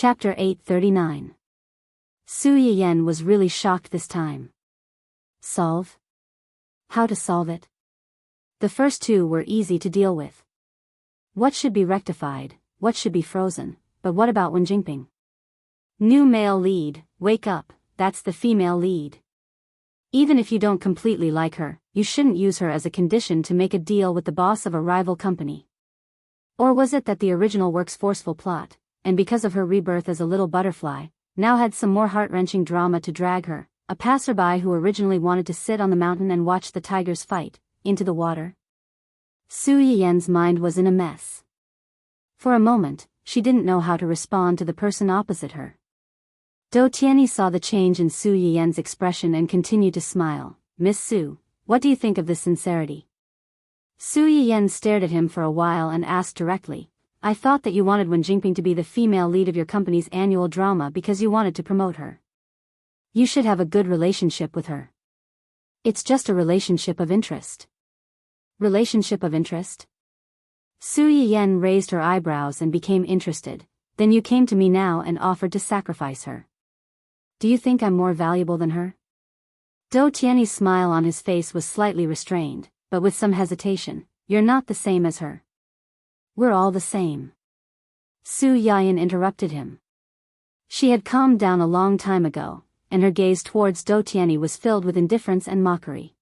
Chapter 839. Su Yiyen was really shocked this time. Solve? How to solve it? The first two were easy to deal with. What should be rectified, what should be frozen, but what about Wen Jingping? New male lead, wake up, that's the female lead. Even if you don't completely like her, you shouldn't use her as a condition to make a deal with the boss of a rival company. Or was it that the original work's forceful plot, and because of her rebirth as a little butterfly, now had some more heart-wrenching drama to drag her, a passerby who originally wanted to sit on the mountain and watch the tigers fight, into the water? Su Yiyen's mind was in a mess. For a moment, she didn't know how to respond to the person opposite her. Do Tianyi saw the change in Su Yiyen's expression and continued to smile. Miss Su, what do you think of this sincerity? Su Yiyen stared at him for a while and asked directly, I thought that you wanted Wen Jingping to be the female lead of your company's annual drama because you wanted to promote her. You should have a good relationship with her. It's just a relationship of interest. Relationship of interest? Su Yiyen raised her eyebrows and became interested. Then you came to me now and offered to sacrifice her. Do you think I'm more valuable than her? Do Tianyi's smile on his face was slightly restrained, but with some hesitation. You're not the same as her. We're all the same. Su Yiyen interrupted him. She had calmed down a long time ago, and her gaze towards Do Tianyi was filled with indifference and mockery.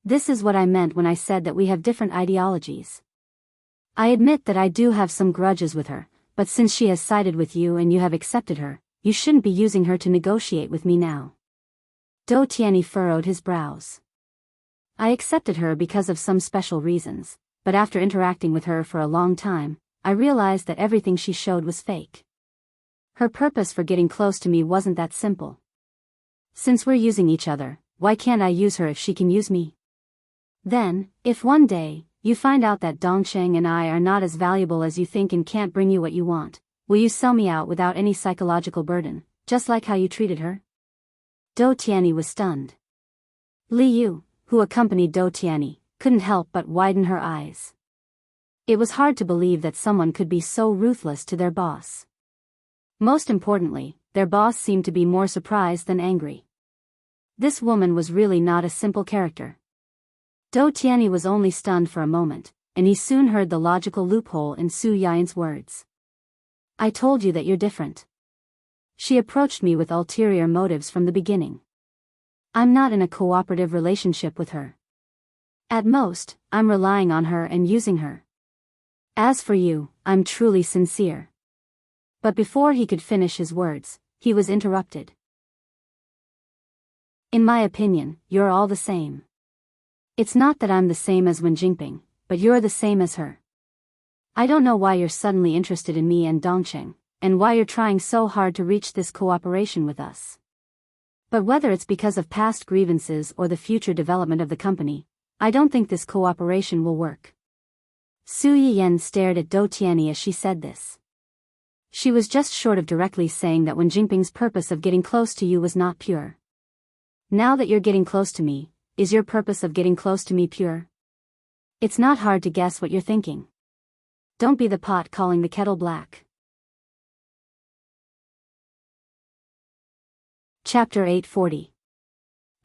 This is what I meant when I said that we have different ideologies. I admit that I do have some grudges with her, but since she has sided with you and you have accepted her, you shouldn't be using her to negotiate with me now. Do Tianyi furrowed his brows. I accepted her because of some special reasons, but after interacting with her for a long time, I realized that everything she showed was fake. Her purpose for getting close to me wasn't that simple. Since we're using each other, why can't I use her if she can use me? Then, if one day, you find out that Dongsheng and I are not as valuable as you think and can't bring you what you want, will you sell me out without any psychological burden, just like how you treated her? Do Tianyi was stunned. Li Yu, who accompanied Do Tianyi, couldn't help but widen her eyes. It was hard to believe that someone could be so ruthless to their boss. Most importantly, their boss seemed to be more surprised than angry. This woman was really not a simple character. Do Tianyi was only stunned for a moment, and he soon heard the logical loophole in Su Yiyen's words. I told you that you're different. She approached me with ulterior motives from the beginning. I'm not in a cooperative relationship with her. At most, I'm relying on her and using her. As for you, I'm truly sincere. But before he could finish his words, he was interrupted. In my opinion, you're all the same. It's not that I'm the same as Wen Jingping, but you're the same as her. I don't know why you're suddenly interested in me and Dongsheng, and why you're trying so hard to reach this cooperation with us. But whether it's because of past grievances or the future development of the company, I don't think this cooperation will work. Su Yiyen stared at Do Tianyi as she said this. She was just short of directly saying that Wen Jingping's purpose of getting close to you was not pure. Now that you're getting close to me, is your purpose of getting close to me pure? It's not hard to guess what you're thinking. Don't be the pot calling the kettle black. Chapter 840.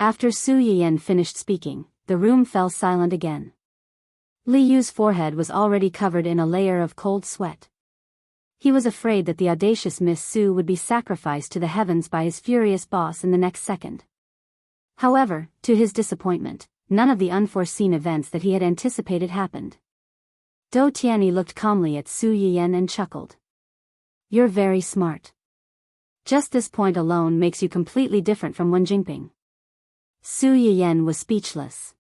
After Su Yiyen finished speaking, the room fell silent again. Li Yu's forehead was already covered in a layer of cold sweat. He was afraid that the audacious Miss Su would be sacrificed to the heavens by his furious boss in the next second. However, to his disappointment, none of the unforeseen events that he had anticipated happened. Do Tianyi looked calmly at Su Yiyen and chuckled. You're very smart. Just this point alone makes you completely different from Wen Jingping. Su Yiyen was speechless.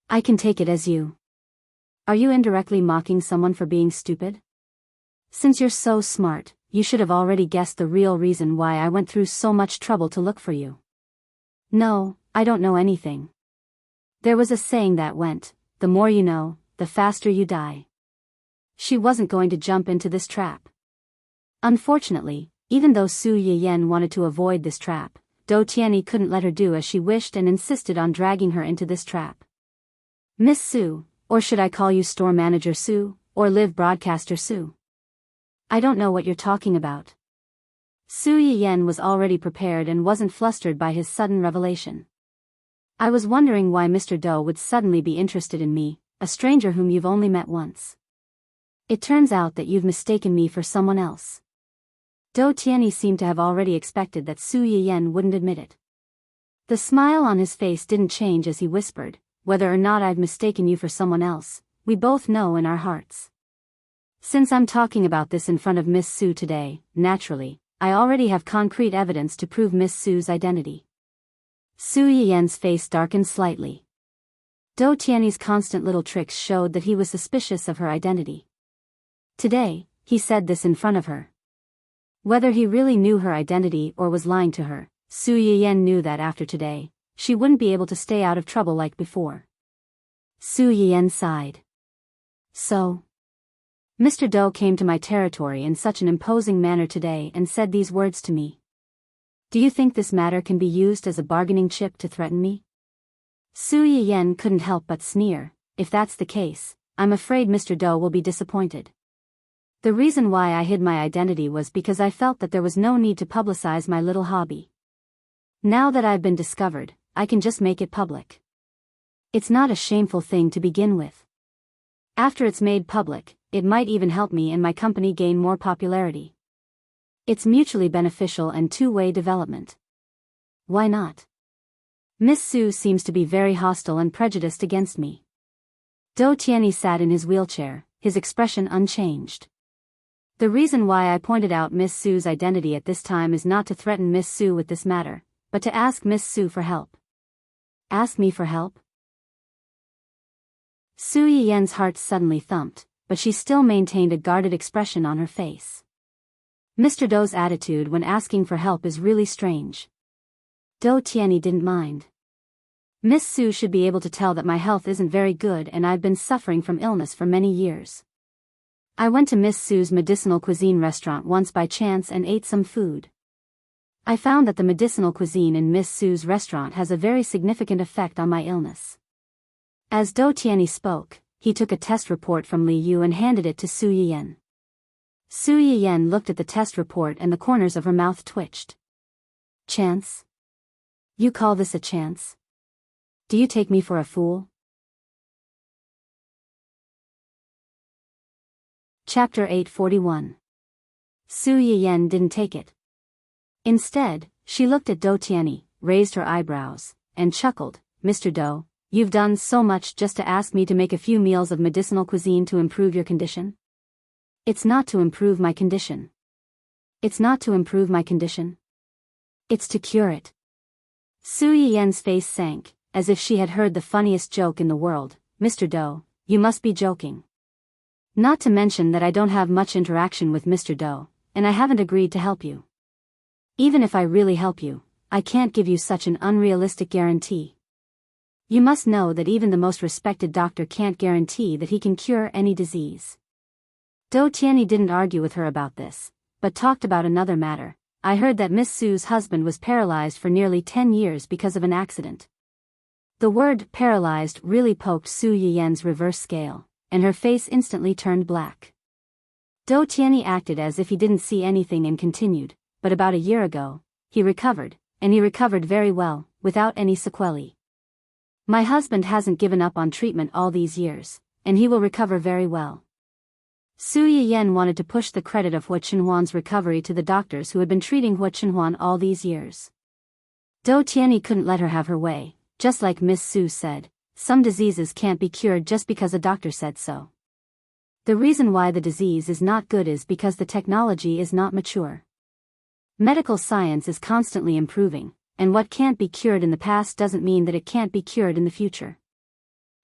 I can take it as you. Are you indirectly mocking someone for being stupid? Since you're so smart, you should have already guessed the real reason why I went through so much trouble to look for you. No, I don't know anything. There was a saying that went, the more you know, the faster you die. She wasn't going to jump into this trap. Unfortunately, even though Su Yiyen wanted to avoid this trap, Do Tianyi couldn't let her do as she wished and insisted on dragging her into this trap. Miss Su, or should I call you Store Manager Su, or Live Broadcaster Su? I don't know what you're talking about. Su Yiyen was already prepared and wasn't flustered by his sudden revelation. I was wondering why Mr. Do would suddenly be interested in me, a stranger whom you've only met once. It turns out that you've mistaken me for someone else. Do Tianyi seemed to have already expected that Su Yiyen wouldn't admit it. The smile on his face didn't change as he whispered, whether or not I've mistaken you for someone else, we both know in our hearts. Since I'm talking about this in front of Miss Su today, naturally, I already have concrete evidence to prove Miss Su's identity. Su Yiyen's face darkened slightly. Do Tianyi's constant little tricks showed that he was suspicious of her identity. Today, he said this in front of her. Whether he really knew her identity or was lying to her, Su Yiyen knew that after today, she wouldn't be able to stay out of trouble like before. Su Yiyen sighed. So, Mr. Do came to my territory in such an imposing manner today and said these words to me. Do you think this matter can be used as a bargaining chip to threaten me? Su Yiyen couldn't help but sneer. If that's the case, I'm afraid Mr. Do will be disappointed. The reason why I hid my identity was because I felt that there was no need to publicize my little hobby. Now that I've been discovered, I can just make it public. It's not a shameful thing to begin with. After it's made public, it might even help me and my company gain more popularity. It's mutually beneficial and two-way development. Why not? Miss Su seems to be very hostile and prejudiced against me. Do Tianyi sat in his wheelchair, his expression unchanged. The reason why I pointed out Miss Su's identity at this time is not to threaten Miss Su with this matter, but to ask Miss Su for help. Ask me for help? Su Yiyen's heart suddenly thumped, but she still maintained a guarded expression on her face. Mr. Do's attitude when asking for help is really strange. Do Tianyi didn't mind. Miss Su should be able to tell that my health isn't very good and I've been suffering from illness for many years. I went to Miss Su's medicinal cuisine restaurant once by chance and ate some food. I found that the medicinal cuisine in Miss Su's restaurant has a very significant effect on my illness. As Do Tianyi spoke, he took a test report from Li Yu and handed it to Su Yiyen. Su Yiyen looked at the test report and the corners of her mouth twitched. Chance? You call this a chance? Do you take me for a fool? Chapter 841. Su Yiyen didn't take it. Instead, she looked at Do Tianyi, raised her eyebrows, and chuckled. Mr. Do, you've done so much just to ask me to make a few meals of medicinal cuisine to improve your condition? It's not to improve my condition. It's not to improve my condition. It's to cure it. Su Yiyen's face sank, as if she had heard the funniest joke in the world. Mr. Do, you must be joking. Not to mention that I don't have much interaction with Mr. Do, and I haven't agreed to help you. Even if I really help you, I can't give you such an unrealistic guarantee. You must know that even the most respected doctor can't guarantee that he can cure any disease. Do Tianyi didn't argue with her about this, but talked about another matter. I heard that Miss Su's husband was paralyzed for nearly 10 years because of an accident. The word paralyzed really poked Su Yiyen's reverse scale, and her face instantly turned black. Do Tianyi acted as if he didn't see anything and continued, but about a year ago, he recovered, and he recovered very well, without any sequelae. My husband hasn't given up on treatment all these years, and he will recover very well. Su Yiyen wanted to push the credit of Hua Qinhuan's recovery to the doctors who had been treating Hua Qinhuan all these years. Do Tianyi couldn't let her have her way, just like Miss Su said, some diseases can't be cured just because a doctor said so. The reason why the disease is not good is because the technology is not mature. Medical science is constantly improving, and what can't be cured in the past doesn't mean that it can't be cured in the future.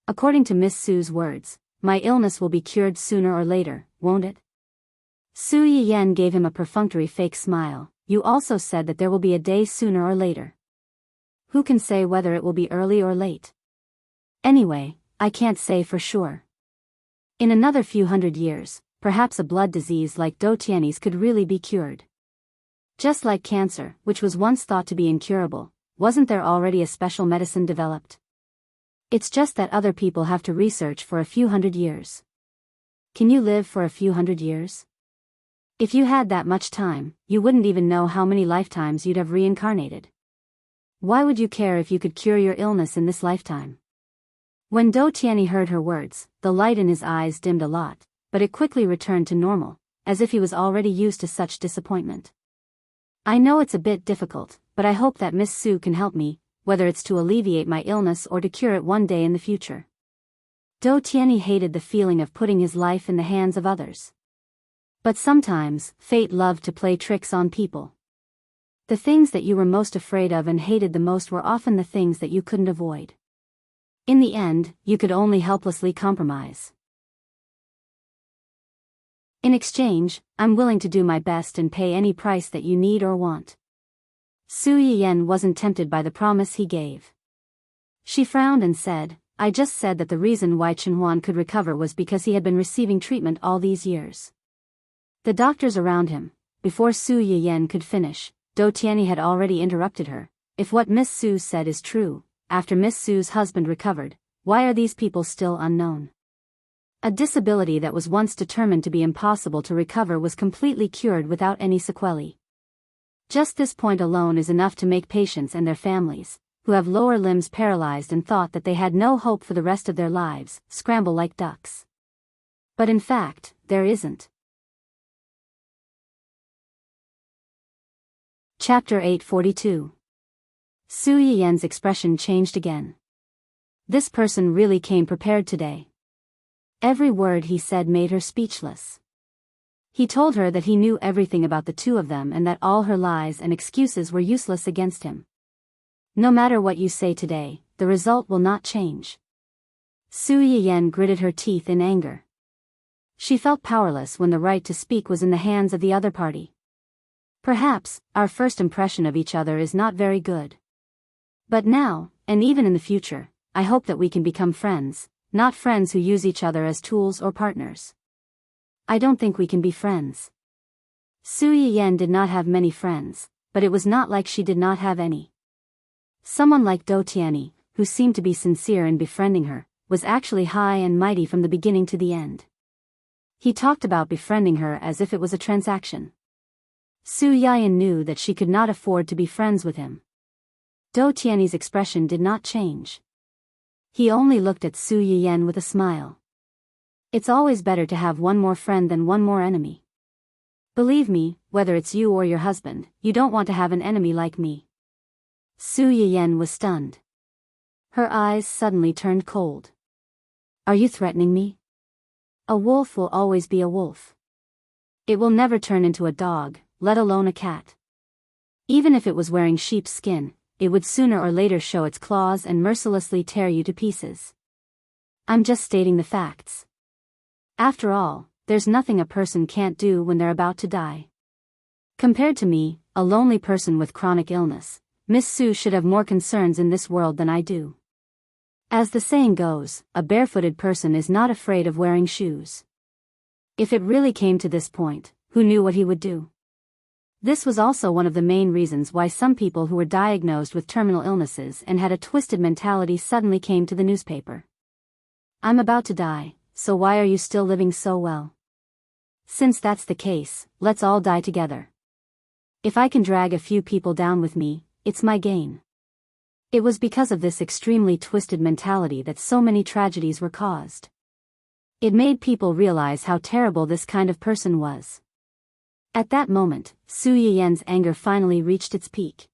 According to Miss Su's words, my illness will be cured sooner or later, won't it? Su Yiyen gave him a perfunctory fake smile. You also said that there will be a day sooner or later. Who can say whether it will be early or late? Anyway, I can't say for sure. In another few hundred years, perhaps a blood disease like Do Tianyi's could really be cured. Just like cancer, which was once thought to be incurable, wasn't there already a special medicine developed? It's just that other people have to research for a few hundred years. Can you live for a few hundred years? If you had that much time, you wouldn't even know how many lifetimes you'd have reincarnated. Why would you care if you could cure your illness in this lifetime? When Do Tianyi heard her words, the light in his eyes dimmed a lot, but it quickly returned to normal, as if he was already used to such disappointment. I know it's a bit difficult, but I hope that Miss Su can help me, whether it's to alleviate my illness or to cure it one day in the future. Do Tianyi hated the feeling of putting his life in the hands of others. But sometimes, fate loved to play tricks on people. The things that you were most afraid of and hated the most were often the things that you couldn't avoid. In the end, you could only helplessly compromise. In exchange, I'm willing to do my best and pay any price that you need or want. Su Yiyan wasn't tempted by the promise he gave. She frowned and said, I just said that the reason why Chenhuan could recover was because he had been receiving treatment all these years. The doctors around him, before Su Yiyan could finish, Do Tianyi had already interrupted her. If what Miss Su said is true, after Miss Su's husband recovered, why are these people still unknown? A disability that was once determined to be impossible to recover was completely cured without any sequelae. Just this point alone is enough to make patients and their families, who have lower limbs paralyzed and thought that they had no hope for the rest of their lives, scramble like ducks. But in fact, there isn't. Chapter 842. Su Yiyan's expression changed again. This person really came prepared today. Every word he said made her speechless. He told her that he knew everything about the two of them and that all her lies and excuses were useless against him. No matter what you say today, the result will not change. Su Yiyan gritted her teeth in anger. She felt powerless when the right to speak was in the hands of the other party. Perhaps, our first impression of each other is not very good. But now, and even in the future, I hope that we can become friends, not friends who use each other as tools or partners. I don't think we can be friends. Su Yiyan did not have many friends, but it was not like she did not have any. Someone like Do Tianyi, who seemed to be sincere in befriending her, was actually high and mighty from the beginning to the end. He talked about befriending her as if it was a transaction. Su Yiyan knew that she could not afford to be friends with him. Do Tianyi's expression did not change. He only looked at Su Yiyan with a smile. It's always better to have one more friend than one more enemy. Believe me, whether it's you or your husband, you don't want to have an enemy like me. Su Yiyan was stunned. Her eyes suddenly turned cold. Are you threatening me? A wolf will always be a wolf. It will never turn into a dog, let alone a cat. Even if it was wearing sheep's skin, it would sooner or later show its claws and mercilessly tear you to pieces. I'm just stating the facts. After all, there's nothing a person can't do when they're about to die. Compared to me, a lonely person with chronic illness, Miss Su should have more concerns in this world than I do. As the saying goes, a barefooted person is not afraid of wearing shoes. If it really came to this point, who knew what he would do? This was also one of the main reasons why some people who were diagnosed with terminal illnesses and had a twisted mentality suddenly came to the newspaper. I'm about to die, so why are you still living so well? Since that's the case, let's all die together. If I can drag a few people down with me, it's my gain. It was because of this extremely twisted mentality that so many tragedies were caused. It made people realize how terrible this kind of person was. At that moment, Su Yiyan's anger finally reached its peak.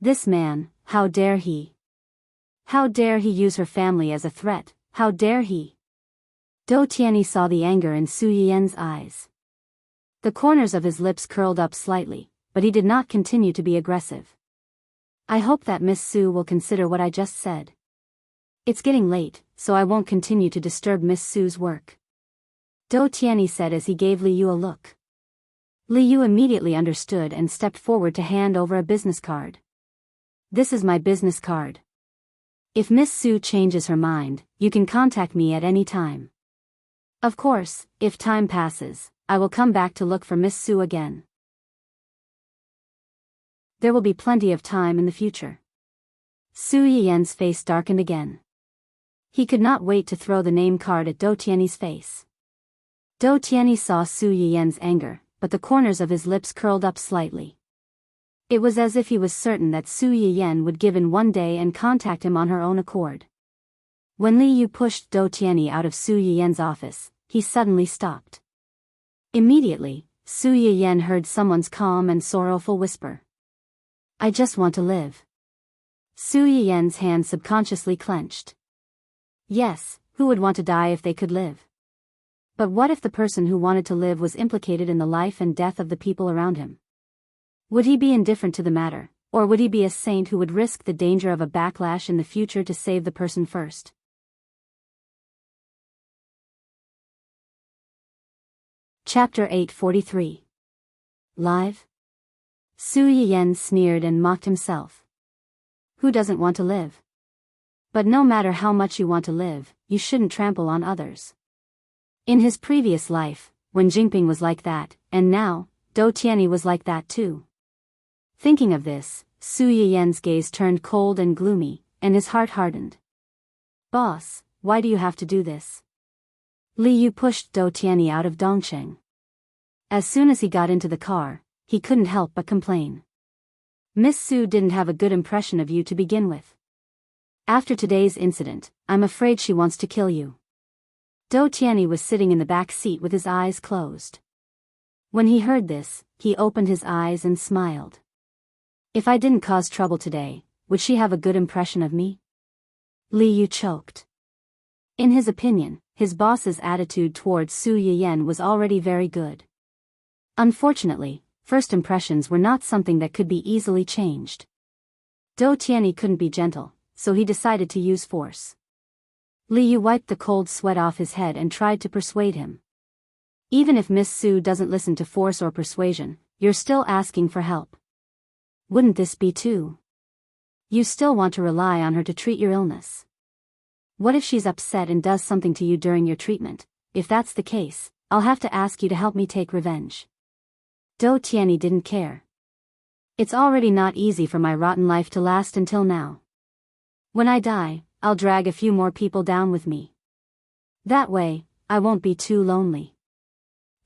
This man, how dare he? How dare he use her family as a threat, how dare he? Do Tianyi saw the anger in Su Yiyan's eyes. The corners of his lips curled up slightly, but he did not continue to be aggressive. I hope that Miss Su will consider what I just said. It's getting late, so I won't continue to disturb Miss Su's work. Do Tianyi said as he gave Li Yu a look. Li Yu immediately understood and stepped forward to hand over a business card. This is my business card. If Miss Su changes her mind, you can contact me at any time. Of course, if time passes, I will come back to look for Miss Su again. There will be plenty of time in the future. Su Yiyan's face darkened again. He could not wait to throw the name card at Do Tianyi's face. Do Tianyi saw Su Yiyan's anger, but the corners of his lips curled up slightly. It was as if he was certain that Su Yiyan would give in one day and contact him on her own accord. When Li Yu pushed Dou Tianyi out of Su Yiyan's office, he suddenly stopped. Immediately, Su Yiyan heard someone's calm and sorrowful whisper. "I just want to live." Su Yiyan's hand subconsciously clenched. Yes, who would want to die if they could live? But what if the person who wanted to live was implicated in the life and death of the people around him? Would he be indifferent to the matter, or would he be a saint who would risk the danger of a backlash in the future to save the person first? Chapter 843. Live? Su Yiyan sneered and mocked himself. Who doesn't want to live? But no matter how much you want to live, you shouldn't trample on others. In his previous life, when Jingping was like that, and now, Dou Tianyi was like that too. Thinking of this, Su Yiyan's gaze turned cold and gloomy, and his heart hardened. "Boss, why do you have to do this?" Li Yu pushed Dou Tianyi out of Dongcheng. As soon as he got into the car, he couldn't help but complain. "Miss Su didn't have a good impression of you to begin with. After today's incident, I'm afraid she wants to kill you." Dou Tianyi was sitting in the back seat with his eyes closed. When he heard this, he opened his eyes and smiled. "If I didn't cause trouble today, would she have a good impression of me?" Li Yu choked. In his opinion, his boss's attitude towards Su Yiyan was already very good. Unfortunately, first impressions were not something that could be easily changed. Dou Tianyi couldn't be gentle, so he decided to use force. Li Yu wiped the cold sweat off his head and tried to persuade him. "Even if Miss Su doesn't listen to force or persuasion, you're still asking for help. Wouldn't this be too? You still want to rely on her to treat your illness. What if she's upset and does something to you during your treatment? If that's the case, I'll have to ask you to help me take revenge." Dou Tianyi didn't care. "It's already not easy for my rotten life to last until now. When I die, I'll drag a few more people down with me. That way, I won't be too lonely."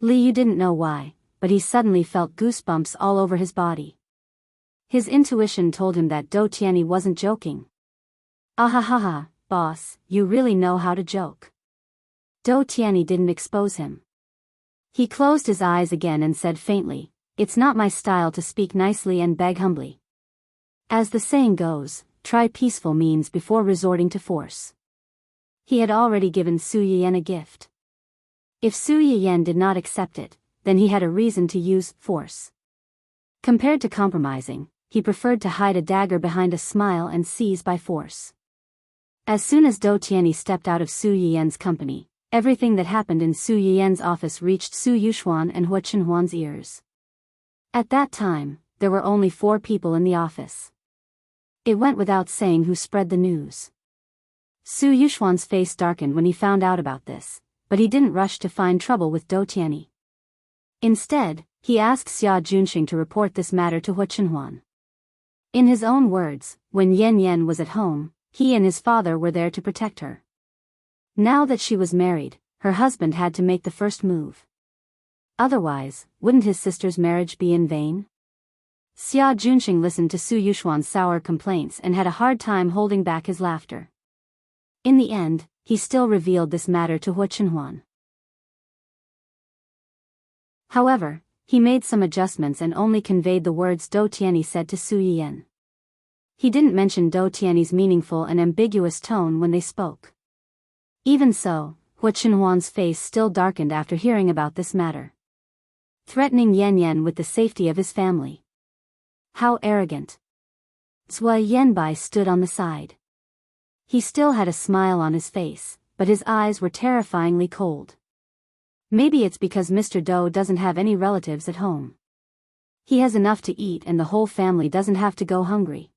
Li Yu didn't know why, but he suddenly felt goosebumps all over his body. His intuition told him that Dou Tianyi wasn't joking. "Ahahaha, boss, you really know how to joke." Dou Tianyi didn't expose him. He closed his eyes again and said faintly, "It's not my style to speak nicely and beg humbly. As the saying goes, try peaceful means before resorting to force." He had already given Su Yiyan a gift. If Su Yiyan did not accept it, then he had a reason to use force. Compared to compromising, he preferred to hide a dagger behind a smile and seize by force. As soon as Dou Tianyi stepped out of Su Yiyan's company, everything that happened in Su Yiyan's office reached Su Yuxuan and Hua Qinhuan's ears. At that time, there were only 4 people in the office. It went without saying who spread the news. Su Yuxuan's face darkened when he found out about this, but he didn't rush to find trouble with Dou Tianyi. Instead, he asked Xia Junxing to report this matter to Hua Qinhuan. In his own words, when Yan Yan was at home, he and his father were there to protect her. Now that she was married, her husband had to make the first move. Otherwise, wouldn't his sister's marriage be in vain? Xia Junxing listened to Su Yuxuan's sour complaints and had a hard time holding back his laughter. In the end, he still revealed this matter to Hua Qinhuan. However, he made some adjustments and only conveyed the words Dou Tianyi said to Su Yiyan. He didn't mention Dou Tianyi's meaningful and ambiguous tone when they spoke. Even so, Hua Qinhuan's face still darkened after hearing about this matter. Threatening Yan Yan with the safety of his family. How arrogant. Zhua Yanbai stood on the side. He still had a smile on his face, but his eyes were terrifyingly cold. Maybe it's because Mr. Dou doesn't have any relatives at home. He has enough to eat and the whole family doesn't have to go hungry.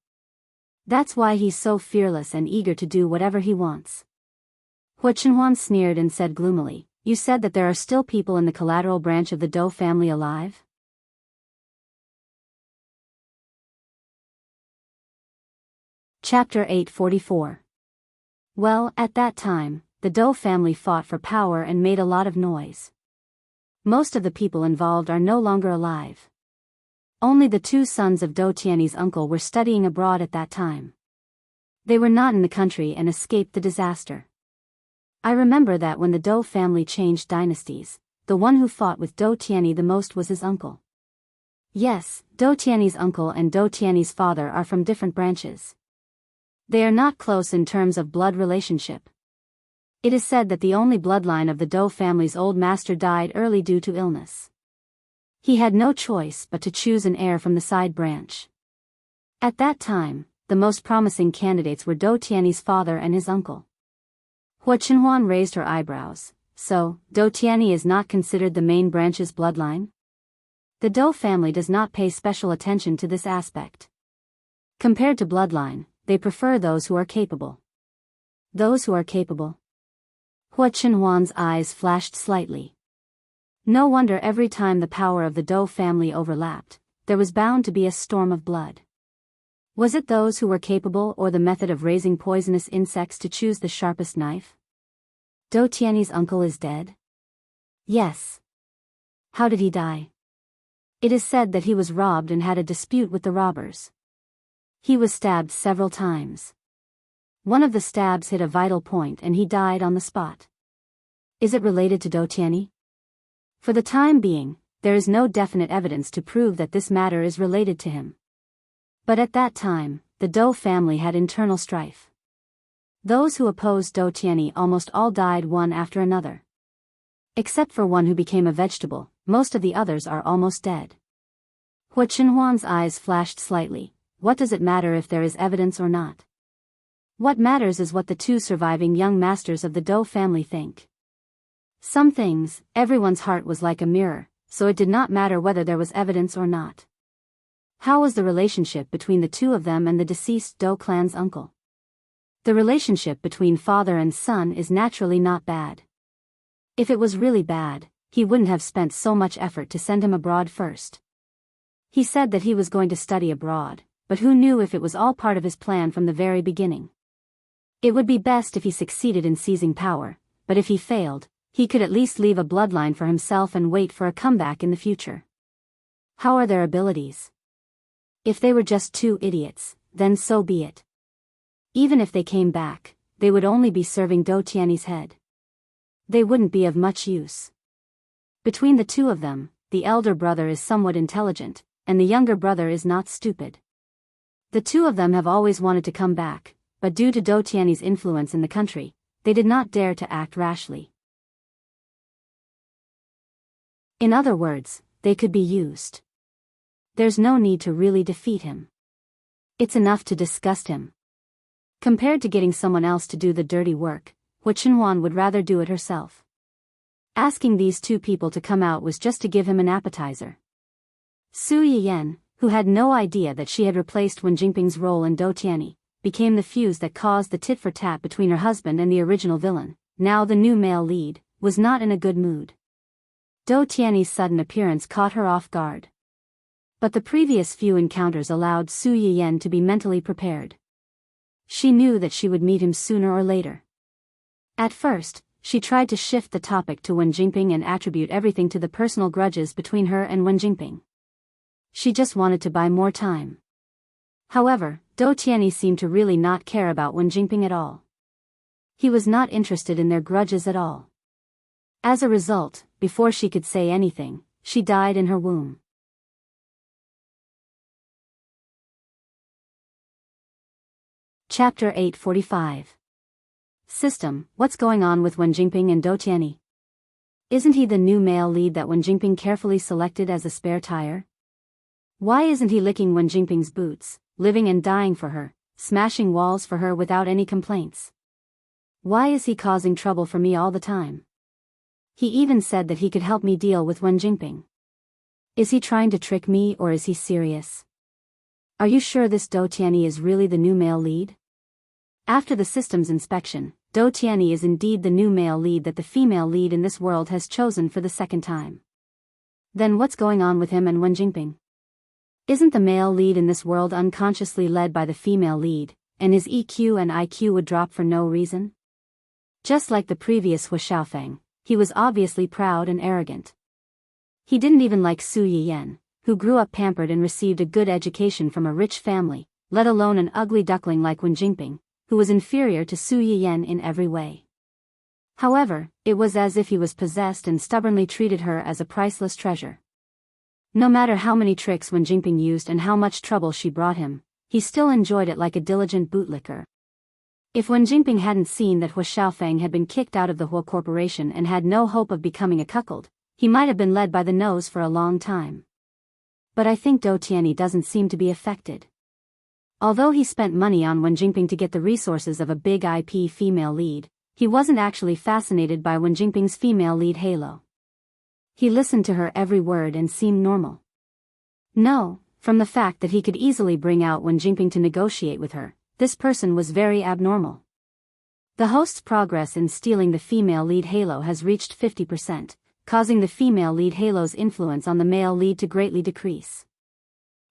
That's why he's so fearless and eager to do whatever he wants. Hua Qinhuan sneered and said gloomily, "You said that there are still people in the collateral branch of the Dou family alive?" Chapter 844. Well, at that time, the Dou family fought for power and made a lot of noise. most of the people involved are no longer alive. Only the two sons of Dou Tiany's uncle were studying abroad at that time. They were not in the country and escaped the disaster. I remember that when the Dou family changed dynasties, the one who fought with Dou Tiany the most was his uncle. Yes, Dou Tiany's uncle and Dou Tiany's father are from different branches. They are not close in terms of blood relationship. It is said that the only bloodline of the Dou family's old master died early due to illness. He had no choice but to choose an heir from the side branch. At that time, the most promising candidates were Dou Tiany's father and his uncle. Hua Qinhuan raised her eyebrows. So, Dou Tiany is not considered the main branch's bloodline? The Dou family does not pay special attention to this aspect. Compared to bloodline, they prefer those who are capable. Those who are capable. Hua Qinhuan's eyes flashed slightly. No wonder every time the power of the Dou family overlapped, there was bound to be a storm of blood. Was it those who were capable or the method of raising poisonous insects to choose the sharpest knife? Dou Tiany's uncle is dead? Yes. How did he die? It is said that he was robbed and had a dispute with the robbers. He was stabbed several times. One of the stabs hit a vital point and he died on the spot. Is it related to Dou Tiany? For the time being, there is no definite evidence to prove that this matter is related to him. But at that time, the Dou family had internal strife. Those who opposed Dou Tiany almost all died one after another. Except for one who became a vegetable, most of the others are almost dead. Hua Qinhuan's eyes flashed slightly. What does it matter if there is evidence or not? What matters is what the two surviving young masters of the Dou family think. Some things, everyone's heart was like a mirror, so it did not matter whether there was evidence or not. How was the relationship between the two of them and the deceased Dou clan's uncle? The relationship between father and son is naturally not bad. If it was really bad, he wouldn't have spent so much effort to send him abroad first. He said that he was going to study abroad, but who knew if it was all part of his plan from the very beginning? It would be best if he succeeded in seizing power, but if he failed, he could at least leave a bloodline for himself and wait for a comeback in the future. How are their abilities? If they were just two idiots, then so be it. Even if they came back, they would only be serving Dou Tiany's head. They wouldn't be of much use. Between the two of them, the elder brother is somewhat intelligent, and the younger brother is not stupid. The two of them have always wanted to come back, but due to Dou Tiany's influence in the country, they did not dare to act rashly. In other words, they could be used. There's no need to really defeat him. It's enough to disgust him. Compared to getting someone else to do the dirty work, Hua Qinhuan would rather do it herself. Asking these two people to come out was just to give him an appetizer. Su Yiyan, who had no idea that she had replaced Wen Jingping's role in Dou Tiany, became the fuse that caused the tit-for-tat between her husband and the original villain. Now the new male lead was not in a good mood. Dou Tiany's sudden appearance caught her off guard. But the previous few encounters allowed Su Yiyan to be mentally prepared. She knew that she would meet him sooner or later. At first, she tried to shift the topic to Wen Jingping and attribute everything to the personal grudges between her and Wen Jingping. She just wanted to buy more time. However, Dou Tiany seemed to really not care about Wen Jingping at all. He was not interested in their grudges at all. As a result, before she could say anything, she died in her womb. Chapter 845. System: What's going on with Wen Jingping and Dou Tiany? Isn't he the new male lead that Wen Jingping carefully selected as a spare tire? Why isn't he licking Wen Jingping's boots, living and dying for her, smashing walls for her without any complaints? Why is he causing trouble for me all the time? He even said that he could help me deal with Wen Jingping. Is he trying to trick me or is he serious? Are you sure this Dou Tiany is really the new male lead? After the systems inspection, Dou Tiany is indeed the new male lead that the female lead in this world has chosen for the second time. Then what's going on with him and Wen Jingping? Isn't the male lead in this world unconsciously led by the female lead, and his EQ and IQ would drop for no reason? Just like the previous Hua Xiaofeng, he was obviously proud and arrogant. He didn't even like Su Yiyan, who grew up pampered and received a good education from a rich family, let alone an ugly duckling like Wen Jingping, who was inferior to Su Yiyan in every way. However, it was as if he was possessed and stubbornly treated her as a priceless treasure. No matter how many tricks Wen Jingping used and how much trouble she brought him, he still enjoyed it like a diligent bootlicker. If Wen Jingping hadn't seen that Hua Xiaofeng had been kicked out of the Hua Corporation and had no hope of becoming a cuckold, he might have been led by the nose for a long time. But I think Dou Tianyi doesn't seem to be affected. Although he spent money on Wen Jingping to get the resources of a big IP female lead, he wasn't actually fascinated by Wen Jingping's female lead halo. He listened to her every word and seemed normal. No, from the fact that he could easily bring out Wen Jingping to negotiate with her, this person was very abnormal. The host's progress in stealing the female lead halo has reached 50%. Causing the female lead halo's influence on the male lead to greatly decrease.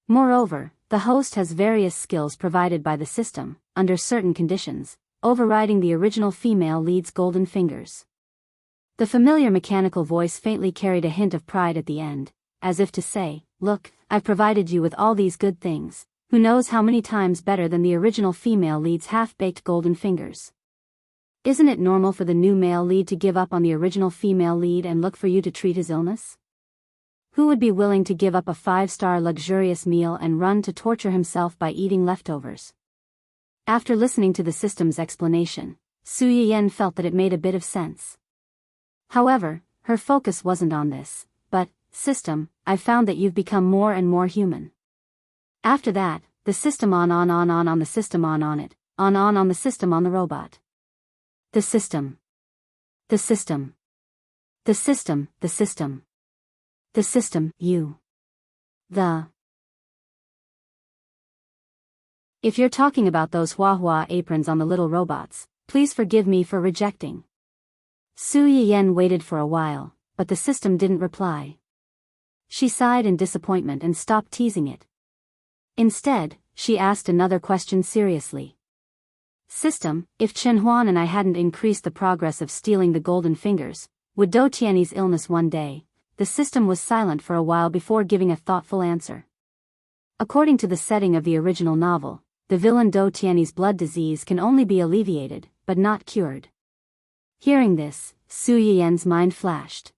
Moreover, the host has various skills provided by the system, under certain conditions, overriding the original female lead's golden fingers. The familiar mechanical voice faintly carried a hint of pride at the end, as if to say, "Look, I've provided you with all these good things, who knows how many times better than the original female lead's half-baked golden fingers. Isn't it normal for the new male lead to give up on the original female lead and look for you to treat his illness? Who would be willing to give up a 5-star luxurious meal and run to torture himself by eating leftovers?" After listening to the system's explanation, Su Yiyan felt that it made a bit of sense. However, her focus wasn't on this, but, "System, I've found that you've become more and more human." After that, the system on the system on it, on the system on the robot. The system. The system. The system, the system. The system, you. The. If you're talking about those Hua aprons on the little robots, please forgive me for rejecting. Su Yiyan waited for a while, but the system didn't reply. She sighed in disappointment and stopped teasing it. Instead, she asked another question seriously. "System, if Chen Huan and I hadn't increased the progress of stealing the golden fingers, would Dou Tianyi's illness one day?" The system was silent for a while before giving a thoughtful answer. According to the setting of the original novel, the villain Dou Tianyi's blood disease can only be alleviated, but not cured. Hearing this, Su Yiyan's mind flashed.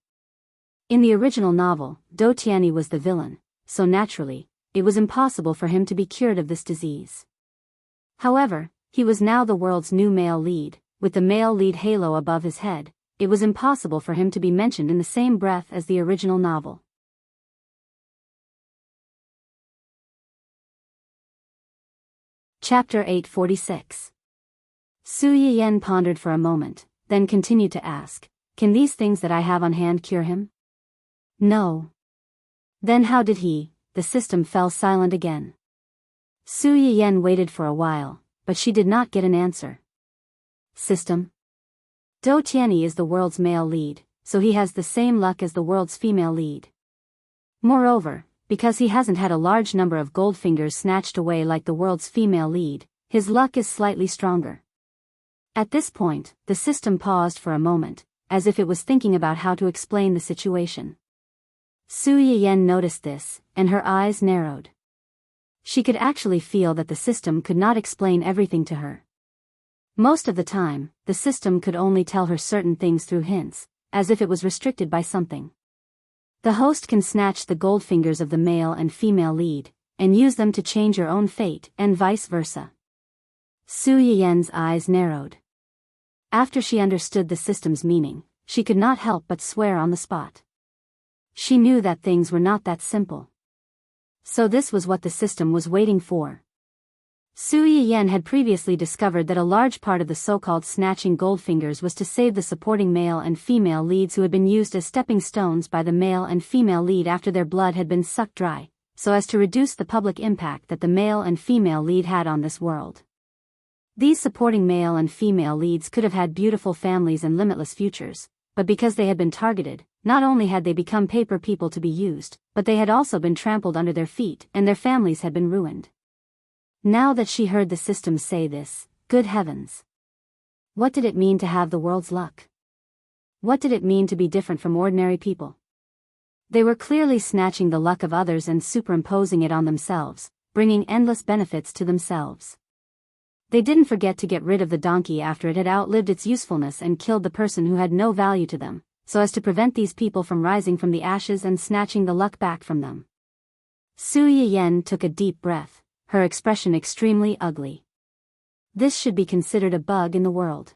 In the original novel, Dou Tianyi was the villain, so naturally, it was impossible for him to be cured of this disease. However, he was now the world's new male lead, with the male lead halo above his head. It was impossible for him to be mentioned in the same breath as the original novel. Chapter 846. Su Yiyan pondered for a moment, then continued to ask, "Can these things that I have on hand cure him?" "No." "Then how did he?" The system fell silent again. Su Yiyan waited for a while, but she did not get an answer. "System. Dou Tianyi is the world's male lead, so he has the same luck as the world's female lead. Moreover, because he hasn't had a large number of gold fingers snatched away like the world's female lead, his luck is slightly stronger." At this point, the system paused for a moment, as if it was thinking about how to explain the situation. Su Yiyan noticed this, and her eyes narrowed. She could actually feel that the system could not explain everything to her. Most of the time, the system could only tell her certain things through hints, as if it was restricted by something. The host can snatch the gold fingers of the male and female lead, and use them to change your own fate, and vice versa. Su Yiyan's eyes narrowed. After she understood the system's meaning, she could not help but swear on the spot. She knew that things were not that simple. So this was what the system was waiting for. Su Yiyan had previously discovered that a large part of the so-called snatching gold fingers was to save the supporting male and female leads who had been used as stepping stones by the male and female lead after their blood had been sucked dry, so as to reduce the public impact that the male and female lead had on this world. These supporting male and female leads could have had beautiful families and limitless futures, but because they had been targeted, not only had they become paper people to be used, but they had also been trampled under their feet and their families had been ruined. Now that she heard the system say this, good heavens! What did it mean to have the world's luck? What did it mean to be different from ordinary people? They were clearly snatching the luck of others and superimposing it on themselves, bringing endless benefits to themselves. They didn't forget to get rid of the donkey after it had outlived its usefulness and killed the person who had no value to them, so as to prevent these people from rising from the ashes and snatching the luck back from them. Su Yiyan took a deep breath, her expression extremely ugly. This should be considered a bug in the world.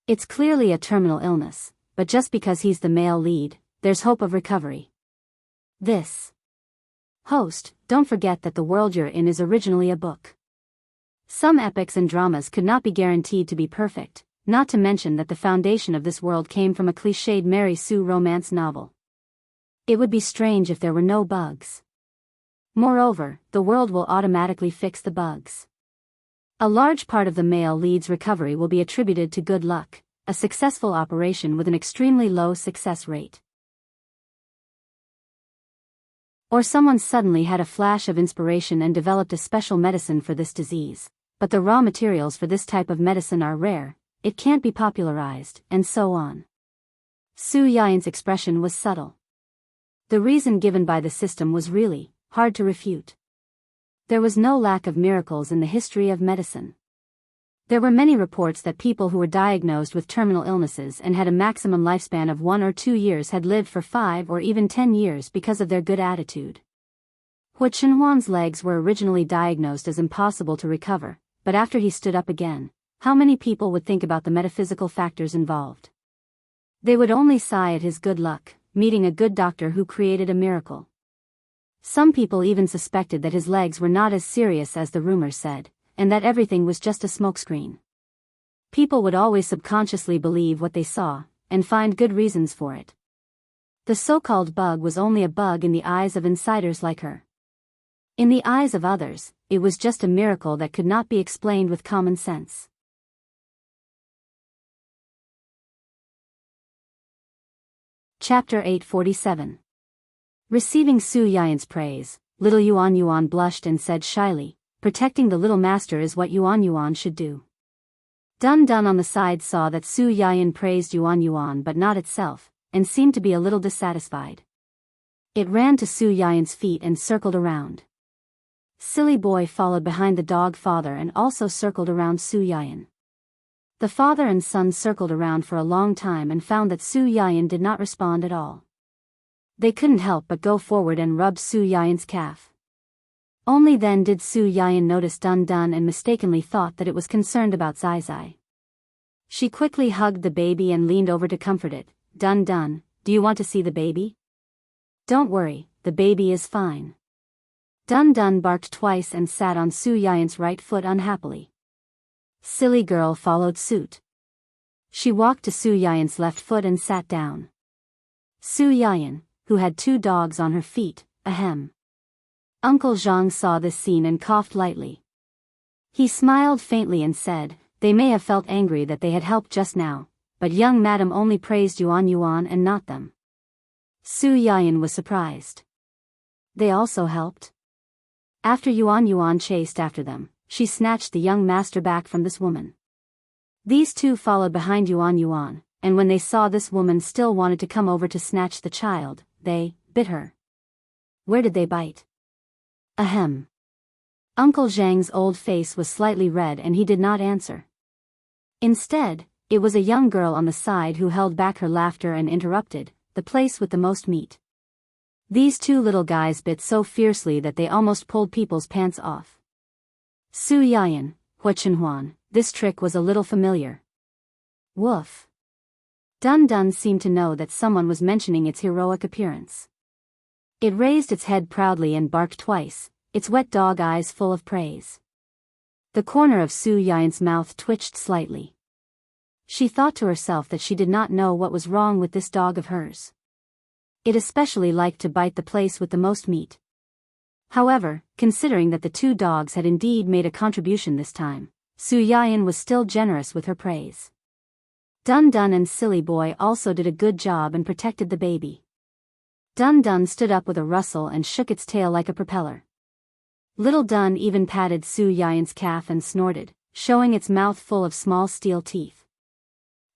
It's clearly a terminal illness, but just because he's the male lead, there's hope of recovery. This. Host, don't forget that the world you're in is originally a book. Some epics and dramas could not be guaranteed to be perfect, not to mention that the foundation of this world came from a cliched Mary Sue romance novel. It would be strange if there were no bugs. Moreover, the world will automatically fix the bugs. A large part of the male lead's recovery will be attributed to good luck, a successful operation with an extremely low success rate. Or someone suddenly had a flash of inspiration and developed a special medicine for this disease, but the raw materials for this type of medicine are rare, it can't be popularized, and so on. Su Yian's expression was subtle. The reason given by the system was really hard to refute. There was no lack of miracles in the history of medicine. There were many reports that people who were diagnosed with terminal illnesses and had a maximum lifespan of 1 or 2 years had lived for 5 or even 10 years because of their good attitude. Hu Chenhuan's legs were originally diagnosed as impossible to recover, but after he stood up again, how many people would think about the metaphysical factors involved? They would only sigh at his good luck, meeting a good doctor who created a miracle. Some people even suspected that his legs were not as serious as the rumors said, and that everything was just a smokescreen. People would always subconsciously believe what they saw, and find good reasons for it. The so-called bug was only a bug in the eyes of insiders like her. In the eyes of others, it was just a miracle that could not be explained with common sense. Chapter 847. Receiving Su Yian's praise, little Yuan blushed and said shyly, "Protecting the little master is what Yuan should do." Dun Dun on the side saw that Su Yian praised Yuan but not itself, and seemed to be a little dissatisfied. It ran to Su Yian's feet and circled around. Silly Boy followed behind the dog father and also circled around Su Yian. The father and son circled around for a long time and found that Su Yian did not respond at all. They couldn't help but go forward and rub Su Yian's calf. Only then did Su Yian notice Dun Dun and mistakenly thought that it was concerned about Zai Zai. She quickly hugged the baby and leaned over to comfort it. "Dun Dun, do you want to see the baby?" "Don't worry, the baby is fine." Dun Dun barked twice and sat on Su Yian's right foot unhappily. Silly Girl followed suit. She walked to Su Yian's left foot and sat down. Su Yian, who had 2 dogs on her feet, ahem. Uncle Zhang saw this scene and coughed lightly. He smiled faintly and said, "They may have felt angry that they had helped just now, but young madam only praised Yuan and not them." Su Yian was surprised. They also helped? After Yuan chased after them, she snatched the young master back from this woman. These 2 followed behind Yuan, and when they saw this woman still wanted to come over to snatch the child, they bit her. Where did they bite? Ahem. Uncle Zhang's old face was slightly red and he did not answer. Instead, it was a young girl on the side who held back her laughter and interrupted, "The place with the most meat." These 2 little guys bit so fiercely that they almost pulled people's pants off. Su Yian, Hu Chenhuan, this trick was a little familiar. Woof. Dun Dun seemed to know that someone was mentioning its heroic appearance. It raised its head proudly and barked twice, its wet dog eyes full of praise. The corner of Su Yian's mouth twitched slightly. She thought to herself that she did not know what was wrong with this dog of hers. It especially liked to bite the place with the most meat. However, considering that the 2 dogs had indeed made a contribution this time, Su Yian was still generous with her praise. Dun Dun and Silly Boy also did a good job and protected the baby. Dun Dun stood up with a rustle and shook its tail like a propeller. Little Dun even patted Su Yian's calf and snorted, showing its mouth full of small steel teeth.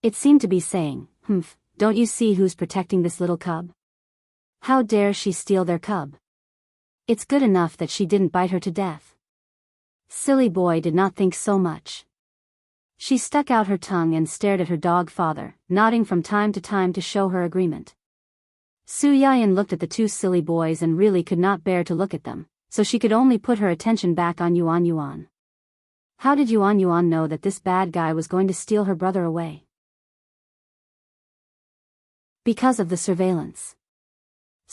It seemed to be saying, "Humph, don't you see who's protecting this little cub?" How dare she steal their cub? It's good enough that she didn't bite her to death. Silly boy did not think so much. She stuck out her tongue and stared at her dog father, nodding from time to time to show her agreement. Su Yayan looked at the two silly boys and really could not bear to look at them, so she could only put her attention back on Yuan Yuan. How did Yuan Yuan know that this bad guy was going to steal her brother away? Because of the surveillance.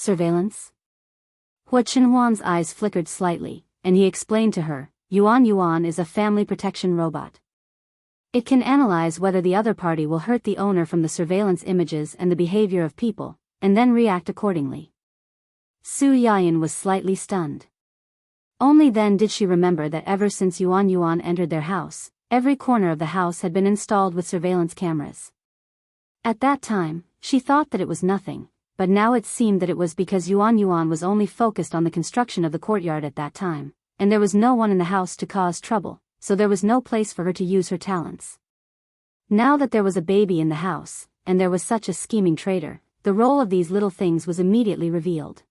Surveillance? Hua Chenhuan's eyes flickered slightly, and he explained to her, Yuan Yuan is a family protection robot. It can analyze whether the other party will hurt the owner from the surveillance images and the behavior of people, and then react accordingly. Su Yayan was slightly stunned. Only then did she remember that ever since Yuan Yuan entered their house, every corner of the house had been installed with surveillance cameras. At that time, she thought that it was nothing, but now it seemed that it was because Yuan Yuan was only focused on the construction of the courtyard at that time, and there was no one in the house to cause trouble, so there was no place for her to use her talents. Now that there was a baby in the house, and there was such a scheming traitor, the role of these little things was immediately revealed.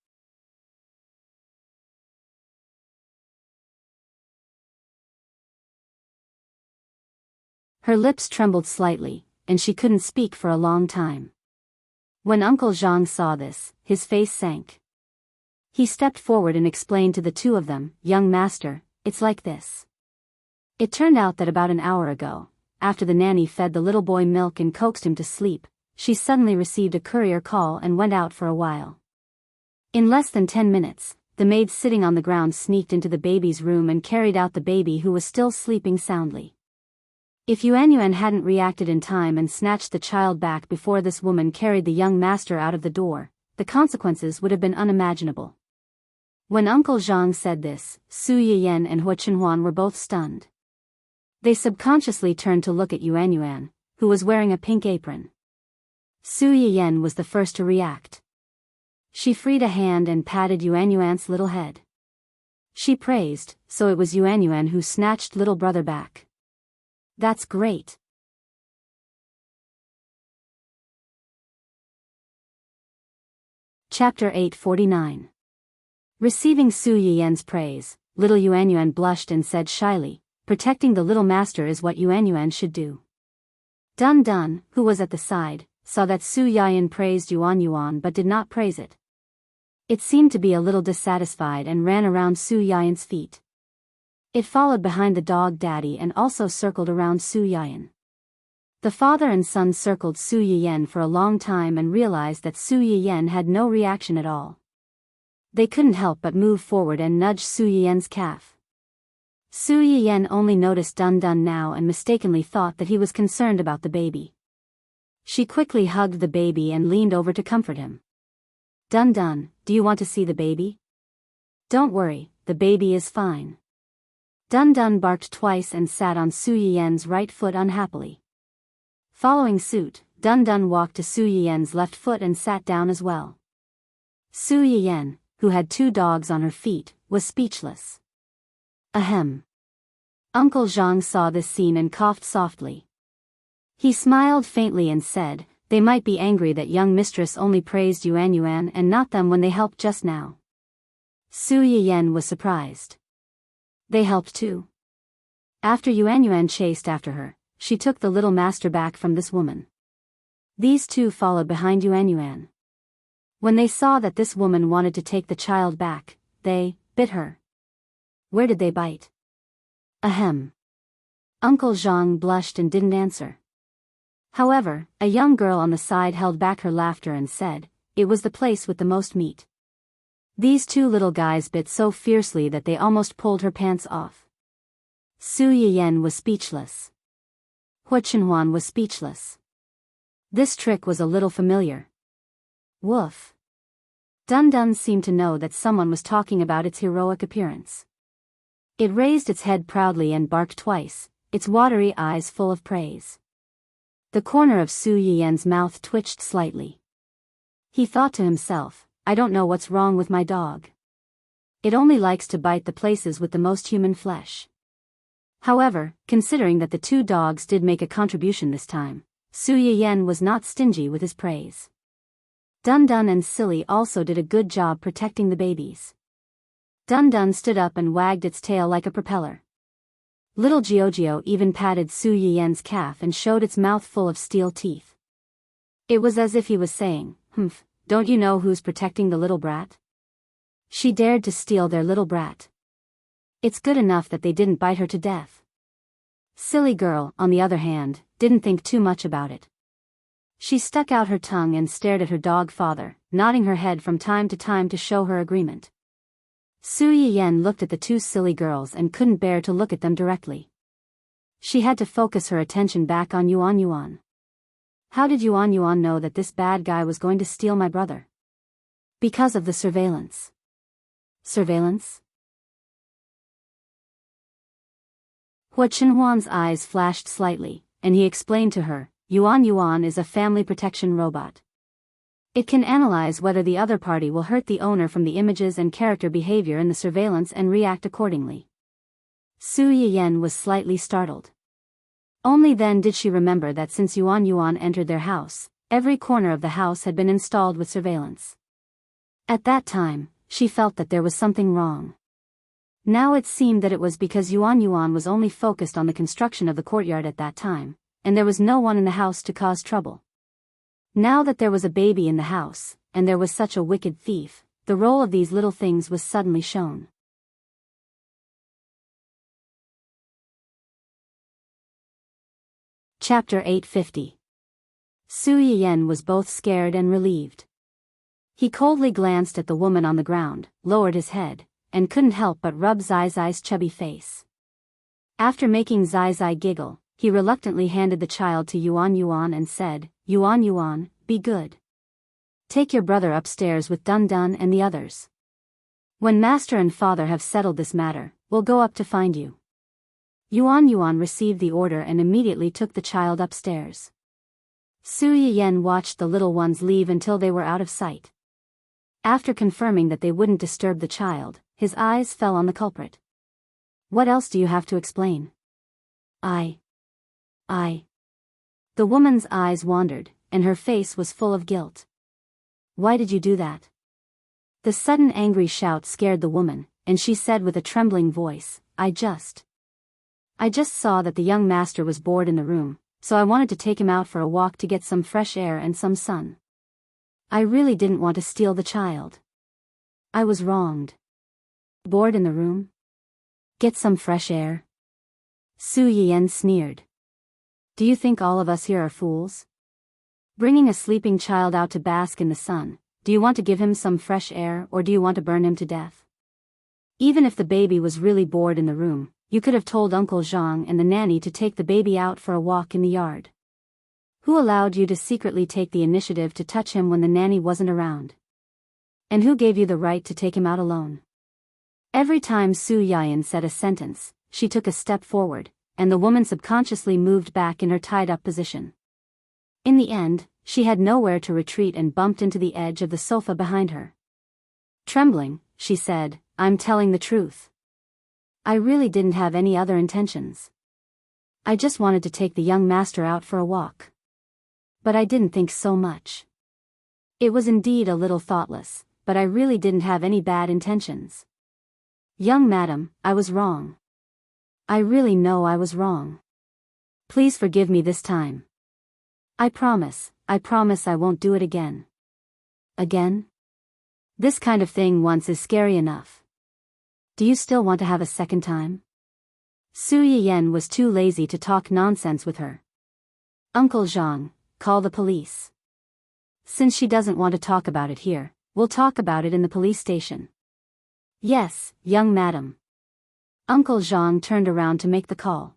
Her lips trembled slightly, and she couldn't speak for a long time. When Uncle Zhang saw this, his face sank. He stepped forward and explained to the two of them, Young master, it's like this. It turned out that about an hour ago, after the nanny fed the little boy milk and coaxed him to sleep, she suddenly received a courier call and went out for a while. In less than 10 minutes, the maid sitting on the ground sneaked into the baby's room and carried out the baby who was still sleeping soundly. If Yuan Yuan hadn't reacted in time and snatched the child back before this woman carried the young master out of the door, the consequences would have been unimaginable. When Uncle Zhang said this, Su Yiyan and Hua Chenhuan were both stunned. They subconsciously turned to look at Yuan Yuan, who was wearing a pink apron. Su Yiyan was the first to react. She freed a hand and patted Yuan Yuan's little head. She praised, so it was Yuan Yuan who snatched little brother back. That's great. Chapter 849. Receiving Su Yiyan's praise, little Yuan Yuan blushed and said shyly, protecting the little master is what Yuan Yuan should do. Dun Dun, who was at the side, saw that Su Yiyan praised Yuan Yuan but did not praise it. It seemed to be a little dissatisfied and ran around Su Yiyan's feet. It followed behind the dog daddy and also circled around Su Yiyan. The father and son circled Su Yiyan for a long time and realized that Su Yiyan had no reaction at all. They couldn't help but move forward and nudge Su Yiyan's calf. Su Yiyan only noticed Dun Dun now and mistakenly thought that he was concerned about the baby. She quickly hugged the baby and leaned over to comfort him. Dun Dun, do you want to see the baby? Don't worry, the baby is fine. Dun Dun barked twice and sat on Su Yiyan's right foot unhappily. Following suit, Dun Dun walked to Su Yiyan's left foot and sat down as well. Su Yiyan, who had two dogs on her feet, was speechless. Ahem. Uncle Zhang saw this scene and coughed softly. He smiled faintly and said, they might be angry that young mistress only praised Yuan Yuan and not them when they helped just now. Su Yiyan was surprised. They helped too. After Yuan Yuan chased after her, she took the little master back from this woman. These two followed behind Yuan Yuan. When they saw that this woman wanted to take the child back, they bit her. Where did they bite? Ahem. Uncle Zhang blushed and didn't answer. However, a young girl on the side held back her laughter and said, it was the place with the most meat. These two little guys bit so fiercely that they almost pulled her pants off. Su Yiyan was speechless. Hua Chenhuan was speechless. This trick was a little familiar. Woof. Dun Dun seemed to know that someone was talking about its heroic appearance. It raised its head proudly and barked twice, its watery eyes full of praise. The corner of Su Yiyan's mouth twitched slightly. He thought to himself, I don't know what's wrong with my dog. It only likes to bite the places with the most human flesh. However, considering that the two dogs did make a contribution this time, Su Yiyan was not stingy with his praise. Dun Dun and Silly also did a good job protecting the babies. Dun Dun stood up and wagged its tail like a propeller. Little Giorgio even patted Su Yiyen's calf and showed its mouth full of steel teeth. It was as if he was saying, "Humph, don't you know who's protecting the little brat? She dared to steal their little brat. It's good enough that they didn't bite her to death." Silly girl, on the other hand, didn't think too much about it. She stuck out her tongue and stared at her dog father, nodding her head from time to time to show her agreement. Su Yiyen looked at the two silly girls and couldn't bear to look at them directly. She had to focus her attention back on Yuan Yuan. How did Yuan Yuan know that this bad guy was going to steal my brother? Because of the surveillance. Surveillance? Hua Chenhuan's eyes flashed slightly, and he explained to her, Yuan Yuan is a family protection robot. It can analyze whether the other party will hurt the owner from the images and character behavior in the surveillance and react accordingly. Su Yiyen was slightly startled. Only then did she remember that since Yuan Yuan entered their house, every corner of the house had been installed with surveillance. At that time, she felt that there was something wrong. Now it seemed that it was because Yuan Yuan was only focused on the construction of the courtyard at that time, and there was no one in the house to cause trouble. Now that there was a baby in the house, and there was such a wicked thief, the role of these little things was suddenly shown. Chapter 850. Su Yiyen was both scared and relieved. He coldly glanced at the woman on the ground, lowered his head, and couldn't help but rub Zai Zai's chubby face. After making Zai Zai giggle, he reluctantly handed the child to Yuan Yuan and said, Yuan Yuan, be good. Take your brother upstairs with Dun Dun and the others. When master and father have settled this matter, we'll go up to find you. Yuan Yuan received the order and immediately took the child upstairs. Su Yiyen watched the little ones leave until they were out of sight. After confirming that they wouldn't disturb the child, his eyes fell on the culprit. What else do you have to explain? I. The woman's eyes wandered, and her face was full of guilt. Why did you do that? The sudden angry shout scared the woman, and she said with a trembling voice, I just saw that the young master was bored in the room, so I wanted to take him out for a walk to get some fresh air and some sun. I really didn't want to steal the child. I was wronged. Bored in the room? Get some fresh air? Su Yiyen sneered. Do you think all of us here are fools? Bringing a sleeping child out to bask in the sun, do you want to give him some fresh air or do you want to burn him to death? Even if the baby was really bored in the room, you could have told Uncle Zhang and the nanny to take the baby out for a walk in the yard. Who allowed you to secretly take the initiative to touch him when the nanny wasn't around? And who gave you the right to take him out alone? Every time Su Yiyen said a sentence, she took a step forward, and the woman subconsciously moved back in her tied-up position. In the end, she had nowhere to retreat and bumped into the edge of the sofa behind her. Trembling, she said, I'm telling the truth. I really didn't have any other intentions. I just wanted to take the young master out for a walk. But I didn't think so much. It was indeed a little thoughtless, but I really didn't have any bad intentions. Young madam, I was wrong. I really know I was wrong. Please forgive me this time. I promise I won't do it again. Again? This kind of thing once is scary enough. Do you still want to have a second time? Su Yiyen was too lazy to talk nonsense with her. Uncle Zhang, call the police. Since she doesn't want to talk about it here, we'll talk about it in the police station. Yes, young madam. Uncle Zhang turned around to make the call.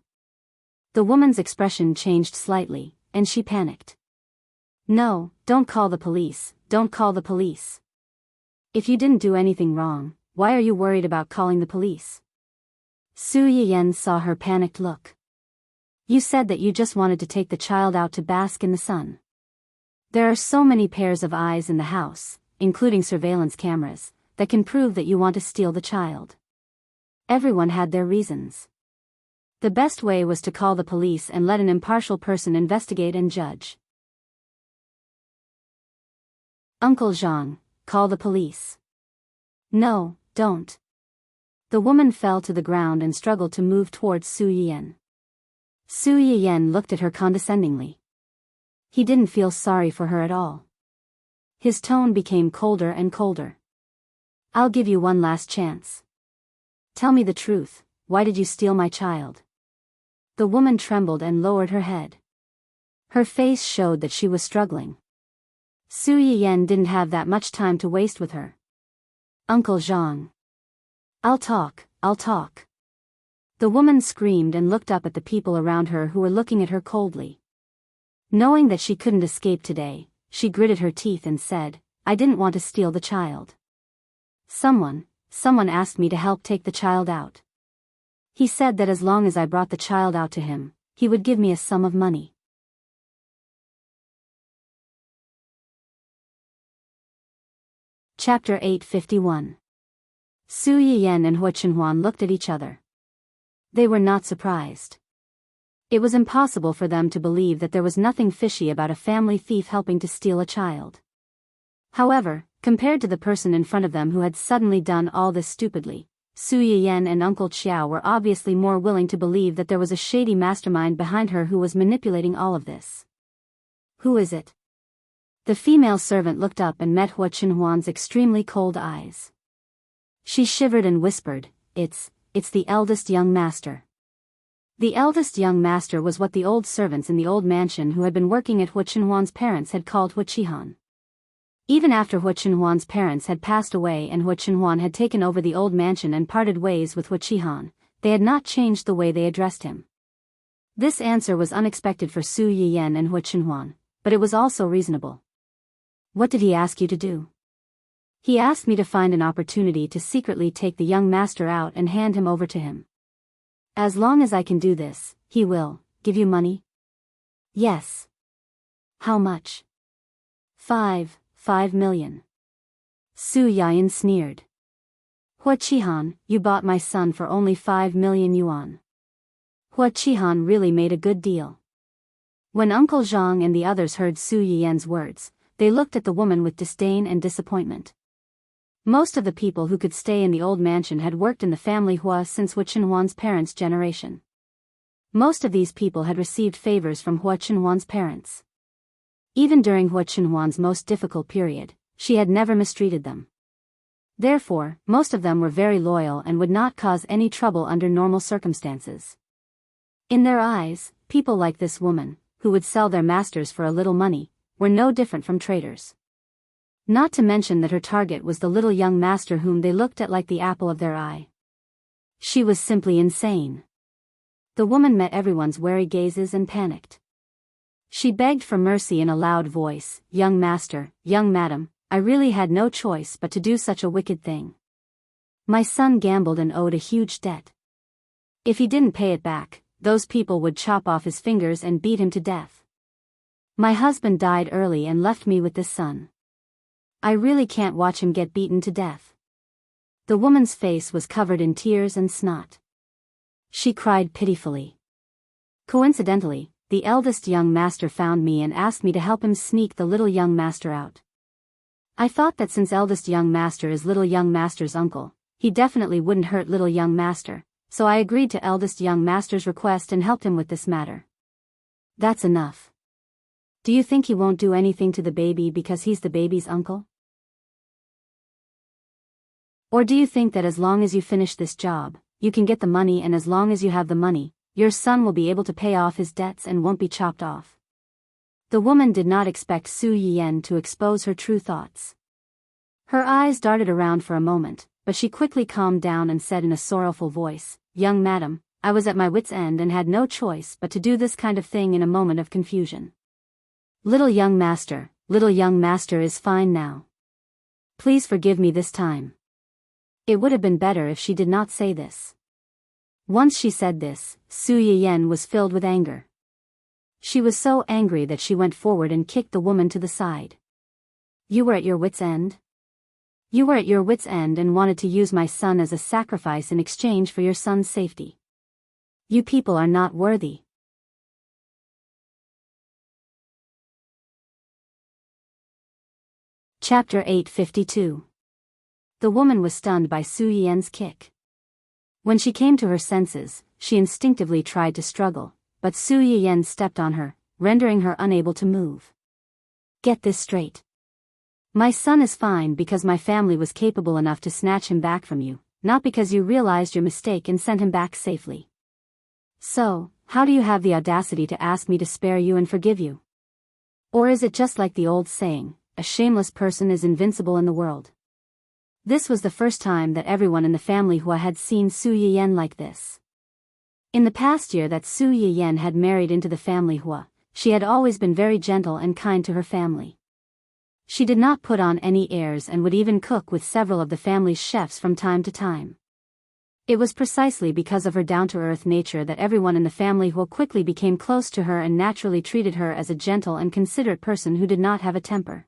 The woman's expression changed slightly, and she panicked. No, don't call the police, don't call the police. If you didn't do anything wrong, why are you worried about calling the police? Su Yiyen saw her panicked look. You said that you just wanted to take the child out to bask in the sun. There are so many pairs of eyes in the house, including surveillance cameras, that can prove that you want to steal the child. Everyone had their reasons. The best way was to call the police and let an impartial person investigate and judge. Uncle Zhang, call the police. No, don't. The woman fell to the ground and struggled to move towards Su Yiyan. Su Yiyan looked at her condescendingly. He didn't feel sorry for her at all. His tone became colder and colder. I'll give you one last chance. Tell me the truth, why did you steal my child? The woman trembled and lowered her head. Her face showed that she was struggling. Su Yiyan didn't have that much time to waste with her. Uncle Zhang. I'll talk. The woman screamed and looked up at the people around her who were looking at her coldly. Knowing that she couldn't escape today, she gritted her teeth and said, I didn't want to steal the child. Someone asked me to help take the child out. He said that as long as I brought the child out to him, he would give me a sum of money. Chapter 851. Su Yiyan and Hua Qinhuan looked at each other. They were not surprised. It was impossible for them to believe that there was nothing fishy about a family thief helping to steal a child. However, compared to the person in front of them who had suddenly done all this stupidly, Su Yiyan and Uncle Qiao were obviously more willing to believe that there was a shady mastermind behind her who was manipulating all of this. Who is it? The female servant looked up and met Hua Qinhuan's extremely cold eyes. She shivered and whispered, It's the eldest young master. The eldest young master was what the old servants in the old mansion who had been working at Hua Qinhuan's parents had called Hua Qihan. Even after Hua Qinhuan's parents had passed away and Hua Qinhuan had taken over the old mansion and parted ways with Hua Qihan, they had not changed the way they addressed him. This answer was unexpected for Su Yiyan and Hua Qinhuan, but it was also reasonable. What did he ask you to do? He asked me to find an opportunity to secretly take the young master out and hand him over to him. As long as I can do this, he will give you money? Yes. How much? 5 million. Su Yiyan sneered. Hua Qihan, you bought my son for only 5 million yuan. Hua Qihan really made a good deal. When Uncle Zhang and the others heard Su Yiyan's words, they looked at the woman with disdain and disappointment. Most of the people who could stay in the old mansion had worked in the family Hua since Hua Qinhuan's parents' generation. Most of these people had received favors from Hua Qinhuan's parents. Even during Hua Qinhuan's most difficult period, she had never mistreated them. Therefore, most of them were very loyal and would not cause any trouble under normal circumstances. In their eyes, people like this woman, who would sell their masters for a little money, were no different from traitors. Not to mention that her target was the little young master whom they looked at like the apple of their eye. She was simply insane. The woman met everyone's wary gazes and panicked. She begged for mercy in a loud voice, Young master, young madam, I really had no choice but to do such a wicked thing. My son gambled and owed a huge debt. If he didn't pay it back, those people would chop off his fingers and beat him to death. My husband died early and left me with this son. I really can't watch him get beaten to death. The woman's face was covered in tears and snot. She cried pitifully. Coincidentally, the eldest young master found me and asked me to help him sneak the little young master out. I thought that since eldest young master is little young master's uncle, he definitely wouldn't hurt little young master, so I agreed to eldest young master's request and helped him with this matter. That's enough. Do you think he won't do anything to the baby because he's the baby's uncle? Or do you think that as long as you finish this job, you can get the money, and as long as you have the money, your son will be able to pay off his debts and won't be chopped off? The woman did not expect Su Yiyan to expose her true thoughts. Her eyes darted around for a moment, but she quickly calmed down and said in a sorrowful voice, Young madam, I was at my wit's end and had no choice but to do this kind of thing in a moment of confusion. Little young master is fine now. Please forgive me this time. It would have been better if she did not say this. Once she said this, Su Yiyan was filled with anger. She was so angry that she went forward and kicked the woman to the side. You were at your wit's end? You were at your wit's end and wanted to use my son as a sacrifice in exchange for your son's safety. You people are not worthy. Chapter 852. The woman was stunned by Su Yian's kick. When she came to her senses, she instinctively tried to struggle, but Su Yian stepped on her, rendering her unable to move. Get this straight. My son is fine because my family was capable enough to snatch him back from you, not because you realized your mistake and sent him back safely. So, how do you have the audacity to ask me to spare you and forgive you? Or is it just like the old saying, a shameless person is invincible in the world? This was the first time that everyone in the family Hua had seen Su Yiyan like this. In the past year that Su Yiyan had married into the family Hua, she had always been very gentle and kind to her family. She did not put on any airs and would even cook with several of the family's chefs from time to time. It was precisely because of her down-to-earth nature that everyone in the family Hua quickly became close to her and naturally treated her as a gentle and considerate person who did not have a temper.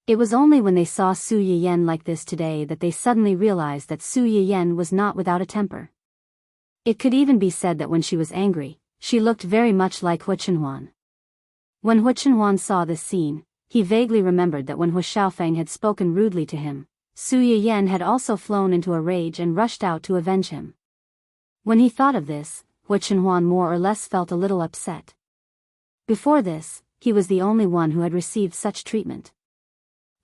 It was only when they saw Su Yiyan like this today that they suddenly realized that Su Yiyan was not without a temper. It could even be said that when she was angry, she looked very much like Hua Chenhuan. When Hua Chenhuan saw this scene, he vaguely remembered that when Hua Xiaofeng had spoken rudely to him, Su Yiyan had also flown into a rage and rushed out to avenge him. When he thought of this, Hua Chenhuan more or less felt a little upset. Before this, he was the only one who had received such treatment.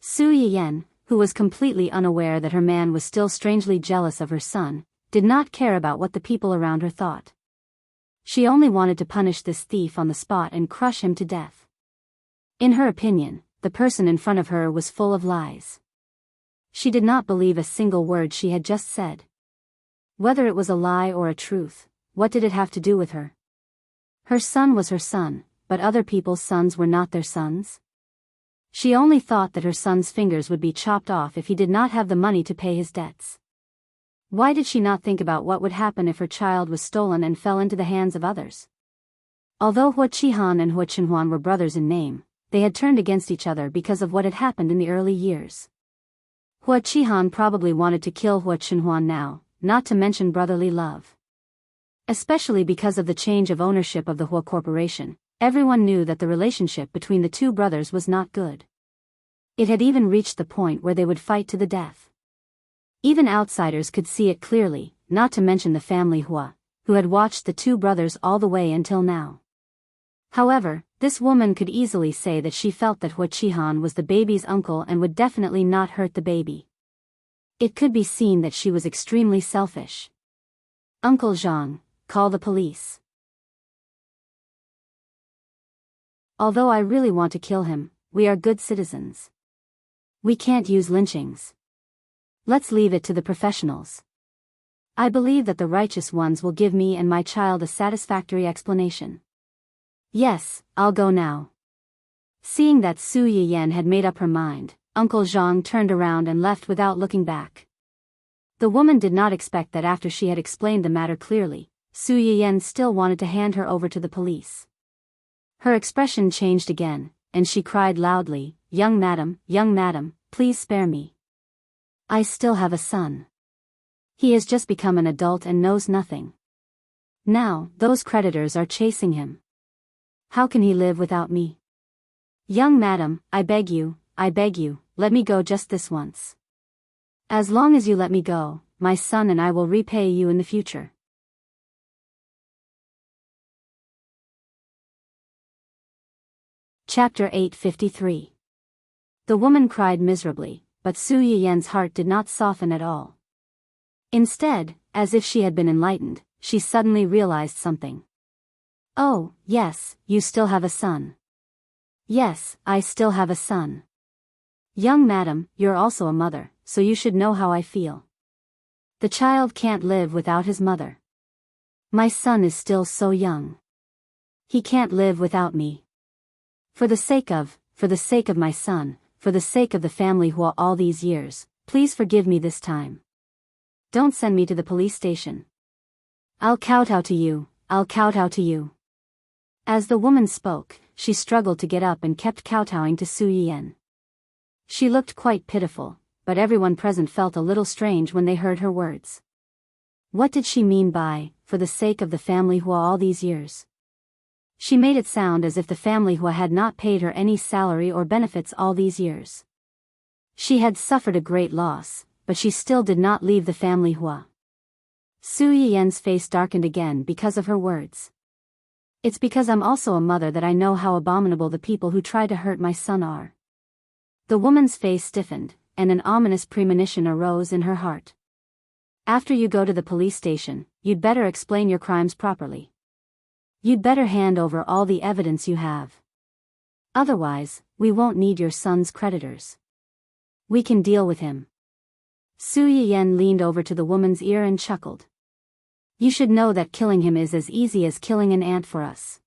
Su Yiyan, who was completely unaware that her man was still strangely jealous of her son, did not care about what the people around her thought. She only wanted to punish this thief on the spot and crush him to death. In her opinion, the person in front of her was full of lies. She did not believe a single word she had just said. Whether it was a lie or a truth, what did it have to do with her? Her son was her son, but other people's sons were not their sons. She only thought that her son's fingers would be chopped off if he did not have the money to pay his debts. Why did she not think about what would happen if her child was stolen and fell into the hands of others? Although Hua Qihan and Hua Chenhuan were brothers in name, they had turned against each other because of what had happened in the early years. Hua Qihan probably wanted to kill Hua Chenhuan now, not to mention brotherly love. Especially because of the change of ownership of the Hua Corporation, everyone knew that the relationship between the two brothers was not good. It had even reached the point where they would fight to the death. Even outsiders could see it clearly, not to mention the family Hua, who had watched the two brothers all the way until now. However, this woman could easily say that she felt that Hua Qihan was the baby's uncle and would definitely not hurt the baby. It could be seen that she was extremely selfish. Uncle Zhang, call the police. Although I really want to kill him, we are good citizens. We can't use lynchings. Let's leave it to the professionals. I believe that the righteous ones will give me and my child a satisfactory explanation. Yes, I'll go now. Seeing that Su Yiyan had made up her mind, Uncle Zhang turned around and left without looking back. The woman did not expect that after she had explained the matter clearly, Su Yiyan still wanted to hand her over to the police. Her expression changed again, and she cried loudly, young madam, please spare me. I still have a son. He has just become an adult and knows nothing. Now, those creditors are chasing him. How can he live without me? Young madam, I beg you, let me go just this once. As long as you let me go, my son and I will repay you in the future. Chapter 853. The woman cried miserably, but Su Yiyan's heart did not soften at all. Instead, as if she had been enlightened, she suddenly realized something. Oh, yes, you still have a son. Yes, I still have a son. Young madam, you're also a mother, so you should know how I feel. The child can't live without his mother. My son is still so young. He can't live without me. For the sake of my son, for the sake of the family Hua all these years, please forgive me this time. Don't send me to the police station. I'll kowtow to you. As the woman spoke, she struggled to get up and kept kowtowing to Su Yiyan. She looked quite pitiful, but everyone present felt a little strange when they heard her words. What did she mean by, for the sake of the family Hua all these years? She made it sound as if the family Hua had not paid her any salary or benefits all these years. She had suffered a great loss, but she still did not leave the family Hua. Su Yiyan's face darkened again because of her words. It's because I'm also a mother that I know how abominable the people who try to hurt my son are. The woman's face stiffened, and an ominous premonition arose in her heart. After you go to the police station, you'd better explain your crimes properly. You'd better hand over all the evidence you have. Otherwise, we won't need your son's creditors. We can deal with him. Su Yiyan leaned over to the woman's ear and chuckled. You should know that killing him is as easy as killing an ant for us.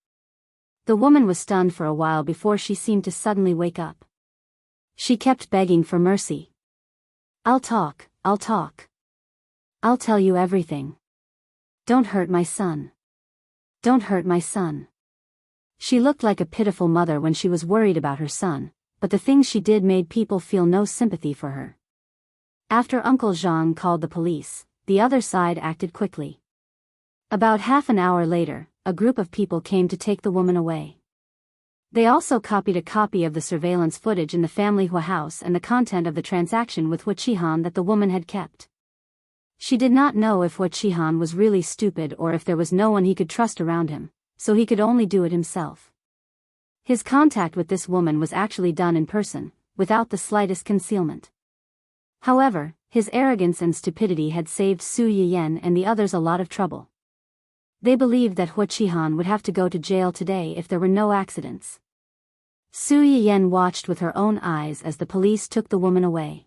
The woman was stunned for a while before she seemed to suddenly wake up. She kept begging for mercy. I'll talk. I'll tell you everything. Don't hurt my son. Don't hurt my son. She looked like a pitiful mother when she was worried about her son, but the things she did made people feel no sympathy for her. After Uncle Zhang called the police, the other side acted quickly. About half an hour later, a group of people came to take the woman away. They also copied a copy of the surveillance footage in the family Hua house and the content of the transaction with Hua Qihan that the woman had kept. She did not know if Hua Qihan was really stupid or if there was no one he could trust around him, so he could only do it himself. His contact with this woman was actually done in person, without the slightest concealment. However, his arrogance and stupidity had saved Su Yiyan and the others a lot of trouble. They believed that Hua Qihan would have to go to jail today if there were no accidents. Su Yiyan watched with her own eyes as the police took the woman away.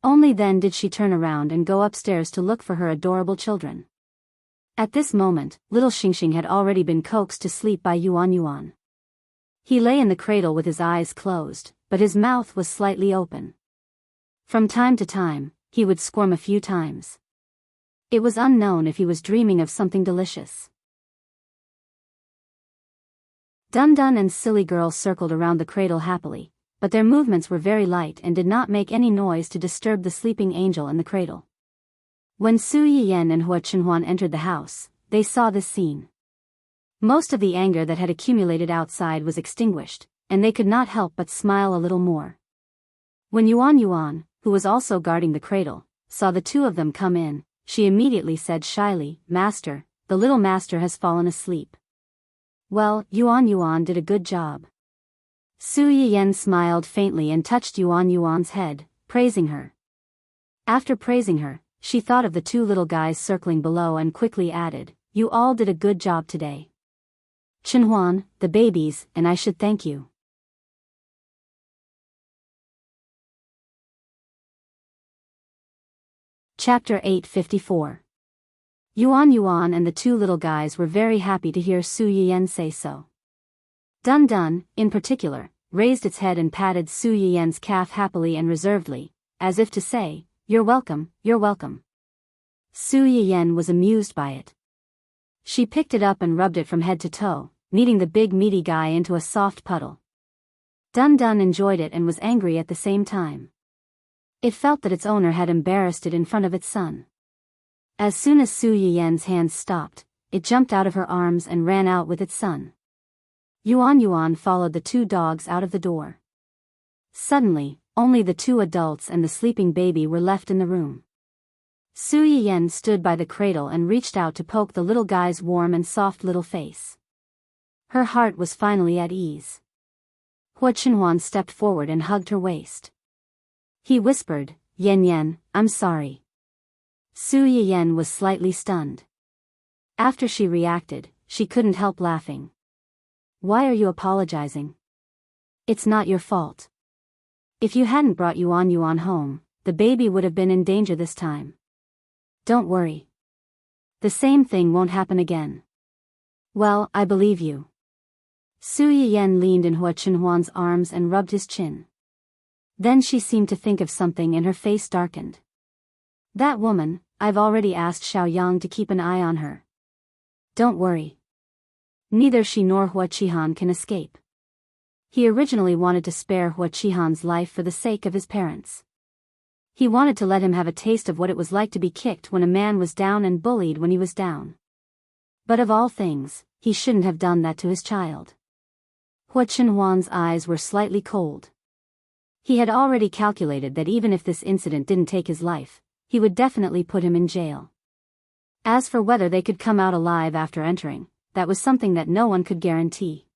Only then did she turn around and go upstairs to look for her adorable children. At this moment, little Xingxing had already been coaxed to sleep by Yuan Yuan. He lay in the cradle with his eyes closed, but his mouth was slightly open. From time to time, he would squirm a few times. It was unknown if he was dreaming of something delicious. Dun Dun and Silly Girl circled around the cradle happily, but their movements were very light and did not make any noise to disturb the sleeping angel in the cradle. When Su Yiyan and Hua Chenhuan entered the house, they saw this scene. Most of the anger that had accumulated outside was extinguished, and they could not help but smile a little more. When Yuan Yuan, who was also guarding the cradle, saw the two of them come in, she immediately said shyly, "Master, the little master has fallen asleep." Well, Yuan Yuan did a good job. Su Yiyan smiled faintly and touched Yuan Yuan's head, praising her. After praising her, she thought of the two little guys circling below and quickly added, "You all did a good job today. Chenhuan, the babies, and I should thank you." Chapter 854. Yuan Yuan and the two little guys were very happy to hear Su Yiyan say so. Dun Dun, in particular, raised its head and patted Su Yiyan's calf happily and reservedly, as if to say, "You're welcome, you're welcome." Su Yiyan was amused by it. She picked it up and rubbed it from head to toe, kneading the big meaty guy into a soft puddle. Dun Dun enjoyed it and was angry at the same time. It felt that its owner had embarrassed it in front of its son. As soon as Su Yiyan's hands stopped, it jumped out of her arms and ran out with its son. Yuan Yuan followed the two dogs out of the door. Suddenly, only the two adults and the sleeping baby were left in the room. Su Yiyan stood by the cradle and reached out to poke the little guy's warm and soft little face. Her heart was finally at ease. Hua Chenhuan stepped forward and hugged her waist. He whispered, "Yan Yan, I'm sorry." Su Yiyan was slightly stunned. After she reacted, she couldn't help laughing. "Why are you apologizing? It's not your fault. If you hadn't brought Yuan Yuan home, the baby would have been in danger this time. Don't worry. The same thing won't happen again." "Well, I believe you." Su Yiyan leaned in Hua Chenhuan's arms and rubbed his chin. Then she seemed to think of something and her face darkened. "That woman, I've already asked Xiaoyang to keep an eye on her. Don't worry. Neither she nor Hua Qihan can escape." He originally wanted to spare Hua Qihan's life for the sake of his parents. He wanted to let him have a taste of what it was like to be kicked when a man was down and bullied when he was down. But of all things, he shouldn't have done that to his child. Hua Chenhuan's eyes were slightly cold. He had already calculated that even if this incident didn't take his life, he would definitely put him in jail. As for whether they could come out alive after entering, that was something that no one could guarantee.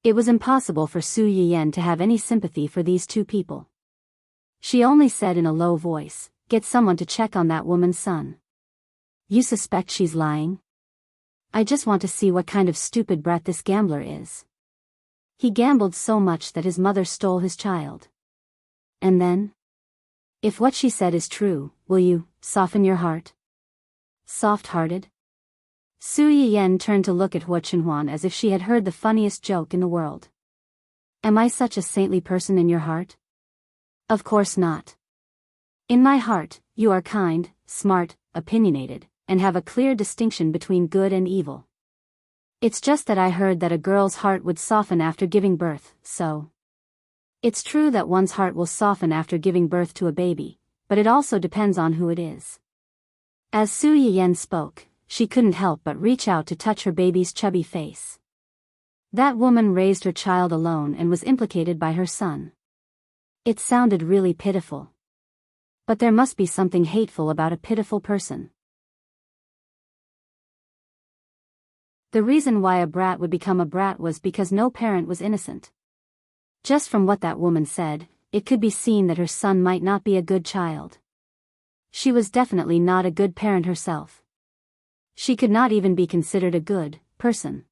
It was impossible for Su Yiyan to have any sympathy for these two people. She only said in a low voice, "Get someone to check on that woman's son." "You suspect she's lying?" "I just want to see what kind of stupid brat this gambler is. He gambled so much that his mother stole his child. And then? If what she said is true, will you soften your heart?" Soft-hearted? Su Yiyan turned to look at Hua Chenhuan as if she had heard the funniest joke in the world. "Am I such a saintly person in your heart?" "Of course not. In my heart, you are kind, smart, opinionated, and have a clear distinction between good and evil. It's just that I heard that a girl's heart would soften after giving birth, so. It's true that one's heart will soften after giving birth to a baby, but it also depends on who it is." As Su Yiyan spoke, she couldn't help but reach out to touch her baby's chubby face. That woman raised her child alone and was implicated by her son. It sounded really pitiful. But there must be something hateful about a pitiful person. The reason why a brat would become a brat was because no parent was innocent. Just from what that woman said, it could be seen that her son might not be a good child. She was definitely not a good parent herself. She could not even be considered a good person.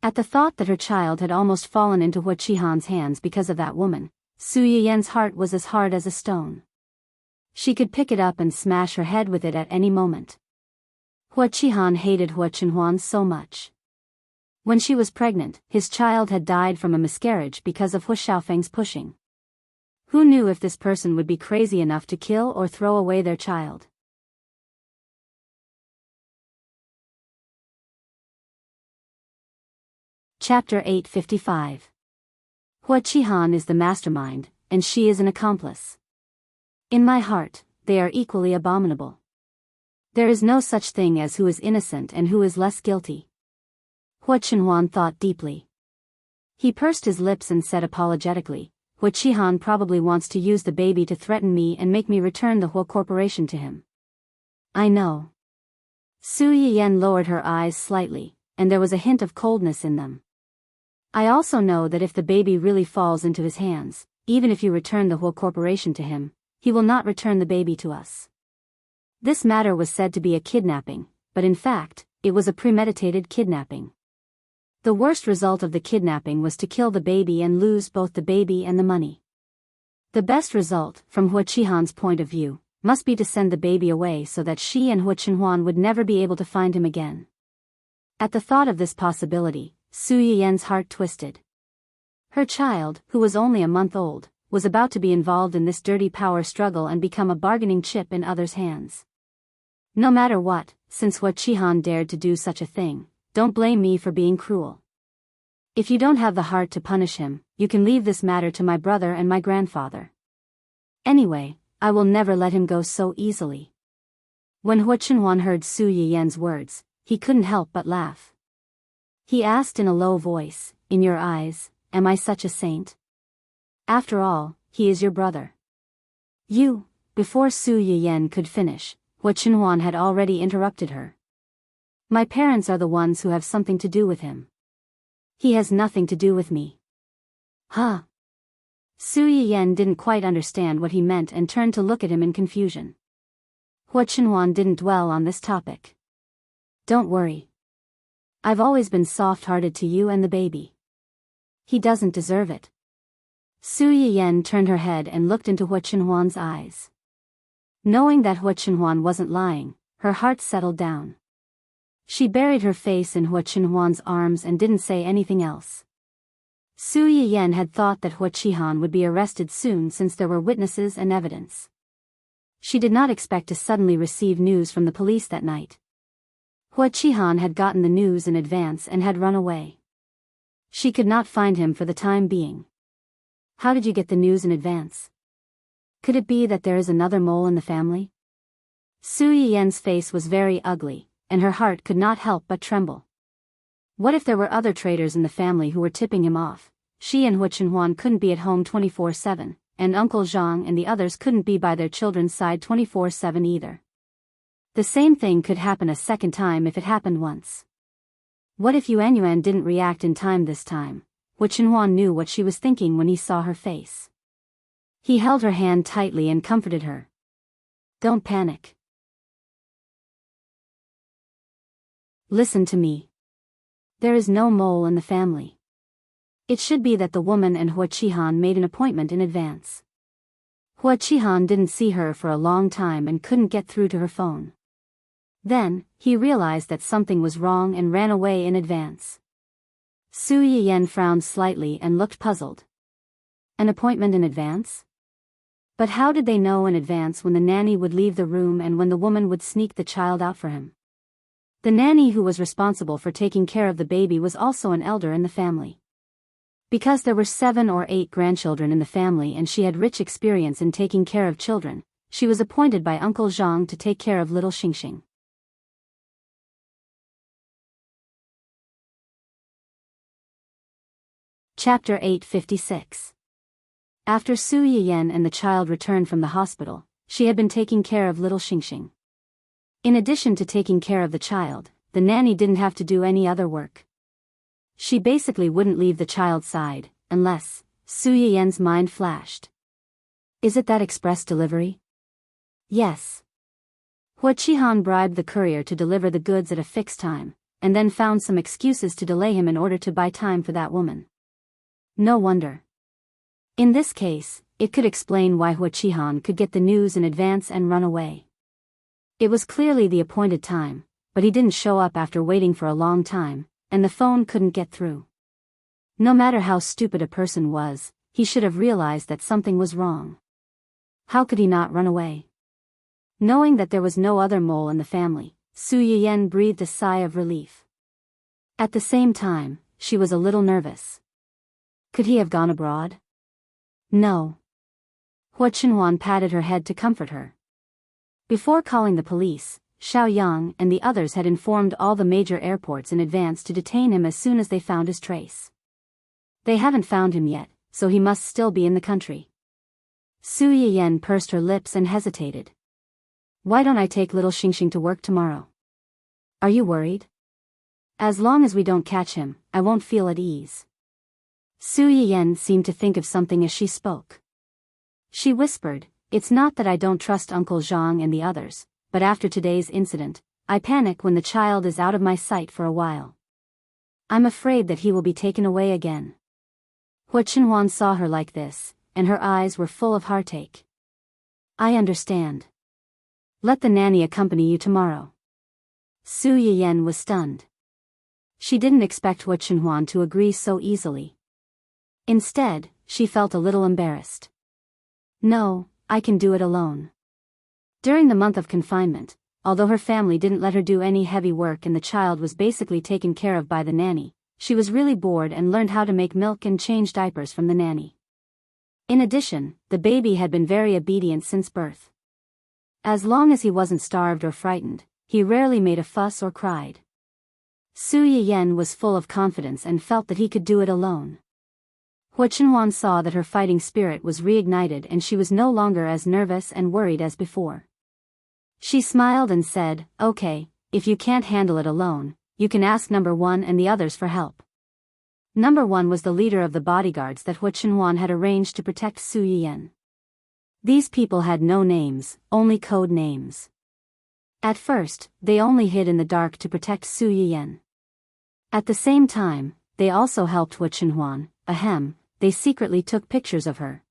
At the thought that her child had almost fallen into Hua Qihan's hands because of that woman, Su Yiyan's heart was as hard as a stone. She could pick it up and smash her head with it at any moment. Hua Qihan hated Hua Chenhuan so much. When she was pregnant, his child had died from a miscarriage because of Hua Xiaofeng's pushing. Who knew if this person would be crazy enough to kill or throw away their child? Chapter 855. Hua Qihan is the mastermind, and she is an accomplice. In my heart, they are equally abominable. There is no such thing as who is innocent and who is less guilty. Hua Chenhuan thought deeply. He pursed his lips and said apologetically, "Hua Qihan probably wants to use the baby to threaten me and make me return the Hua Corporation to him." "I know." Su Yiyan lowered her eyes slightly, and there was a hint of coldness in them. "I also know that if the baby really falls into his hands, even if you return the Hua Corporation to him, he will not return the baby to us." This matter was said to be a kidnapping, but in fact, it was a premeditated kidnapping. The worst result of the kidnapping was to kill the baby and lose both the baby and the money. The best result, from Hua Qihan's point of view, must be to send the baby away so that she and Hua Chenhuan would never be able to find him again. At the thought of this possibility, Su Yiyan's heart twisted. Her child, who was only a month old, was about to be involved in this dirty power struggle and become a bargaining chip in others' hands. No matter what, since Hua Qihan dared to do such a thing, don't blame me for being cruel. If you don't have the heart to punish him, you can leave this matter to my brother and my grandfather. Anyway, I will never let him go so easily. When Hua Chenhuan heard Su Yiyan's words, he couldn't help but laugh. He asked in a low voice, "In your eyes, am I such a saint? After all, he is your brother." "You," before Su Yiyan could finish, Hua Chenhuan had already interrupted her. "My parents are the ones who have something to do with him. He has nothing to do with me." "Huh?" Su Yiyan didn't quite understand what he meant and turned to look at him in confusion. Hua Chenhuan didn't dwell on this topic. "Don't worry. I've always been soft-hearted to you and the baby. He doesn't deserve it." Su Yiyan turned her head and looked into Hua Chenhuan's eyes. Knowing that Hua Chenhuan wasn't lying, her heart settled down. She buried her face in Hua Chenhuan's arms and didn't say anything else. Su Yiyan had thought that Hua Qihan would be arrested soon since there were witnesses and evidence. She did not expect to suddenly receive news from the police that night. Hua Qihan had gotten the news in advance and had run away. She could not find him for the time being. "How did you get the news in advance? Could it be that there is another mole in the family?" Su Yiyan's face was very ugly, and her heart could not help but tremble. What if there were other traitors in the family who were tipping him off? She and Hua Chenhuan couldn't be at home 24/7, and Uncle Zhang and the others couldn't be by their children's side 24/7 either. The same thing could happen a second time if it happened once. What if Yuanyuan didn't react in time this time? Hu Chenhuan knew what she was thinking when he saw her face. He held her hand tightly and comforted her. Don't panic. Listen to me. There is no mole in the family. It should be that the woman and Hua Qihan made an appointment in advance. Hua Qihan didn't see her for a long time and couldn't get through to her phone. Then, he realized that something was wrong and ran away in advance. Su Yiyan frowned slightly and looked puzzled. An appointment in advance? But how did they know in advance when the nanny would leave the room and when the woman would sneak the child out for him? The nanny who was responsible for taking care of the baby was also an elder in the family. Because there were 7 or 8 grandchildren in the family and she had rich experience in taking care of children, she was appointed by Uncle Zhang to take care of little Xingxing. Chapter 856. After Su Yiyan and the child returned from the hospital, she had been taking care of little Xingxing. In addition to taking care of the child, the nanny didn't have to do any other work. She basically wouldn't leave the child's side, unless, Su Yiyan's mind flashed. Is it that express delivery? Yes. Hua Qihan bribed the courier to deliver the goods at a fixed time, and then found some excuses to delay him in order to buy time for that woman. No wonder. In this case, it could explain why Hua Qihan could get the news in advance and run away. It was clearly the appointed time, but he didn't show up after waiting for a long time, and the phone couldn't get through. No matter how stupid a person was, he should have realized that something was wrong. How could he not run away? Knowing that there was no other mole in the family, Su Yiyan breathed a sigh of relief. At the same time, she was a little nervous. Could he have gone abroad? No. Hua Chenhuan patted her head to comfort her. Before calling the police, Xiao Yang and the others had informed all the major airports in advance to detain him as soon as they found his trace. They haven't found him yet, so he must still be in the country. Su Yiyan pursed her lips and hesitated. Why don't I take little Xingxing to work tomorrow? Are you worried? As long as we don't catch him, I won't feel at ease. Su Yiyan seemed to think of something as she spoke. She whispered, It's not that I don't trust Uncle Zhang and the others, but after today's incident, I panic when the child is out of my sight for a while. I'm afraid that he will be taken away again. Hua Chenhuan saw her like this, and her eyes were full of heartache. I understand. Let the nanny accompany you tomorrow. Su Yiyan was stunned. She didn't expect Hua Chenhuan to agree so easily. Instead, she felt a little embarrassed. No, I can do it alone. During the month of confinement, although her family didn't let her do any heavy work and the child was basically taken care of by the nanny, she was really bored and learned how to make milk and change diapers from the nanny. In addition, the baby had been very obedient since birth. As long as he wasn't starved or frightened, he rarely made a fuss or cried. Su Yiyan was full of confidence and felt that he could do it alone. Hua Chenhuan saw that her fighting spirit was reignited and she was no longer as nervous and worried as before. She smiled and said, Okay, if you can't handle it alone, you can ask number 1 and the others for help. Number 1 was the leader of the bodyguards that Hua Chenhuan had arranged to protect Su Yiyan. These people had no names, only code names. At first, they only hid in the dark to protect Su Yiyan. At the same time, they also helped Hua Chenhuan, ahem, they secretly took pictures of her.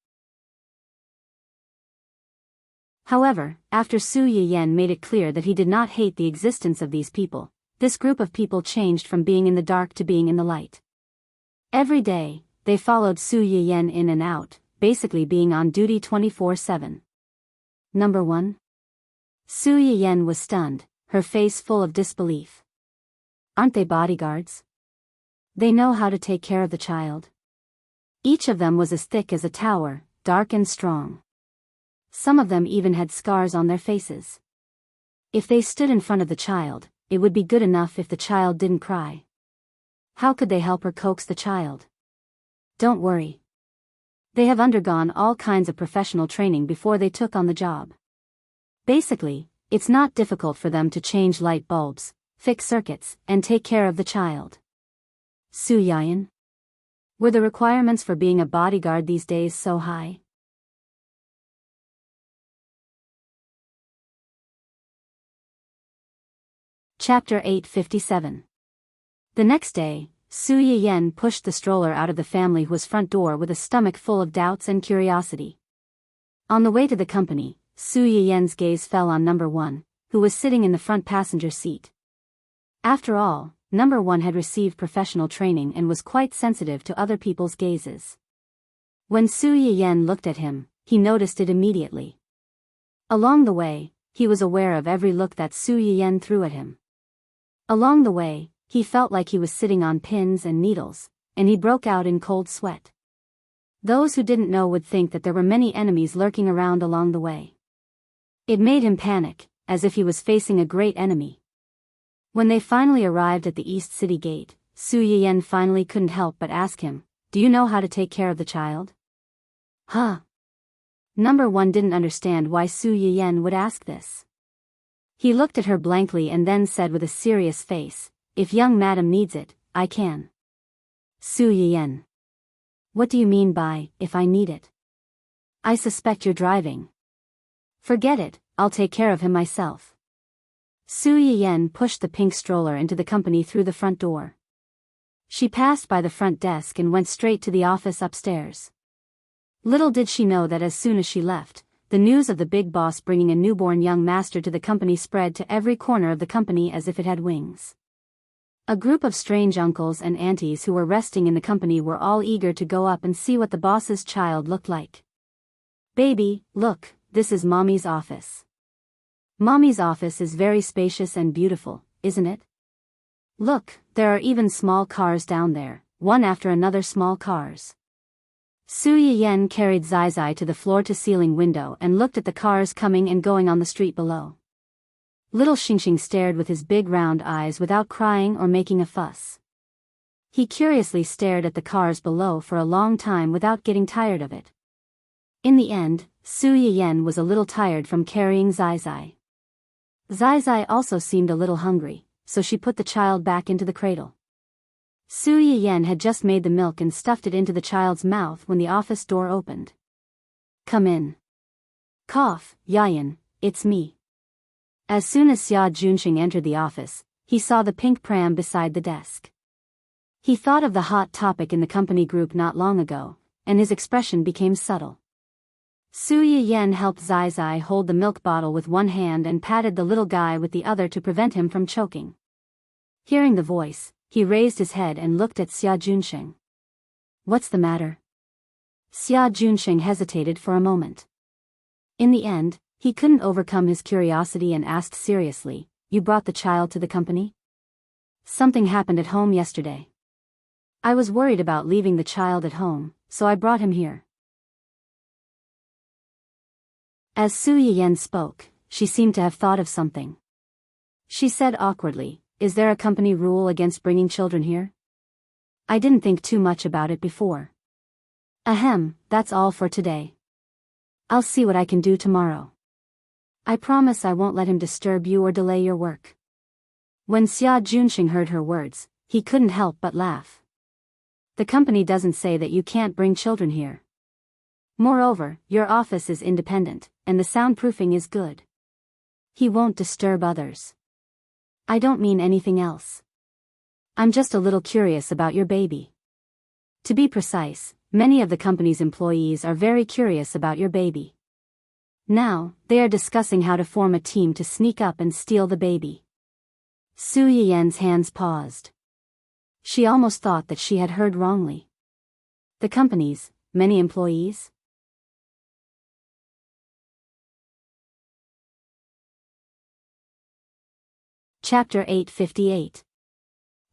However, after Su Yiyan made it clear that he did not hate the existence of these people, this group of people changed from being in the dark to being in the light. Every day, they followed Su Yiyan in and out, basically being on duty 24/7. Number 1. Su Yiyan was stunned, her face full of disbelief. Aren't they bodyguards? They know how to take care of the child. Each of them was as thick as a tower, dark and strong. Some of them even had scars on their faces. If they stood in front of the child, it would be good enough if the child didn't cry. How could they help her coax the child? Don't worry. They have undergone all kinds of professional training before they took on the job. Basically, it's not difficult for them to change light bulbs, fix circuits, and take care of the child. Su Yayan? Were the requirements for being a bodyguard these days so high? Chapter 857. The next day, Su Yayan pushed the stroller out of the family's front door with a stomach full of doubts and curiosity. On the way to the company, Su Yayan's gaze fell on number 1, who was sitting in the front passenger seat. After all, number 1 had received professional training and was quite sensitive to other people's gazes. When Su Yayan looked at him, he noticed it immediately. Along the way, he was aware of every look that Su Yayan threw at him. Along the way, he felt like he was sitting on pins and needles, and he broke out in cold sweat. Those who didn't know would think that there were many enemies lurking around along the way. It made him panic, as if he was facing a great enemy. When they finally arrived at the East City Gate, Su Yayan finally couldn't help but ask him, "Do you know how to take care of the child?" Huh? Number 1 didn't understand why Su Yayan would ask this. He looked at her blankly and then said with a serious face, "If young madam needs it, I can." Su Yayan. What do you mean by, "if I need it"? I suspect you're driving. Forget it, I'll take care of him myself. Su Yayan pushed the pink stroller into the company through the front door. She passed by the front desk and went straight to the office upstairs. Little did she know that as soon as she left, the news of the big boss bringing a newborn young master to the company spread to every corner of the company as if it had wings. A group of strange uncles and aunties who were resting in the company were all eager to go up and see what the boss's child looked like. "Baby, look, this is Mommy's office. Mommy's office is very spacious and beautiful, isn't it? Look, there are even small cars down there, one after another small cars." Su Yayan carried Zai to the floor-to-ceiling window and looked at the cars coming and going on the street below. Little Xingxing stared with his big round eyes without crying or making a fuss. He curiously stared at the cars below for a long time without getting tired of it. In the end, Su Yayan was a little tired from carrying Zai. Zai also seemed a little hungry, so she put the child back into the cradle. Su Yayan had just made the milk and stuffed it into the child's mouth when the office door opened. "Come in." "Cough, Yayan, it's me." As soon as Xia Junxing entered the office, he saw the pink pram beside the desk. He thought of the hot topic in the company group not long ago, and his expression became subtle. Su Yayan helped Zai hold the milk bottle with one hand and patted the little guy with the other to prevent him from choking. Hearing the voice, he raised his head and looked at Xia Junxing. "What's the matter?" Xia Junxing hesitated for a moment. In the end, he couldn't overcome his curiosity and asked seriously, "You brought the child to the company?" "Something happened at home yesterday. I was worried about leaving the child at home, so I brought him here." As Su Yayan spoke, she seemed to have thought of something. She said awkwardly, "Is there a company rule against bringing children here? I didn't think too much about it before." "Ahem, that's all for today. I'll see what I can do tomorrow. I promise I won't let him disturb you or delay your work." When Xia Junxing heard her words, he couldn't help but laugh. "The company doesn't say that you can't bring children here. Moreover, your office is independent, and the soundproofing is good. He won't disturb others. I don't mean anything else. I'm just a little curious about your baby. To be precise, many of the company's employees are very curious about your baby. Now, they are discussing how to form a team to sneak up and steal the baby." Su Yayan's hands paused. She almost thought that she had heard wrongly. The company's many employees? Chapter 858.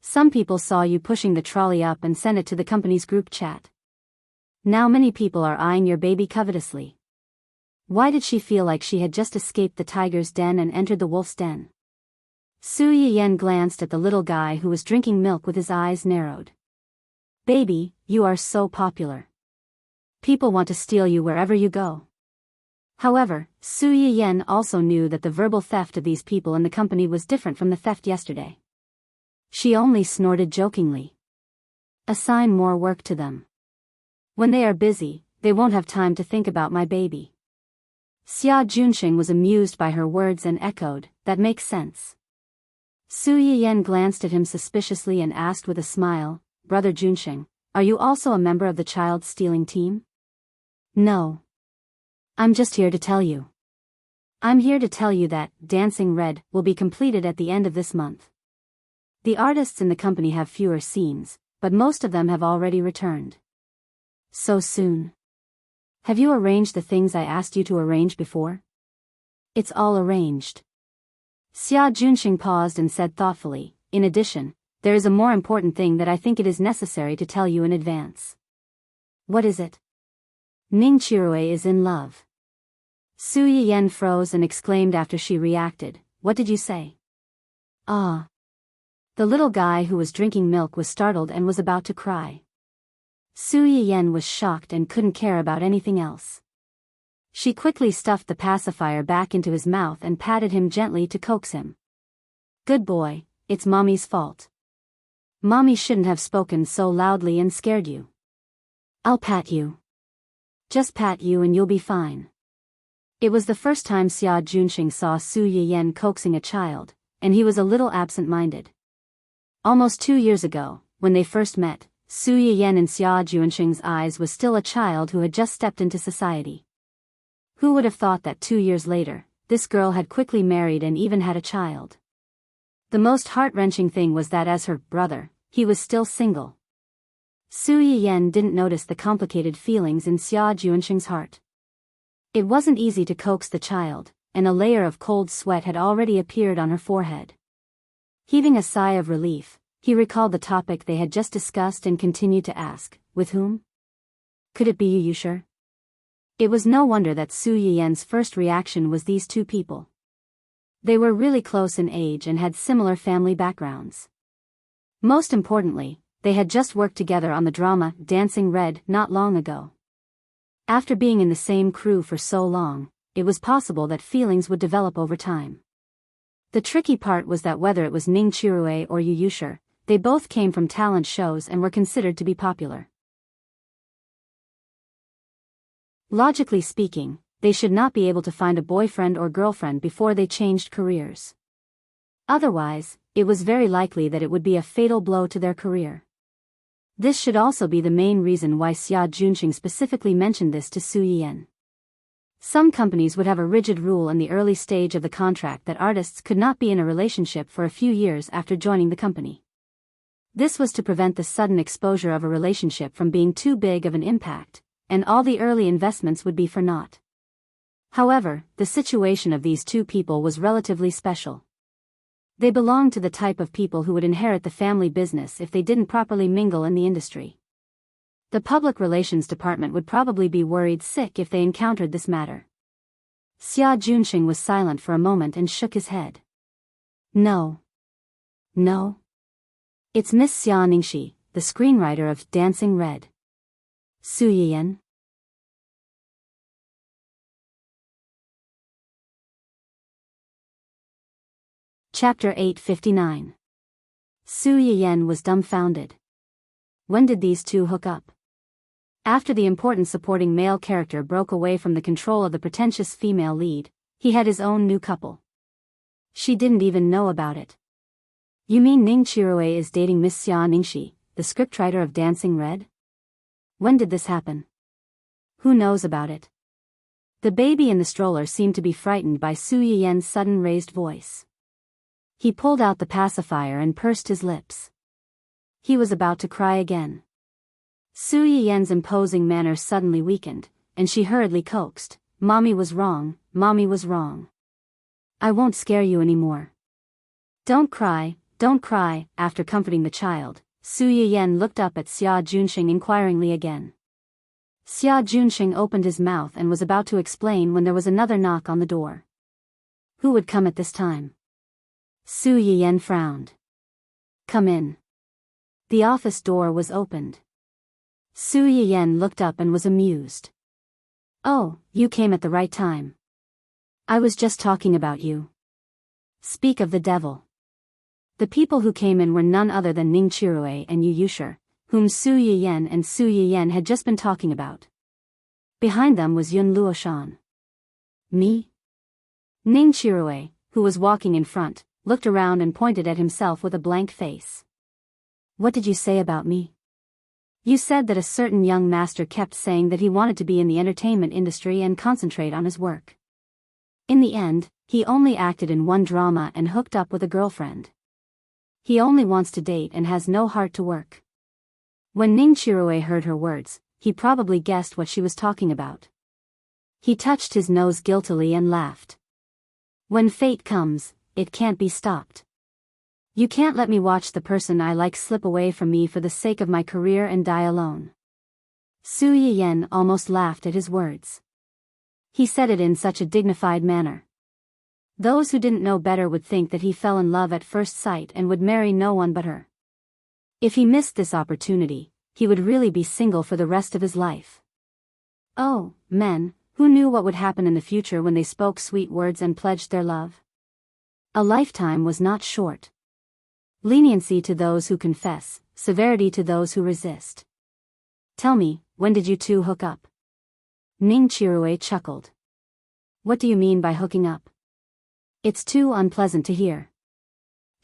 Some people saw you pushing the trolley up and sent it to the company's group chat. Now many people are eyeing your baby covetously. Why did she feel like she had just escaped the tiger's den and entered the wolf's den? Su Yayan glanced at the little guy who was drinking milk with his eyes narrowed. "Baby, you are so popular. People want to steal you wherever you go. However, Su Yiyan also knew that the verbal theft of these people in the company was different from the theft yesterday. She only snorted jokingly. Assign more work to them. When they are busy, they won't have time to think about my baby. Xia Junxing was amused by her words and echoed, that makes sense. Su Yiyan glanced at him suspiciously and asked with a smile, Brother Junxing, are you also a member of the child stealing team? No. I'm just here to tell you. I'm here to tell you that Dancing Red will be completed at the end of this month. The artists in the company have fewer scenes, but most of them have already returned. So soon. Have you arranged the things I asked you to arrange before? It's all arranged. Xia Junxing paused and said thoughtfully, in addition, there is a more important thing that I think it is necessary to tell you in advance. What is it? Ning Chirue is in love. Su Yiyan froze and exclaimed after she reacted, what did you say? Ah. The little guy who was drinking milk was startled and was about to cry. Su Yiyan was shocked and couldn't care about anything else. She quickly stuffed the pacifier back into his mouth and patted him gently to coax him. Good boy, it's Mommy's fault. Mommy shouldn't have spoken so loudly and scared you. I'll pat you. Just pat you and you'll be fine. It was the first time Xia Junxing saw Su Yiyan coaxing a child, and he was a little absent-minded. Almost 2 years ago, when they first met, Su Yiyan in Xia Junxing's eyes was still a child who had just stepped into society. Who would have thought that 2 years later, this girl had quickly married and even had a child? The most heart-wrenching thing was that as her brother, he was still single. Su Yiyan didn't notice the complicated feelings in Xia Junxing's heart. It wasn't easy to coax the child, and a layer of cold sweat had already appeared on her forehead. Heaving a sigh of relief, he recalled the topic they had just discussed and continued to ask, with whom? Could it be you sure? It was no wonder that Su Yiyan's first reaction was these two people. They were really close in age and had similar family backgrounds. Most importantly, they had just worked together on the drama Dancing Red not long ago. After being in the same crew for so long, it was possible that feelings would develop over time. The tricky part was that whether it was Ning Chirue or Yu Yushir, they both came from talent shows and were considered to be popular. Logically speaking, they should not be able to find a boyfriend or girlfriend before they changed careers. Otherwise, it was very likely that it would be a fatal blow to their career. This should also be the main reason why Xia Junxing specifically mentioned this to Su Yiyan. Some companies would have a rigid rule in the early stage of the contract that artists could not be in a relationship for a few years after joining the company. This was to prevent the sudden exposure of a relationship from being too big of an impact, and all the early investments would be for naught. However, the situation of these two people was relatively special. They belonged to the type of people who would inherit the family business if they didn't properly mingle in the industry. The public relations department would probably be worried sick if they encountered this matter. Xia Junxing was silent for a moment and shook his head. No. No. It's Miss Xia Ningxi, the screenwriter of Dancing Red. Su Yiyan. Chapter 859. Su Yiyan was dumbfounded. When did these two hook up? After the important supporting male character broke away from the control of the pretentious female lead, he had his own new couple. She didn't even know about it. You mean Ning Chirue is dating Miss Xia Ningxi, the scriptwriter of Dancing Red? When did this happen? Who knows about it? The baby in the stroller seemed to be frightened by Su Yiyan's sudden raised voice. He pulled out the pacifier and pursed his lips. He was about to cry again. Su Yiyan's imposing manner suddenly weakened, and she hurriedly coaxed, Mommy was wrong, Mommy was wrong. I won't scare you anymore. Don't cry, don't cry. After comforting the child, Su Yiyan looked up at Xia Junxing inquiringly again. Xia Junxing opened his mouth and was about to explain when there was another knock on the door. Who would come at this time? Su Yiyan frowned. Come in. The office door was opened. Su Yiyen looked up and was amused. Oh, you came at the right time. I was just talking about you. Speak of the devil. The people who came in were none other than Ning Chirue and Yu Yushir, whom Su Yiyen and Su Yiyen had just been talking about. Behind them was Yun Luoshan. Me? Ning Chirue, who was walking in front, looked around and pointed at himself with a blank face. What did you say about me? You said that a certain young master kept saying that he wanted to be in the entertainment industry and concentrate on his work. In the end, he only acted in one drama and hooked up with a girlfriend. He only wants to date and has no heart to work. When Ning Chirue heard her words, he probably guessed what she was talking about. He touched his nose guiltily and laughed. When fate comes, it can't be stopped. You can't let me watch the person I like slip away from me for the sake of my career and die alone. Su Yiyen almost laughed at his words. He said it in such a dignified manner. Those who didn't know better would think that he fell in love at first sight and would marry no one but her. If he missed this opportunity, he would really be single for the rest of his life. Oh, men, who knew what would happen in the future when they spoke sweet words and pledged their love? A lifetime was not short. Leniency to those who confess, severity to those who resist. Tell me, when did you two hook up? Ning Chirue chuckled. What do you mean by hooking up? It's too unpleasant to hear.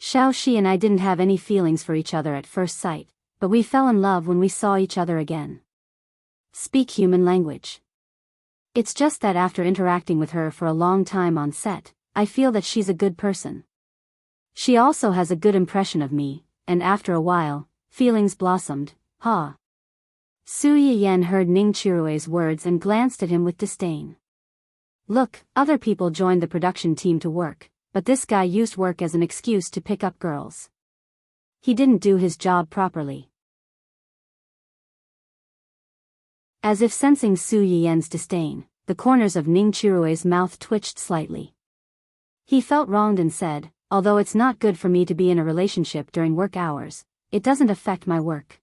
Xiao Shi and I didn't have any feelings for each other at first sight, but we fell in love when we saw each other again. Speak human language. It's just that after interacting with her for a long time on set, I feel that she's a good person. She also has a good impression of me, and after a while, feelings blossomed, ha. Su Yiyen heard Ning Chirue's words and glanced at him with disdain. Look, other people joined the production team to work, but this guy used work as an excuse to pick up girls. He didn't do his job properly. As if sensing Su Yiyen's disdain, the corners of Ning Chirue's mouth twitched slightly. He felt wronged and said, although it's not good for me to be in a relationship during work hours, it doesn't affect my work.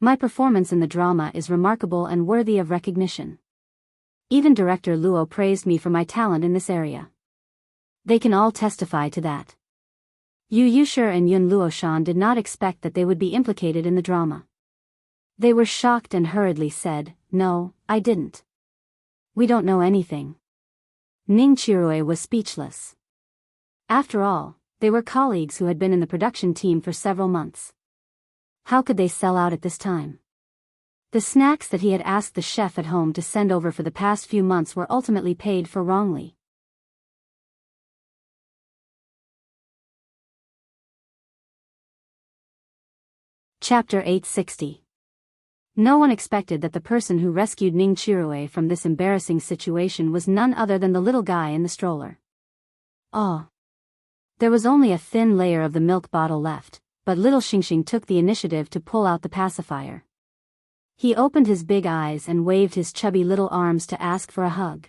My performance in the drama is remarkable and worthy of recognition. Even director Luo praised me for my talent in this area. They can all testify to that. Yu Yushir and Yun Luoshan did not expect that they would be implicated in the drama. They were shocked and hurriedly said, no, I didn't. We don't know anything. Ning Chirue was speechless. After all, they were colleagues who had been in the production team for several months. How could they sell out at this time? The snacks that he had asked the chef at home to send over for the past few months were ultimately paid for wrongly. Chapter 860. No one expected that the person who rescued Ning Chirue from this embarrassing situation was none other than the little guy in the stroller. Oh. There was only a thin layer of the milk bottle left, but little Xingxing took the initiative to pull out the pacifier. He opened his big eyes and waved his chubby little arms to ask for a hug.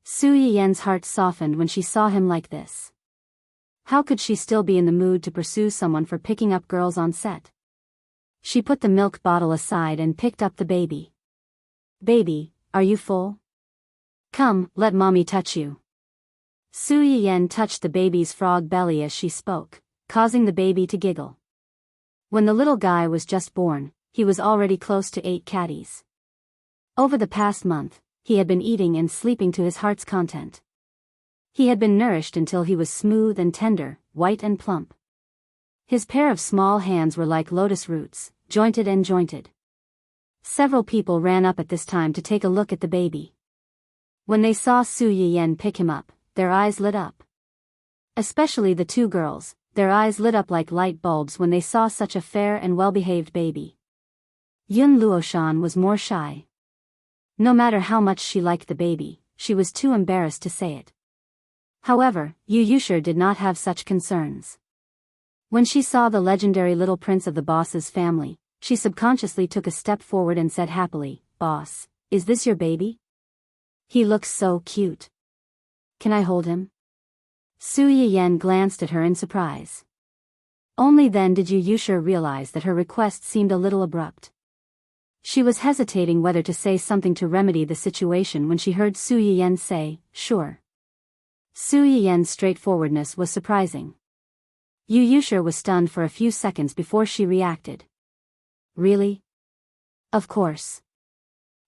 Su Yiyen's heart softened when she saw him like this. How could she still be in the mood to pursue someone for picking up girls on set? She put the milk bottle aside and picked up the baby. Baby, are you full? Come, let mommy touch you. Su Yiyen touched the baby's frog belly as she spoke, causing the baby to giggle. When the little guy was just born, he was already close to 8 caddies. Over the past month, he had been eating and sleeping to his heart's content. He had been nourished until he was smooth and tender, white and plump. His pair of small hands were like lotus roots, jointed and jointed. Several people ran up at this time to take a look at the baby. When they saw Su Yiyen pick him up, their eyes lit up. Especially the 2 girls, their eyes lit up like light bulbs when they saw such a fair and well-behaved baby. Yun Luoshan was more shy. No matter how much she liked the baby, she was too embarrassed to say it. However, Yu Yushir did not have such concerns. When she saw the legendary little prince of the boss's family, she subconsciously took a step forward and said happily, "Boss, is this your baby? He looks so cute. Can I hold him?" Su Yiyen glanced at her in surprise. Only then did Yu Yushir realize that her request seemed a little abrupt. She was hesitating whether to say something to remedy the situation when she heard Su Yiyan say, "Sure." Su Yiyan's straightforwardness was surprising. Yu Yushir was stunned for a few seconds before she reacted. "Really?" "Of course."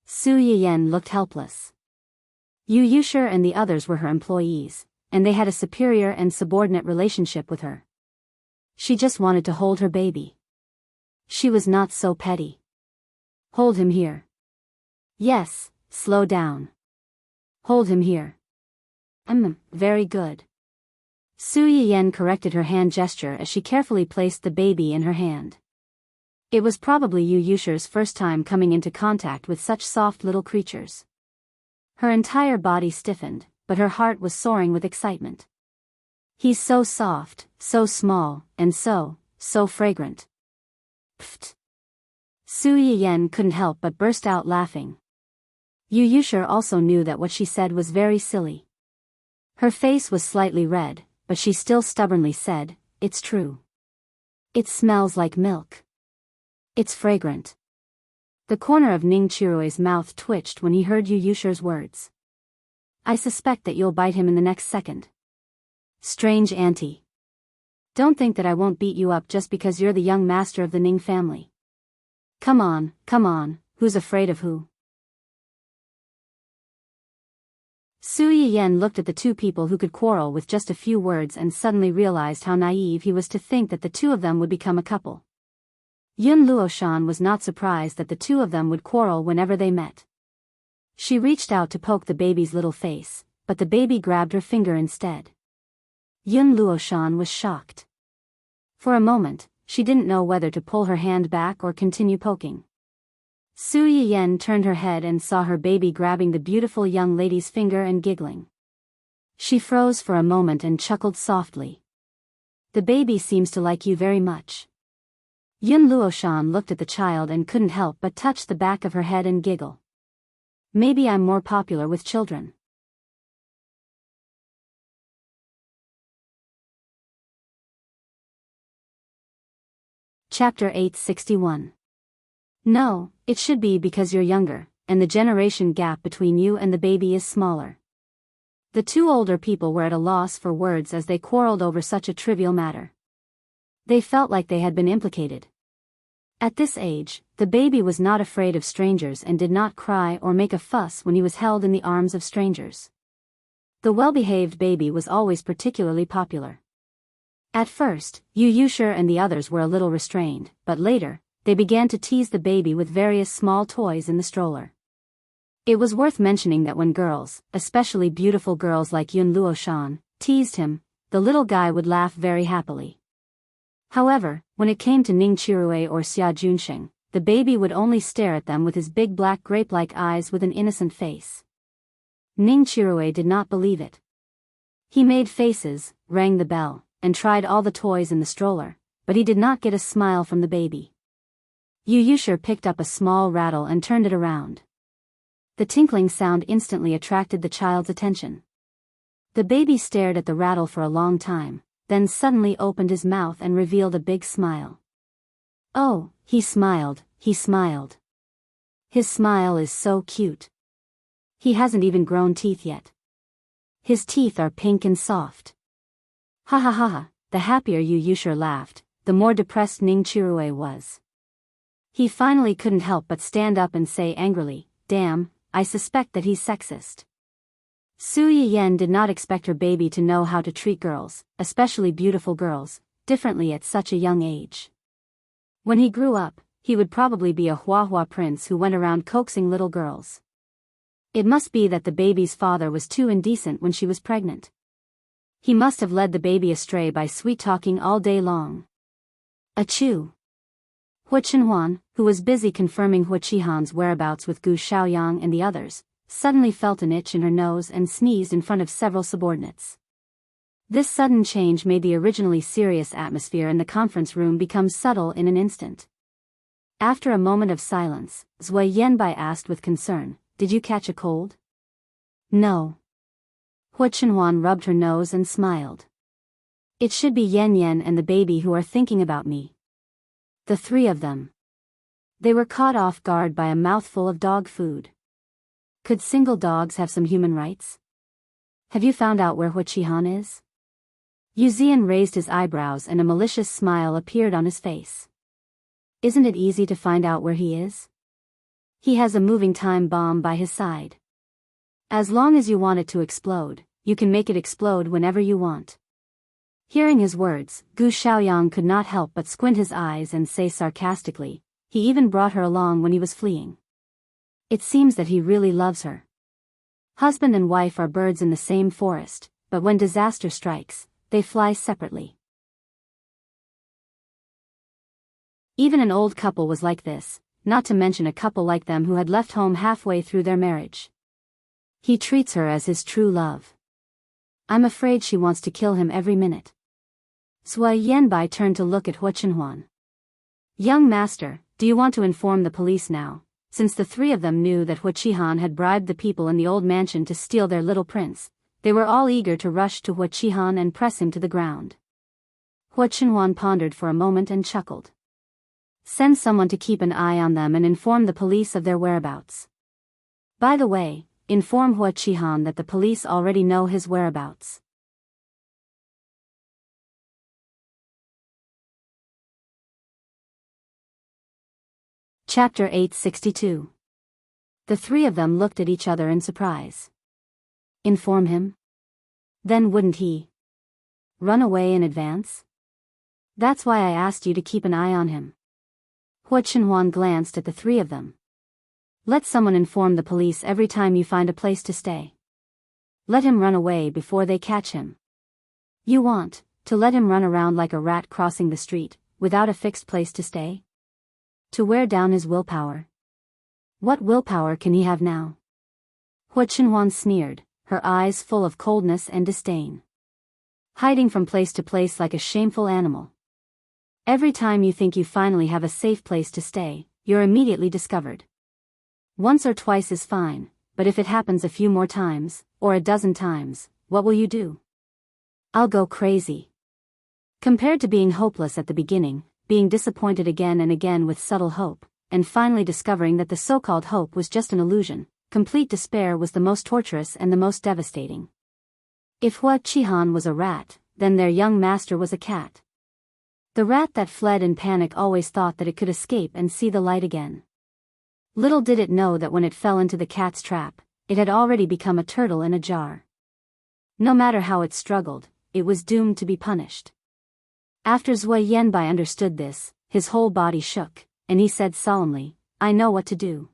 Su Yiyan looked helpless. Yu Yushir and the others were her employees, and they had a superior and subordinate relationship with her. She just wanted to hold her baby. She was not so petty. "Hold him here." "Yes, slow down. Hold him here." Very good." Su Yiyan corrected her hand gesture as she carefully placed the baby in her hand. It was probably Yu Yushir's first time coming into contact with such soft little creatures. Her entire body stiffened, but her heart was soaring with excitement. "He's so soft, so small, and so fragrant." Pfft. Su Yiyan couldn't help but burst out laughing. Yu Yushir also knew that what she said was very silly. Her face was slightly red, but she still stubbornly said, "It's true. It smells like milk. It's fragrant." The corner of Ning Qirui's mouth twitched when he heard Yu Yushir's words. "I suspect that you'll bite him in the next second. Strange auntie. Don't think that I won't beat you up just because you're the young master of the Ning family. Come on, who's afraid of who?" Su Yiyan looked at the two people who could quarrel with just a few words and suddenly realized how naive he was to think that the two of them would become a couple. Yun Luoshan was not surprised that the two of them would quarrel whenever they met. She reached out to poke the baby's little face, but the baby grabbed her finger instead. Yun Luoshan was shocked. For a moment, she didn't know whether to pull her hand back or continue poking. Su Yiyan turned her head and saw her baby grabbing the beautiful young lady's finger and giggling. She froze for a moment and chuckled softly. "The baby seems to like you very much." Yun Luoshan looked at the child and couldn't help but touch the back of her head and giggle. "Maybe I'm more popular with children." Chapter 861. "No, it should be because you're younger, and the generation gap between you and the baby is smaller." The two older people were at a loss for words as they quarreled over such a trivial matter. They felt like they had been implicated. At this age, the baby was not afraid of strangers and did not cry or make a fuss when he was held in the arms of strangers. The well-behaved baby was always particularly popular. At first, Yu Yushir and the others were a little restrained, but later, they began to tease the baby with various small toys in the stroller. It was worth mentioning that when girls, especially beautiful girls like Yun Luoshan, teased him, the little guy would laugh very happily. However, when it came to Ning Qirui or Xia Junsheng, the baby would only stare at them with his big black grape-like eyes with an innocent face. Ning Qirui did not believe it. He made faces, rang the bell, and tried all the toys in the stroller, but he did not get a smile from the baby. Yu Yushir picked up a small rattle and turned it around. The tinkling sound instantly attracted the child's attention. The baby stared at the rattle for a long time, then suddenly opened his mouth and revealed a big smile. Oh, he smiled. His smile is so cute. He hasn't even grown teeth yet. His teeth are pink and soft. Ha ha ha ha. The happier Yu Yushir laughed, the more depressed Ning Qirui was. He finally couldn't help but stand up and say angrily, "Damn, I suspect that he's sexist." Su Yiyan did not expect her baby to know how to treat girls, especially beautiful girls, differently at such a young age. When he grew up, he would probably be a Huahua prince who went around coaxing little girls. It must be that the baby's father was too indecent when she was pregnant. He must have led the baby astray by sweet-talking all day long. Achoo! Hua Chenhuan, who was busy confirming Hua Qihan's whereabouts with Gu Xiaoyang and the others, suddenly felt an itch in her nose and sneezed in front of several subordinates. This sudden change made the originally serious atmosphere in the conference room become subtle in an instant. After a moment of silence, Zui Yanbai asked with concern, "Did you catch a cold?" "No." Hua Chenhuan rubbed her nose and smiled. "It should be Yan Yan and the baby who are thinking about me. The three of them." They were caught off guard by a mouthful of dog food. Could single dogs have some human rights? Have you found out where Hua Qihan is? Yu Zian raised his eyebrows and a malicious smile appeared on his face. Isn't it easy to find out where he is? He has a moving time bomb by his side. As long as you want it to explode, you can make it explode whenever you want. Hearing his words, Gu Xiaoyang could not help but squint his eyes and say sarcastically, he even brought her along when he was fleeing. It seems that he really loves her. Husband and wife are birds in the same forest, but when disaster strikes, they fly separately. Even an old couple was like this, not to mention a couple like them who had left home halfway through their marriage. He treats her as his true love. I'm afraid she wants to kill him every minute. Zhuo Yanbai turned to look at Hua Chenhuan. Young master, do you want to inform the police now? Since the three of them knew that Hua Qihan had bribed the people in the old mansion to steal their little prince, they were all eager to rush to Hua Qihan and press him to the ground. Hua Chenhuan pondered for a moment and chuckled. Send someone to keep an eye on them and inform the police of their whereabouts. By the way, inform Hua Qihan that the police already know his whereabouts. Chapter 862. The three of them looked at each other in surprise. Inform him? Then wouldn't he run away in advance? That's why I asked you to keep an eye on him. Hua Chenhuan glanced at the three of them. Let someone inform the police every time you find a place to stay. Let him run away before they catch him. You want to let him run around like a rat crossing the street, without a fixed place to stay? To wear down his willpower? What willpower can he have now? Hua Chenhuan sneered, her eyes full of coldness and disdain. Hiding from place to place like a shameful animal. Every time you think you finally have a safe place to stay, you're immediately discovered. Once or twice is fine, but if it happens a few more times, or a dozen times, what will you do? I'll go crazy. Compared to being hopeless at the beginning, being disappointed again and again with subtle hope, and finally discovering that the so-called hope was just an illusion, complete despair was the most torturous and the most devastating. If Hua Qihan was a rat, then their young master was a cat. The rat that fled in panic always thought that it could escape and see the light again. Little did it know that when it fell into the cat's trap, it had already become a turtle in a jar. No matter how it struggled, it was doomed to be punished. After Zhuo Yanbai understood this, his whole body shook, and he said solemnly, I know what to do.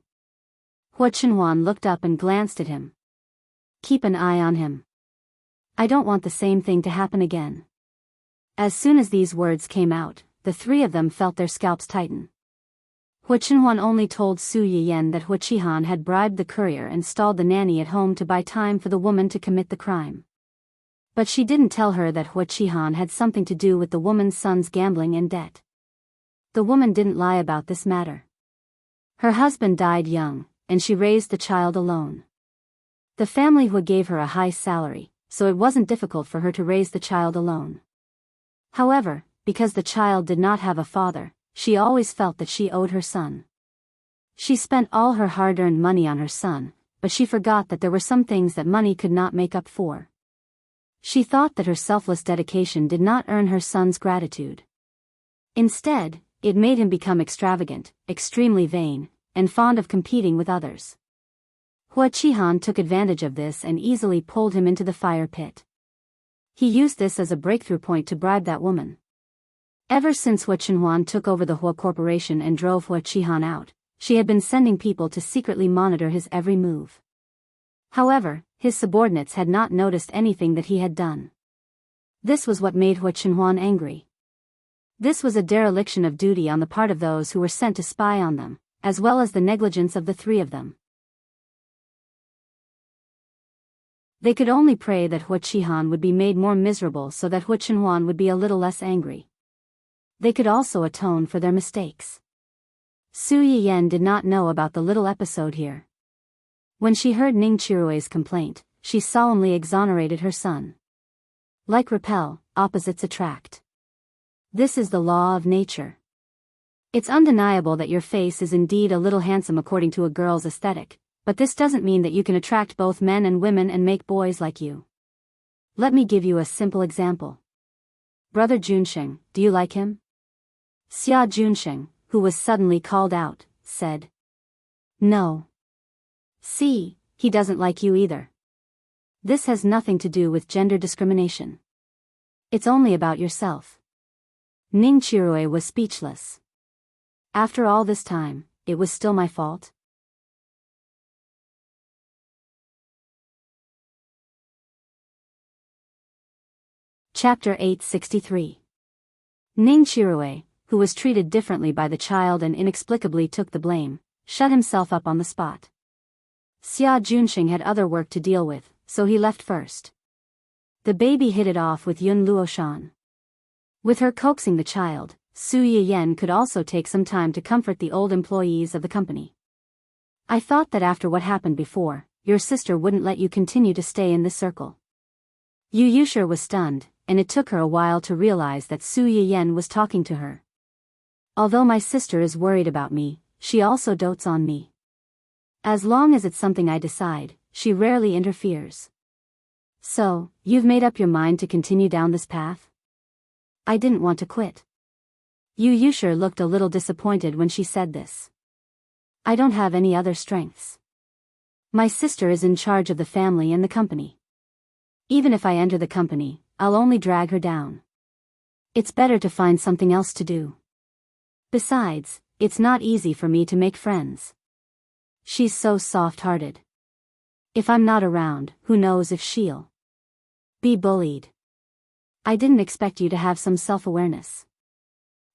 Hua Chenhuan looked up and glanced at him. Keep an eye on him. I don't want the same thing to happen again. As soon as these words came out, the three of them felt their scalps tighten. Hua Chenhuan only told Su Yiyan that Hua Qihan had bribed the courier and stalled the nanny at home to buy time for the woman to commit the crime. But she didn't tell her that Hua Qihan had something to do with the woman's son's gambling and debt. The woman didn't lie about this matter. Her husband died young, and she raised the child alone. The family Hua gave her a high salary, so it wasn't difficult for her to raise the child alone. However, because the child did not have a father, she always felt that she owed her son. She spent all her hard-earned money on her son, but she forgot that there were some things that money could not make up for. She thought that her selfless dedication did not earn her son's gratitude. Instead, it made him become extravagant, extremely vain, and fond of competing with others. Hua Qihan took advantage of this and easily pulled him into the fire pit. He used this as a breakthrough point to bribe that woman. Ever since Hua Chenhuan took over the Hua Corporation and drove Hua Qihan out, she had been sending people to secretly monitor his every move. However, his subordinates had not noticed anything that he had done. This was what made Hua Chenhuan angry. This was a dereliction of duty on the part of those who were sent to spy on them, as well as the negligence of the three of them. They could only pray that Hua Qihan would be made more miserable so that Hua Chenhuan would be a little less angry. They could also atone for their mistakes. Su Yiyan did not know about the little episode here. When she heard Ning Qirui's complaint, she solemnly exonerated her son. Like repel, opposites attract. This is the law of nature. It's undeniable that your face is indeed a little handsome according to a girl's aesthetic, but this doesn't mean that you can attract both men and women and make boys like you. Let me give you a simple example. Brother Junsheng, do you like him? Xia Junsheng, who was suddenly called out, said. No. See, he doesn't like you either. This has nothing to do with gender discrimination. It's only about yourself. Ning Chirui was speechless. After all this time, it was still my fault? Chapter 863. Ning Chirui, who was treated differently by the child and inexplicably took the blame, shut himself up on the spot. Xia Junsheng had other work to deal with, so he left first. The baby hit it off with Yun Luoshan. With her coaxing the child, Su Yiyen could also take some time to comfort the old employees of the company. I thought that after what happened before, your sister wouldn't let you continue to stay in this circle. Yu Yushir was stunned, and it took her a while to realize that Su Yiyen was talking to her. Although my sister is worried about me, she also dotes on me. As long as it's something I decide, she rarely interferes. So, you've made up your mind to continue down this path? I didn't want to quit. Yu Yushir looked a little disappointed when she said this. I don't have any other strengths. My sister is in charge of the family and the company. Even if I enter the company, I'll only drag her down. It's better to find something else to do. Besides, it's not easy for me to make friends. She's so soft-hearted. If I'm not around, who knows if she'll be bullied. I didn't expect you to have some self-awareness.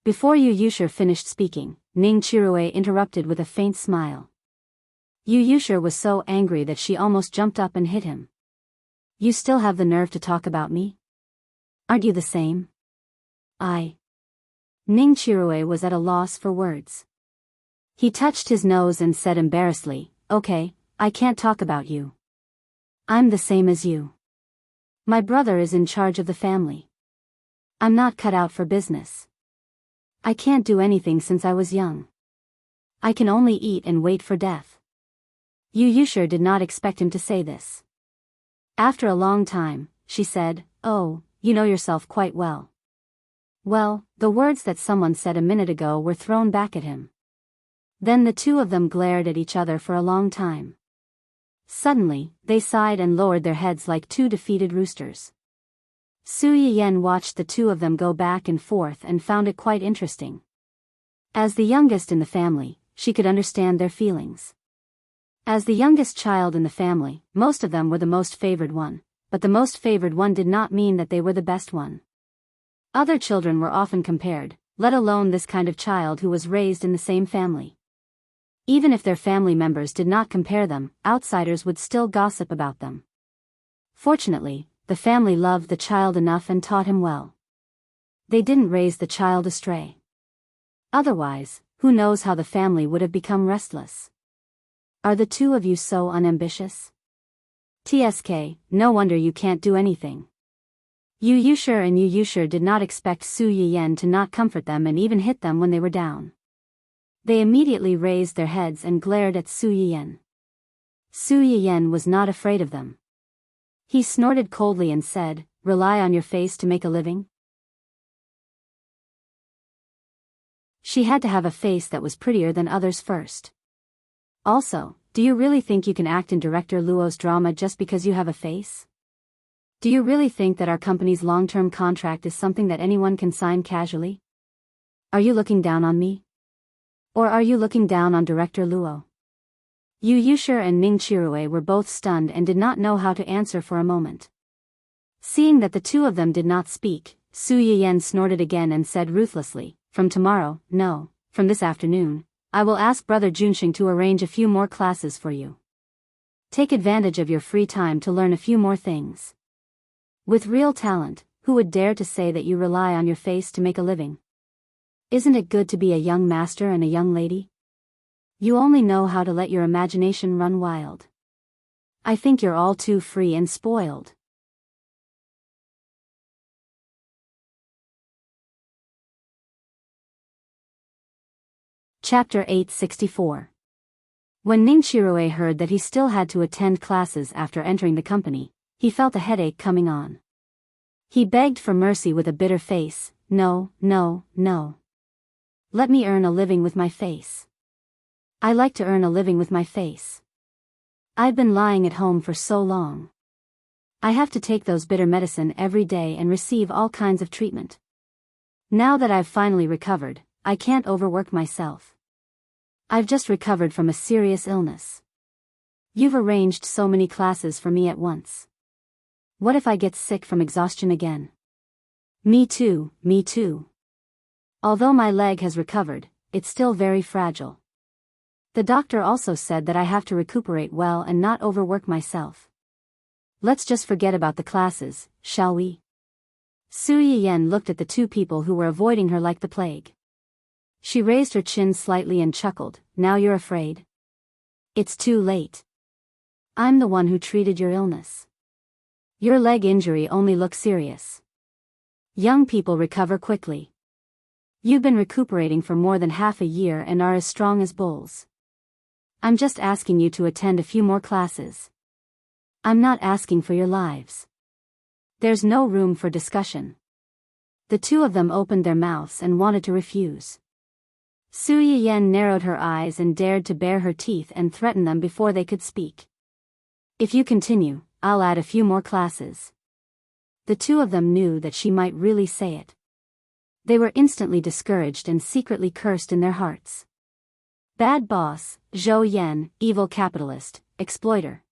Before Yu Yushir finished speaking, Ning Chirui interrupted with a faint smile. Yu Yushir was so angry that she almost jumped up and hit him. You still have the nerve to talk about me? Aren't you the same? Ning Chirui was at a loss for words. He touched his nose and said embarrassedly, Okay, I can't talk about you. I'm the same as you. My brother is in charge of the family. I'm not cut out for business. I can't do anything since I was young. I can only eat and wait for death. Yu Yushir did not expect him to say this. After a long time, she said, Oh, you know yourself quite well. Well, the words that someone said a minute ago were thrown back at him. Then the two of them glared at each other for a long time. Suddenly, they sighed and lowered their heads like two defeated roosters. Su Yiyen watched the two of them go back and forth and found it quite interesting. As the youngest in the family, she could understand their feelings. As the youngest child in the family, most of them were the most favored one, but the most favored one did not mean that they were the best one. Other children were often compared, let alone this kind of child who was raised in the same family. Even if their family members did not compare them, outsiders would still gossip about them. Fortunately, the family loved the child enough and taught him well. They didn't raise the child astray. Otherwise, who knows how the family would have become restless. Are the two of you so unambitious? TSK, no wonder you can't do anything. Yu Yushir did not expect Su Yiyen to not comfort them and even hit them when they were down. They immediately raised their heads and glared at Su Yiyen. Su Yiyen was not afraid of them. He snorted coldly and said, Rely on your face to make a living? She had to have a face that was prettier than others first. Also, do you really think you can act in Director Luo's drama just because you have a face? Do you really think that our company's long-term contract is something that anyone can sign casually? Are you looking down on me? Or are you looking down on Director Luo? Yu Yushir and Ning Chirui were both stunned and did not know how to answer for a moment. Seeing that the two of them did not speak, Su Yiyen snorted again and said ruthlessly, From tomorrow, no, from this afternoon, I will ask Brother Junsheng to arrange a few more classes for you. Take advantage of your free time to learn a few more things. With real talent, who would dare to say that you rely on your face to make a living? Isn't it good to be a young master and a young lady? You only know how to let your imagination run wild. I think you're all too free and spoiled. Chapter 864. When Ningshirue heard that he still had to attend classes after entering the company, he felt a headache coming on. He begged for mercy with a bitter face. No, no, no. Let me earn a living with my face. I like to earn a living with my face. I've been lying at home for so long. I have to take those bitter medicine every day and receive all kinds of treatment. Now that I've finally recovered, I can't overwork myself. I've just recovered from a serious illness. You've arranged so many classes for me at once. What if I get sick from exhaustion again? Me too, me too. Although my leg has recovered, it's still very fragile. The doctor also said that I have to recuperate well and not overwork myself. Let's just forget about the classes, shall we? Su Yiyen looked at the two people who were avoiding her like the plague. She raised her chin slightly and chuckled. Now you're afraid? It's too late. I'm the one who treated your illness. Your leg injury only looks serious. Young people recover quickly. You've been recuperating for more than half a year and are as strong as bulls. I'm just asking you to attend a few more classes. I'm not asking for your lives. There's no room for discussion. The two of them opened their mouths and wanted to refuse. Su Yiyen narrowed her eyes and dared to bare her teeth and threaten them before they could speak. If you continue, I'll add a few more classes. The two of them knew that she might really say it. They were instantly discouraged and secretly cursed in their hearts. Bad boss, Zhou Yan, evil capitalist, exploiter.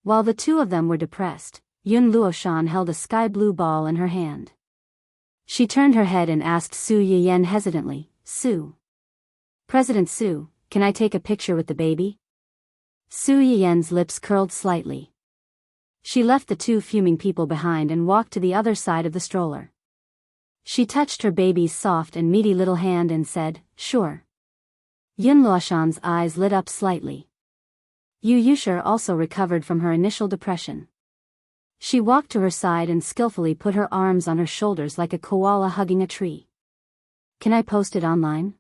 While the two of them were depressed, Yun Luoshan held a sky-blue ball in her hand. She turned her head and asked Su Yiyen hesitantly, Su. President Su, can I take a picture with the baby? Su Yiyen's lips curled slightly. She left the two fuming people behind and walked to the other side of the stroller. She touched her baby's soft and meaty little hand and said, sure. Yun Luoshan's eyes lit up slightly. Yu Yushir also recovered from her initial depression. She walked to her side and skillfully put her arms on her shoulders like a koala hugging a tree. Can I post it online?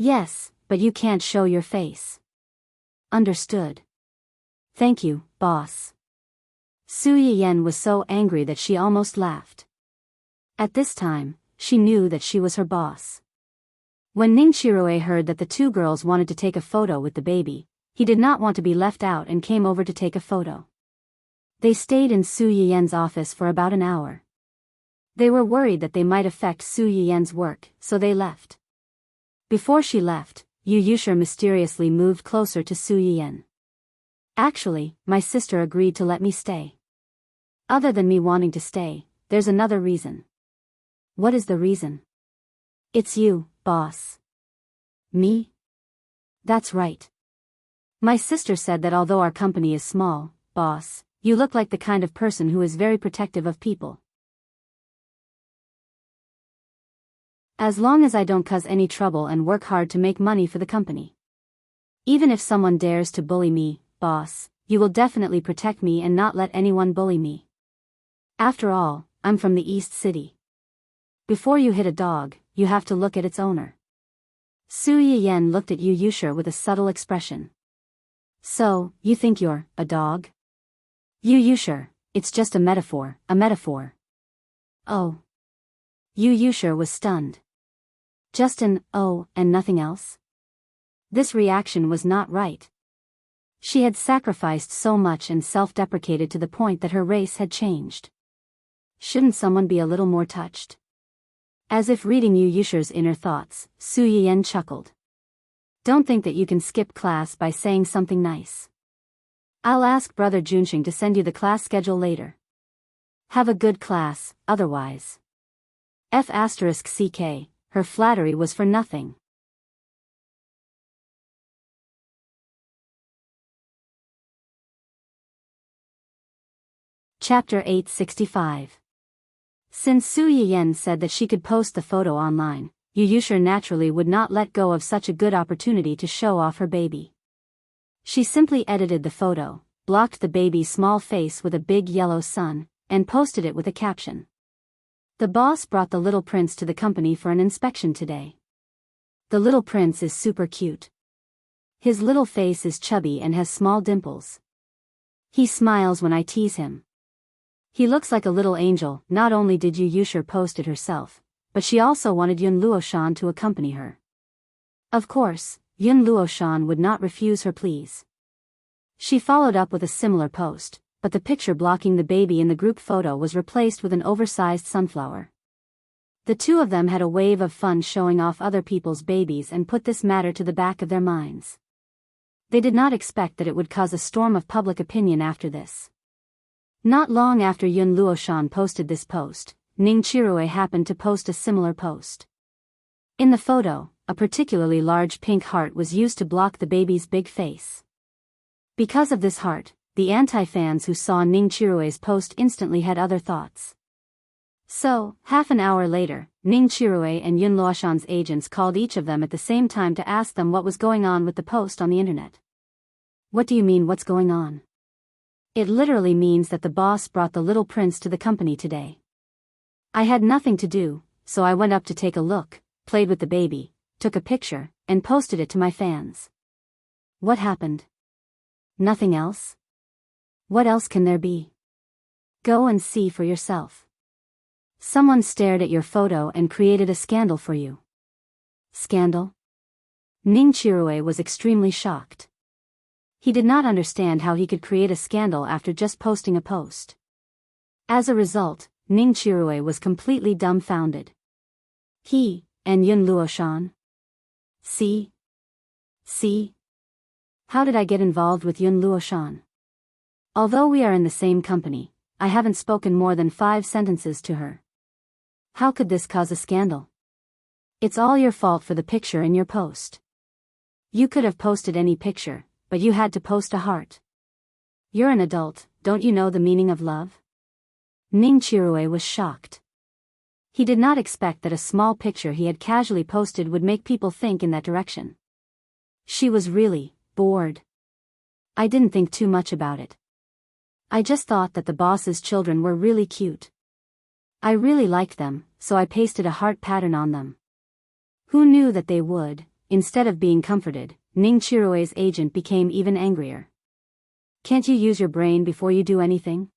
Yes, but you can't show your face. Understood. Thank you, boss. Su Yiyen was so angry that she almost laughed. At this time, she knew that she was her boss. When Ningshirue heard that the two girls wanted to take a photo with the baby, he did not want to be left out and came over to take a photo. They stayed in Su Yiyen's office for about an hour. They were worried that they might affect Su Yiyen's work, so they left. Before she left, Yu Yushir mysteriously moved closer to Su Yiyen. Actually, my sister agreed to let me stay. Other than me wanting to stay, there's another reason. What is the reason? It's you, boss. Me? That's right. My sister said that although our company is small, boss, you look like the kind of person who is very protective of people. As long as I don't cause any trouble and work hard to make money for the company. Even if someone dares to bully me, boss, you will definitely protect me and not let anyone bully me. After all, I'm from the East City. Before you hit a dog, you have to look at its owner. Su Yiyen looked at Yu Yushir with a subtle expression. So, you think you're a dog? Yu Yushir, it's just a metaphor, a metaphor. Oh. Yu Yushir was stunned. Just an oh and nothing else? This reaction was not right. She had sacrificed so much and self-deprecated to the point that her race had changed. Shouldn't someone be a little more touched? As if reading Yu Yushir's inner thoughts, Su Yiyen chuckled. Don't think that you can skip class by saying something nice. I'll ask Brother Junxing to send you the class schedule later. Have a good class, otherwise. F***ck, her flattery was for nothing. Chapter 865. Since Su Yiyen said that she could post the photo online, Yu Yushir naturally would not let go of such a good opportunity to show off her baby. She simply edited the photo, blocked the baby's small face with a big yellow sun, and posted it with a caption. The boss brought the little prince to the company for an inspection today. The little prince is super cute. His little face is chubby and has small dimples. He smiles when I tease him. He looks like a little angel. Not only did Yu Yushir post it herself, but she also wanted Yun Luoshan to accompany her. Of course, Yun Luoshan would not refuse her pleas. She followed up with a similar post, but the picture blocking the baby in the group photo was replaced with an oversized sunflower. The two of them had a wave of fun showing off other people's babies and put this matter to the back of their minds. They did not expect that it would cause a storm of public opinion after this. Not long after Yun Luoshan posted this post, Ning Chirue happened to post a similar post. In the photo, a particularly large pink heart was used to block the baby's big face. Because of this heart, the anti-fans who saw Ning Chirue's post instantly had other thoughts. So, half an hour later, Ning Chirue and Yun Luoshan's agents called each of them at the same time to ask them what was going on with the post on the internet. What do you mean what's going on? It literally means that the boss brought the little prince to the company today. I had nothing to do, so I went up to take a look, played with the baby, took a picture, and posted it to my fans. What happened? Nothing else? What else can there be? Go and see for yourself. Someone stared at your photo and created a scandal for you. Scandal? Ning Chirue was extremely shocked. He did not understand how he could create a scandal after just posting a post. As a result, Ning Chirue was completely dumbfounded. He, and Yun Luoshan? See? How did I get involved with Yun Luoshan? Although we are in the same company, I haven't spoken more than 5 sentences to her. How could this cause a scandal? It's all your fault for the picture in your post. You could have posted any picture, but you had to post a heart. You're an adult, don't you know the meaning of love? Ning Chirue was shocked. He did not expect that a small picture he had casually posted would make people think in that direction. She was really bored. I didn't think too much about it. I just thought that the boss's children were really cute. I really liked them, so I pasted a heart pattern on them. Who knew that they would? Instead of being comforted, Ning Chirue's agent became even angrier. Can't you use your brain before you do anything?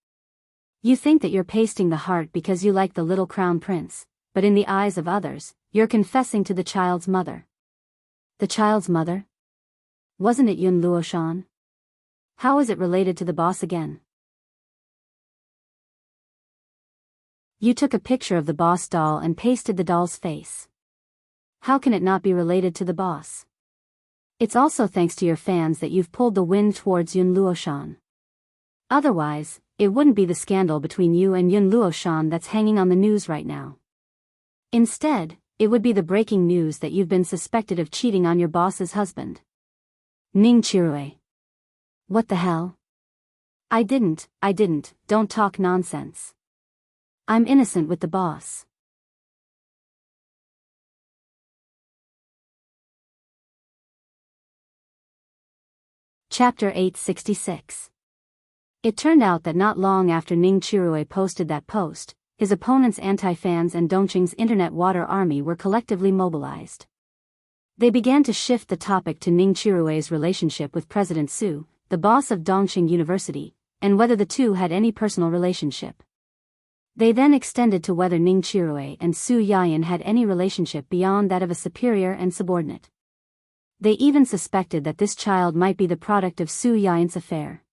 You think that you're pasting the heart because you like the little crown prince, but in the eyes of others, you're confessing to the child's mother. The child's mother? Wasn't it Yun Luoshan? How is it related to the boss again? You took a picture of the boss doll and pasted the doll's face. How can it not be related to the boss? It's also thanks to your fans that you've pulled the wind towards Yun Luoshan. Otherwise, it wouldn't be the scandal between you and Yun Luoshan that's hanging on the news right now. Instead, it would be the breaking news that you've been suspected of cheating on your boss's husband. Ning Chirue. What the hell? I didn't, don't talk nonsense. I'm innocent with the boss. Chapter 866. It turned out that not long after Ning Chirue posted that post, his opponent's anti-fans and Dongqing's internet water army were collectively mobilized. They began to shift the topic to Ning Chirue's relationship with President Su, the boss of Dongqing University, and whether the two had any personal relationship. They then extended to whether Ning Chirue and Su Yayan had any relationship beyond that of a superior and subordinate. They even suspected that this child might be the product of Su Yayan's affair.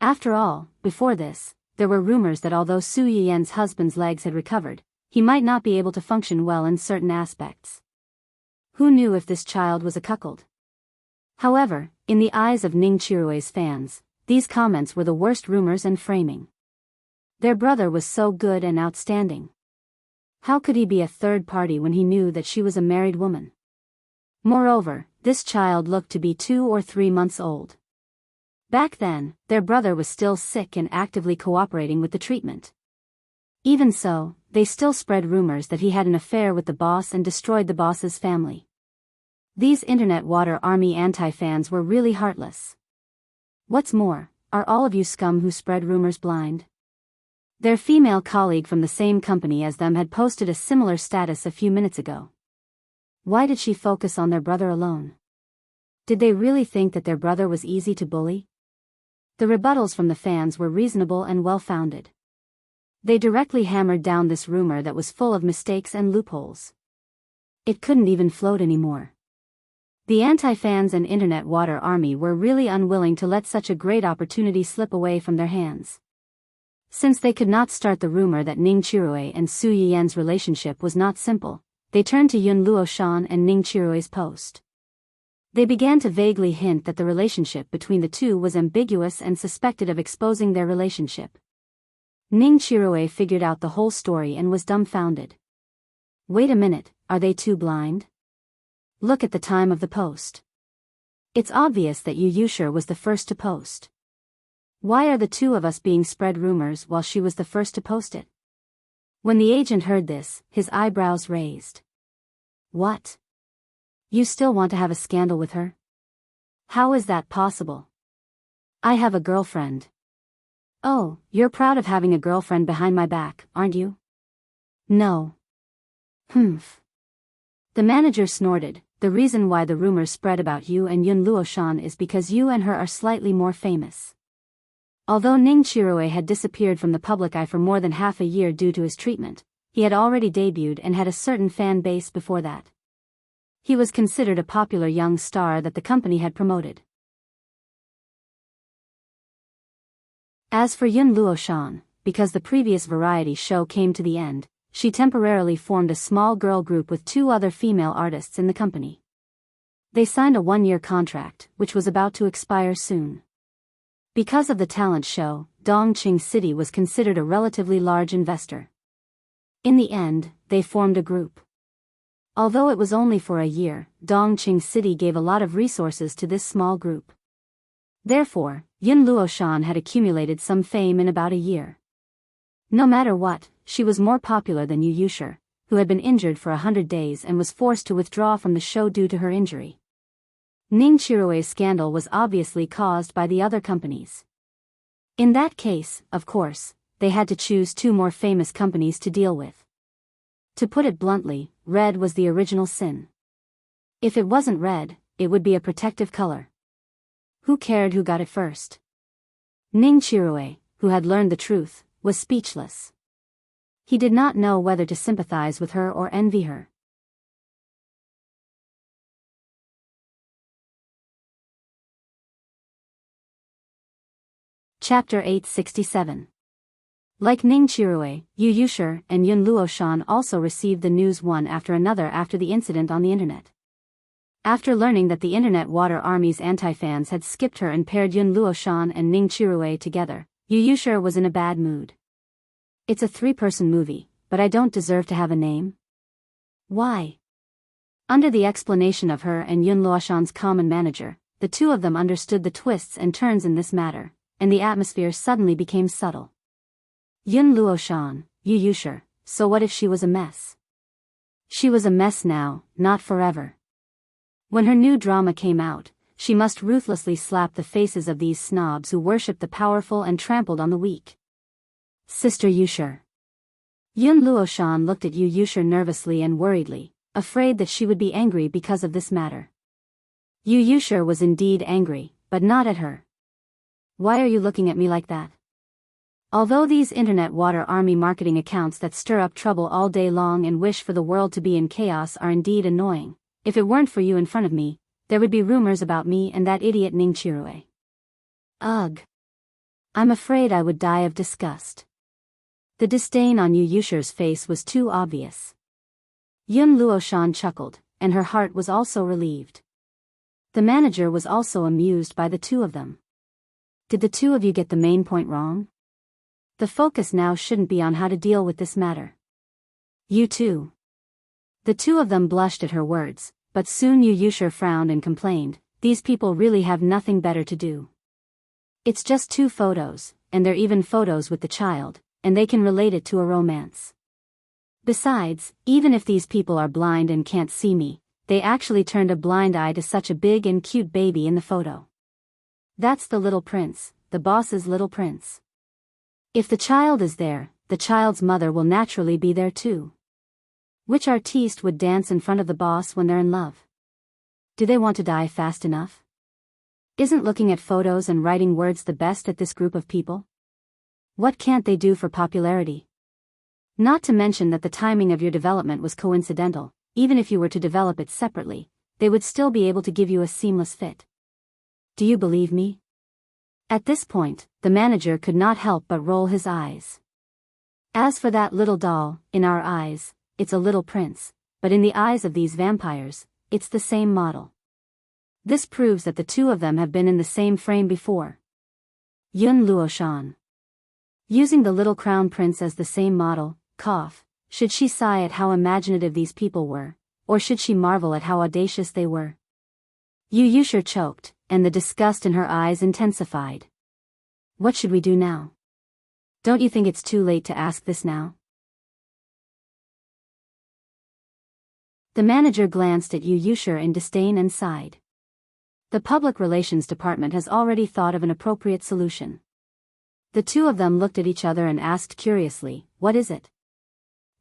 After all, before this, there were rumors that although Su Yayan's husband's legs had recovered, he might not be able to function well in certain aspects. Who knew if this child was a cuckold? However, in the eyes of Ning Chirue's fans, these comments were the worst rumors and framing. Their brother was so good and outstanding. How could he be a third party when he knew that she was a married woman? Moreover, this child looked to be 2 or 3 months old. Back then, their brother was still sick and actively cooperating with the treatment. Even so, they still spread rumors that he had an affair with the boss and destroyed the boss's family. These internet water army anti-fans were really heartless. What's more, are all of you scum who spread rumors blind? Their female colleague from the same company as them had posted a similar status a few minutes ago. Why did she focus on their brother alone? Did they really think that their brother was easy to bully? The rebuttals from the fans were reasonable and well-founded. They directly hammered down this rumor that was full of mistakes and loopholes. It couldn't even float anymore. The anti-fans and internet water army were really unwilling to let such a great opportunity slip away from their hands. Since they could not start the rumor that Ning Qiruei and Su Yiyan's relationship was not simple, they turned to Yun Luoshan and Ning Qiruei's post. They began to vaguely hint that the relationship between the two was ambiguous and suspected of exposing their relationship. Ning Qiruei figured out the whole story and was dumbfounded. Wait a minute, are they too blind? Look at the time of the post. It's obvious that Yu Yushir was the first to post. Why are the two of us being spread rumors while she was the first to post it? When the agent heard this, his eyebrows raised. What? You still want to have a scandal with her? How is that possible? I have a girlfriend. Oh, you're proud of having a girlfriend behind my back, aren't you? No. Humph. The manager snorted. The reason why the rumors spread about you and Yun Luoshan is because you and her are slightly more famous. Although Ning Qiruei had disappeared from the public eye for more than half a year due to his treatment, he had already debuted and had a certain fan base before that. He was considered a popular young star that the company had promoted. As for Yun Luoshan, because the previous variety show came to the end, she temporarily formed a small girl group with 2 other female artists in the company. They signed a 1-year contract, which was about to expire soon. Because of the talent show, Dongqing City was considered a relatively large investor. In the end, they formed a group. Although it was only for a year, Dongqing City gave a lot of resources to this small group. Therefore, Yun Luoshan had accumulated some fame in about a year. No matter what, she was more popular than Yu Yushir, who had been injured for 100 days and was forced to withdraw from the show due to her injury. Ning Qiruei's scandal was obviously caused by the other companies. In that case, of course, they had to choose 2 more famous companies to deal with. To put it bluntly, red was the original sin. If it wasn't red, it would be a protective color. Who cared who got it first? Ning Qiruei, who had learned the truth, was speechless. He did not know whether to sympathize with her or envy her. Chapter 867. Like Ning Qiruei, Yu Yushir and Yun Luoshan also received the news one after another after the incident on the internet. After learning that the internet water army's anti-fans had skipped her and paired Yun Luoshan and Ning Qiruei together, Yu Yushir was in a bad mood. It's a 3-person movie, but I don't deserve to have a name? Why? Under the explanation of her and Yun Luoshan's common manager, the 2 of them understood the twists and turns in this matter, and the atmosphere suddenly became subtle. Yun Luoshan, Yu Yushir, so what if she was a mess? She was a mess now, not forever. When her new drama came out, she must ruthlessly slap the faces of these snobs who worshipped the powerful and trampled on the weak. Sister Yushir. Yun Luoshan looked at Yu Yushir nervously and worriedly, afraid that she would be angry because of this matter. Yu Yushir was indeed angry, but not at her. Why are you looking at me like that? Although these internet water army marketing accounts that stir up trouble all day long and wish for the world to be in chaos are indeed annoying, if it weren't for you in front of me, there would be rumors about me and that idiot Ning Qiruei. Ugh. I'm afraid I would die of disgust. The disdain on Yu Yushir's face was too obvious. Yun Luoshan chuckled, and her heart was also relieved. The manager was also amused by the 2 of them. Did the 2 of you get the main point wrong? The focus now shouldn't be on how to deal with this matter. You too. The 2 of them blushed at her words, but soon Yu Yushir frowned and complained, these people really have nothing better to do. It's just 2 photos, and they're even photos with the child, and they can relate it to a romance. Besides, even if these people are blind and can't see me, they actually turned a blind eye to such a big and cute baby in the photo. That's the little prince, the boss's little prince. If the child is there, the child's mother will naturally be there too. Which artiste would dance in front of the boss when they're in love? Do they want to die fast enough? Isn't looking at photos and writing words the best at this group of people? What can't they do for popularity? Not to mention that the timing of your development was coincidental. Even if you were to develop it separately, they would still be able to give you a seamless fit. Do you believe me? At this point, the manager could not help but roll his eyes. As for that little doll, in our eyes, it's a little prince, but in the eyes of these vampires, it's the same model. This proves that the two of them have been in the same frame before. Yun Luoshan. Using the little crown prince as the same model, should she sigh at how imaginative these people were, or should she marvel at how audacious they were? Yu Yushir choked, and the disgust in her eyes intensified. What should we do now? Don't you think it's too late to ask this now? The manager glanced at Yu Yushir in disdain and sighed. The public relations department has already thought of an appropriate solution. The two of them looked at each other and asked curiously, what is it?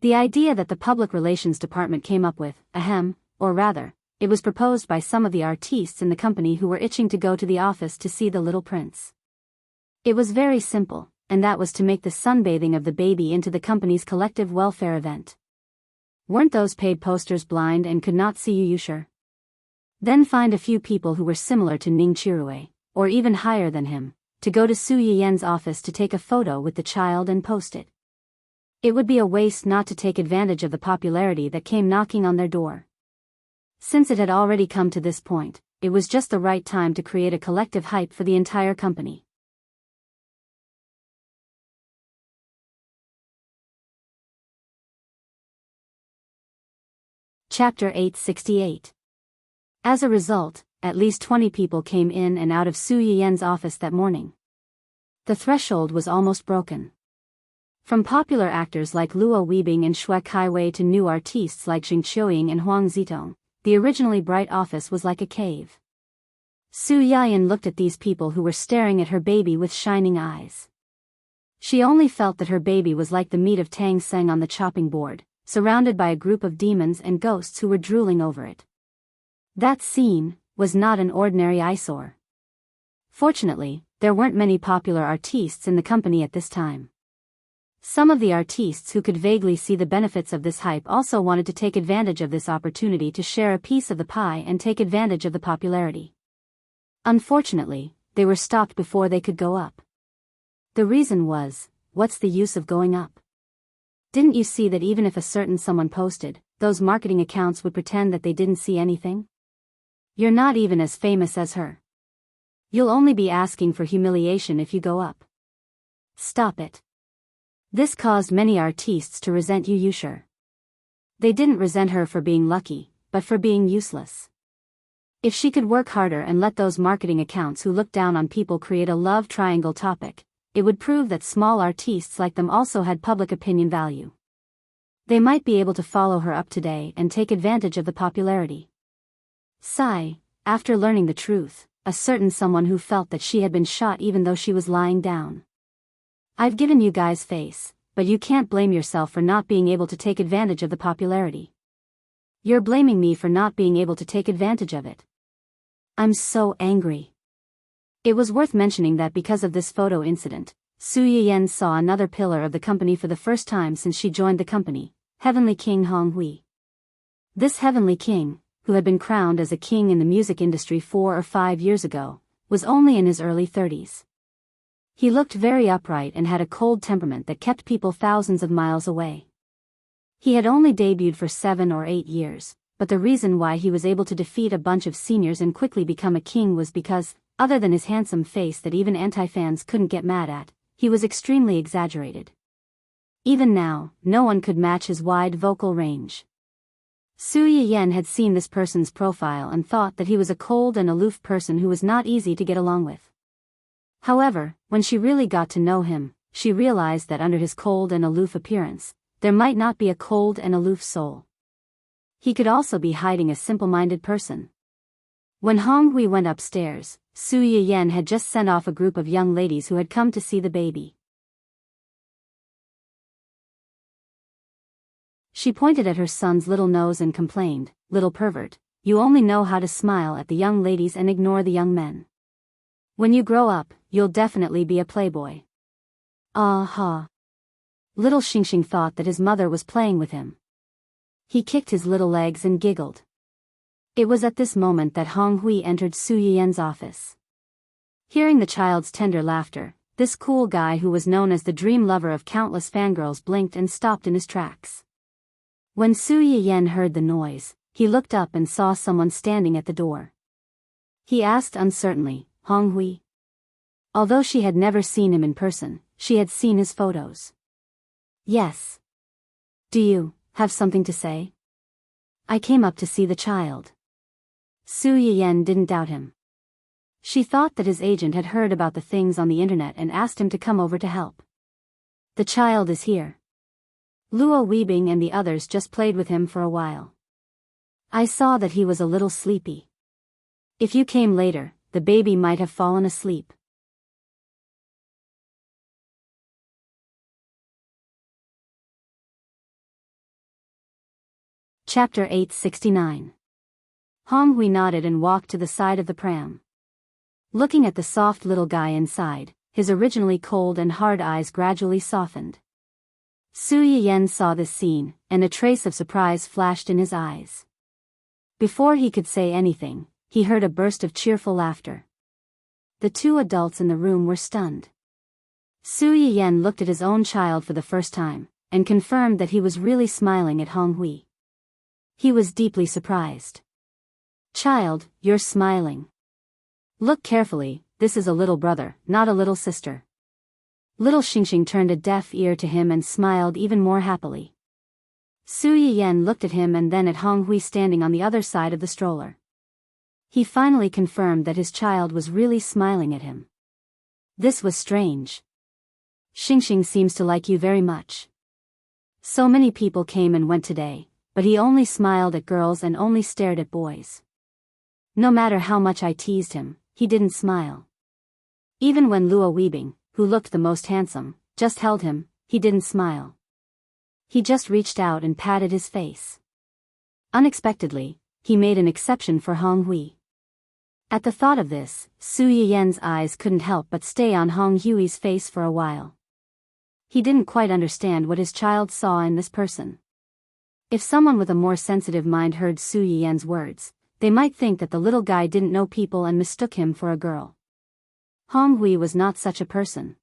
The idea that the public relations department came up with, or rather, it was proposed by some of the artistes in the company who were itching to go to the office to see the little prince. It was very simple, and that was to make the sunbathing of the baby into the company's collective welfare event. Weren't those paid posters blind and could not see Yu Yushir? Then find a few people who were similar to Ning Chirue, or even higher than him, to go to Su Yiyen's office to take a photo with the child and post it. It would be a waste not to take advantage of the popularity that came knocking on their door. Since it had already come to this point, it was just the right time to create a collective hype for the entire company. Chapter 868. As a result, at least 20 people came in and out of Su Yiyen's office that morning. The threshold was almost broken. From popular actors like Luo Weibing and Xue Kaiwei to new artistes like Xing Qiuying and Huang Zitong, the originally bright office was like a cave. Su Yiyen looked at these people who were staring at her baby with shining eyes. She only felt that her baby was like the meat of Tang Seng on the chopping board, surrounded by a group of demons and ghosts who were drooling over it. That scene was not an ordinary eyesore. Fortunately, there weren't many popular artistes in the company at this time. Some of the artistes who could vaguely see the benefits of this hype also wanted to take advantage of this opportunity to share a piece of the pie and take advantage of the popularity. Unfortunately, they were stopped before they could go up. The reason was, what's the use of going up? Didn't you see that even if a certain someone posted, those marketing accounts would pretend that they didn't see anything? You're not even as famous as her. You'll only be asking for humiliation if you go up. Stop it. This caused many artistes to resent Yu Yushir. They didn't resent her for being lucky, but for being useless. If she could work harder and let those marketing accounts who look down on people create a love triangle topic, it would prove that small artistes like them also had public opinion value. They might be able to follow her up today and take advantage of the popularity. Sigh, after learning the truth, a certain someone who felt that she had been shot even though she was lying down. I've given you guys face, but you can't blame yourself for not being able to take advantage of the popularity. You're blaming me for not being able to take advantage of it. I'm so angry. It was worth mentioning that because of this photo incident, Su Yiyen saw another pillar of the company for the first time since she joined the company, Heavenly King Hong Hui. This Heavenly King, who had been crowned as a king in the music industry 4 or 5 years ago, was only in his early 30s. He looked very upright and had a cold temperament that kept people thousands of miles away. He had only debuted for 7 or 8 years, but the reason why he was able to defeat a bunch of seniors and quickly become a king was because, other than his handsome face that even anti-fans couldn't get mad at, he was extremely exaggerated. Even now, no one could match his wide vocal range. Su Yiyen had seen this person's profile and thought that he was a cold and aloof person who was not easy to get along with. However, when she really got to know him, she realized that under his cold and aloof appearance, there might not be a cold and aloof soul. He could also be hiding a simple-minded person. When Hong Hui went upstairs, Su Yiyen had just sent off a group of young ladies who had come to see the baby. She pointed at her son's little nose and complained, "Little pervert, you only know how to smile at the young ladies and ignore the young men. When you grow up, you'll definitely be a playboy." Ah-ha. Little Xingxing thought that his mother was playing with him. He kicked his little legs and giggled. It was at this moment that Hong Hui entered Su Yiyan's office. Hearing the child's tender laughter, this cool guy who was known as the dream lover of countless fangirls blinked and stopped in his tracks. When Su Yiyan heard the noise, he looked up and saw someone standing at the door. He asked uncertainly, "Hong Hui?" Although she had never seen him in person, she had seen his photos. "Yes. Do you have something to say?" "I came up to see the child." Su Yiyan didn't doubt him. She thought that his agent had heard about the things on the internet and asked him to come over to help. "The child is here. Luo Weibing and the others just played with him for a while. I saw that he was a little sleepy. If you came later, the baby might have fallen asleep." Chapter 869. Hong Hui nodded and walked to the side of the pram. Looking at the soft little guy inside, his originally cold and hard eyes gradually softened. Su Yiyan saw this scene, and a trace of surprise flashed in his eyes. Before he could say anything, he heard a burst of cheerful laughter. The two adults in the room were stunned. Su Yiyan looked at his own child for the first time, and confirmed that he was really smiling at Hong Hui. He was deeply surprised. "Child, you're smiling. Look carefully, this is a little brother, not a little sister." Little Xingxing turned a deaf ear to him and smiled even more happily. Su Yiyan looked at him and then at Hong Hui standing on the other side of the stroller. He finally confirmed that his child was really smiling at him. This was strange. "Xingxing seems to like you very much. So many people came and went today, but he only smiled at girls and only stared at boys. No matter how much I teased him, he didn't smile. Even when Luo Weibing, who looked the most handsome, just held him, he didn't smile. He just reached out and patted his face." Unexpectedly, he made an exception for Hong Hui. At the thought of this, Su Yiyan's eyes couldn't help but stay on Hong Hui's face for a while. He didn't quite understand what his child saw in this person. If someone with a more sensitive mind heard Su Yiyan's words, they might think that the little guy didn't know people and mistook him for a girl. Hong Hui was not such a person.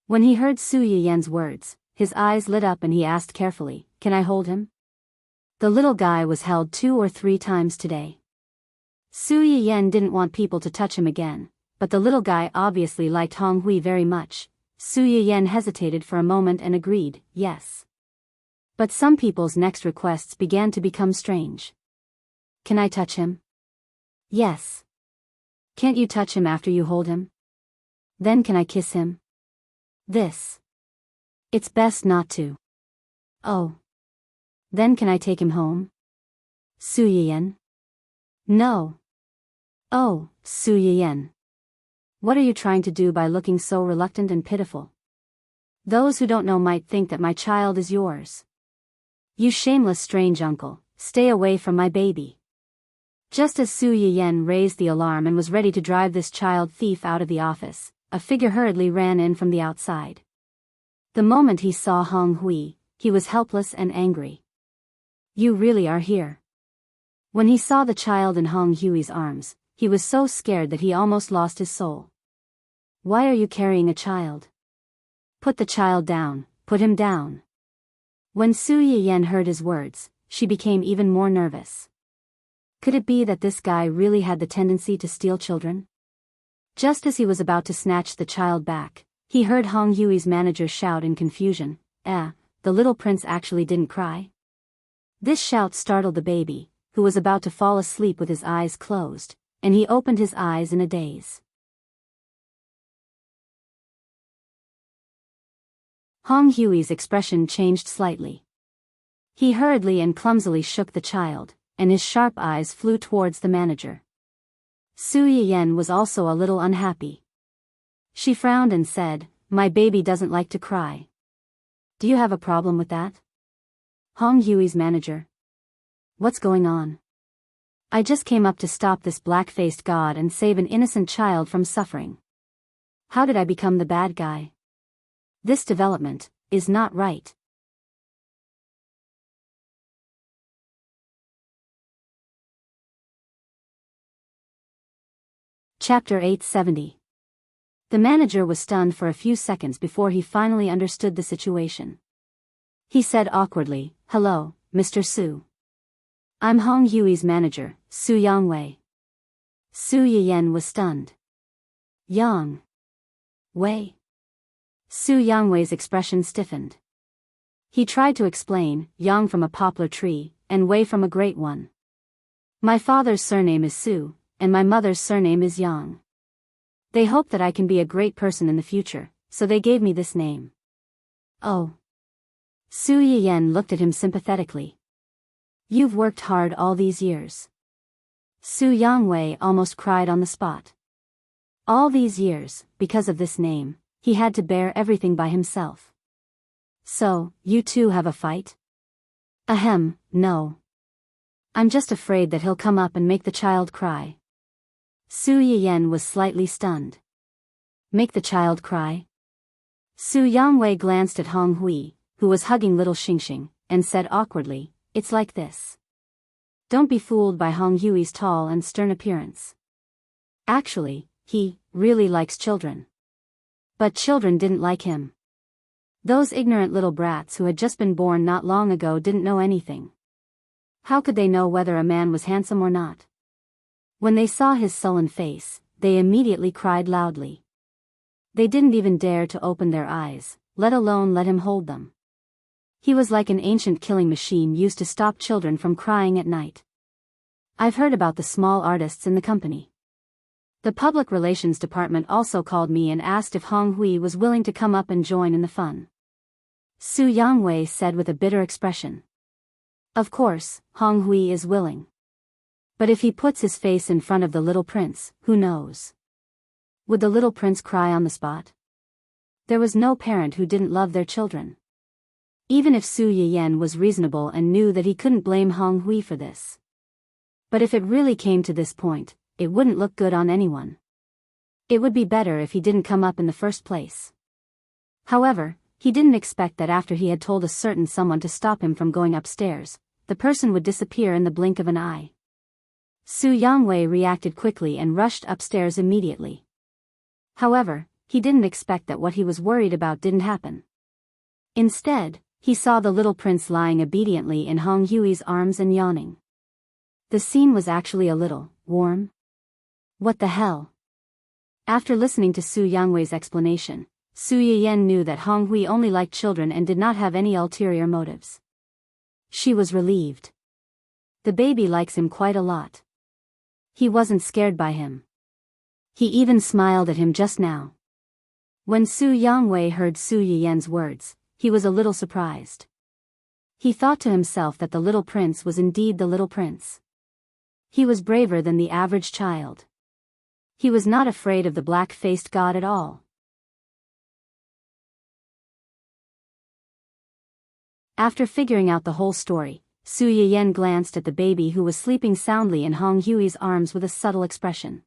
When he heard Su Yiyan's words, his eyes lit up and he asked carefully, "Can I hold him?" The little guy was held 2 or 3 times today. Su Yiyan didn't want people to touch him again, but the little guy obviously liked Hong Hui very much. Su Yiyan hesitated for a moment and agreed, "Yes." But some people's next requests began to become strange. "Can I touch him?" "Yes." "Can't you touch him after you hold him?" "Then can I kiss him?" "This. It's best not to." "Oh. Then can I take him home?" "Su Yiyan." "No." "Oh, Su Yiyan. What are you trying to do by looking so reluctant and pitiful? Those who don't know might think that my child is yours. You shameless strange uncle, stay away from my baby." Just as Su Yiyan raised the alarm and was ready to drive this child thief out of the office, a figure hurriedly ran in from the outside. The moment he saw Hong Hui, he was helpless and angry. "You really are here." When he saw the child in Hong Hui's arms, he was so scared that he almost lost his soul. "Why are you carrying a child? Put the child down, put him down." When Su Yiyan heard his words, she became even more nervous. Could it be that this guy really had the tendency to steal children? Just as he was about to snatch the child back, he heard Hong Hui's manager shout in confusion, the little prince actually didn't cry?" This shout startled the baby, who was about to fall asleep with his eyes closed, and he opened his eyes in a daze. Hong Hui's expression changed slightly. He hurriedly and clumsily shook the child, and his sharp eyes flew towards the manager. Su Yiyan was also a little unhappy. She frowned and said, "My baby doesn't like to cry. Do you have a problem with that?" Hong Yui's manager. What's going on? I just came up to stop this black-faced god and save an innocent child from suffering. How did I become the bad guy? This development is not right. Chapter 870. The manager was stunned for a few seconds before he finally understood the situation. He said awkwardly, "Hello, Mr. Su. I'm Hong Yui's manager, Su Yangwei." Su Yiyan was stunned. Yang Wei? Su Yangwei's expression stiffened. He tried to explain, Yang from a poplar tree, and Wei from a great one. My father's surname is Su, and my mother's surname is Yang. They hope that I can be a great person in the future, so they gave me this name. Oh. Su Yiyan looked at him sympathetically. You've worked hard all these years. Su Yangwei almost cried on the spot. All these years, because of this name, he had to bear everything by himself. So, you two have a fight? Ahem, no. I'm just afraid that he'll come up and make the child cry. Su Yiyan was slightly stunned. Make the child cry? Su Yangwei glanced at Hong Hui, who was hugging little Xingxing, and said awkwardly, It's like this. Don't be fooled by Hong Yui's tall and stern appearance. Actually, he really likes children. But children didn't like him. Those ignorant little brats who had just been born not long ago didn't know anything. How could they know whether a man was handsome or not? When they saw his sullen face, they immediately cried loudly. They didn't even dare to open their eyes, let alone let him hold them. He was like an ancient killing machine used to stop children from crying at night. I've heard about the small artists in the company. The public relations department also called me and asked if Hong Hui was willing to come up and join in the fun. Su Yangwei said with a bitter expression. Of course, Hong Hui is willing. But if he puts his face in front of the little prince, who knows? Would the little prince cry on the spot? There was no parent who didn't love their children. Even if Su Yiyan was reasonable and knew that he couldn't blame Hong Hui for this. But if it really came to this point, it wouldn't look good on anyone. It would be better if he didn't come up in the first place. However, he didn't expect that after he had told a certain someone to stop him from going upstairs, the person would disappear in the blink of an eye. Su Yangwei reacted quickly and rushed upstairs immediately. However, he didn't expect that what he was worried about didn't happen. Instead, he saw the little prince lying obediently in Hong Yui's arms and yawning. The scene was actually a little warm. What the hell? After listening to Su Yangwei's explanation, Su Yiyan knew that Hong Hui only liked children and did not have any ulterior motives. She was relieved. The baby likes him quite a lot. He wasn't scared by him. He even smiled at him just now. When Su Yangwei heard Su Yiyan's words, he was a little surprised. He thought to himself that the little prince was indeed the little prince. He was braver than the average child. He was not afraid of the black-faced god at all. After figuring out the whole story, Su Yiyan glanced at the baby who was sleeping soundly in Hong Yui's arms with a subtle expression.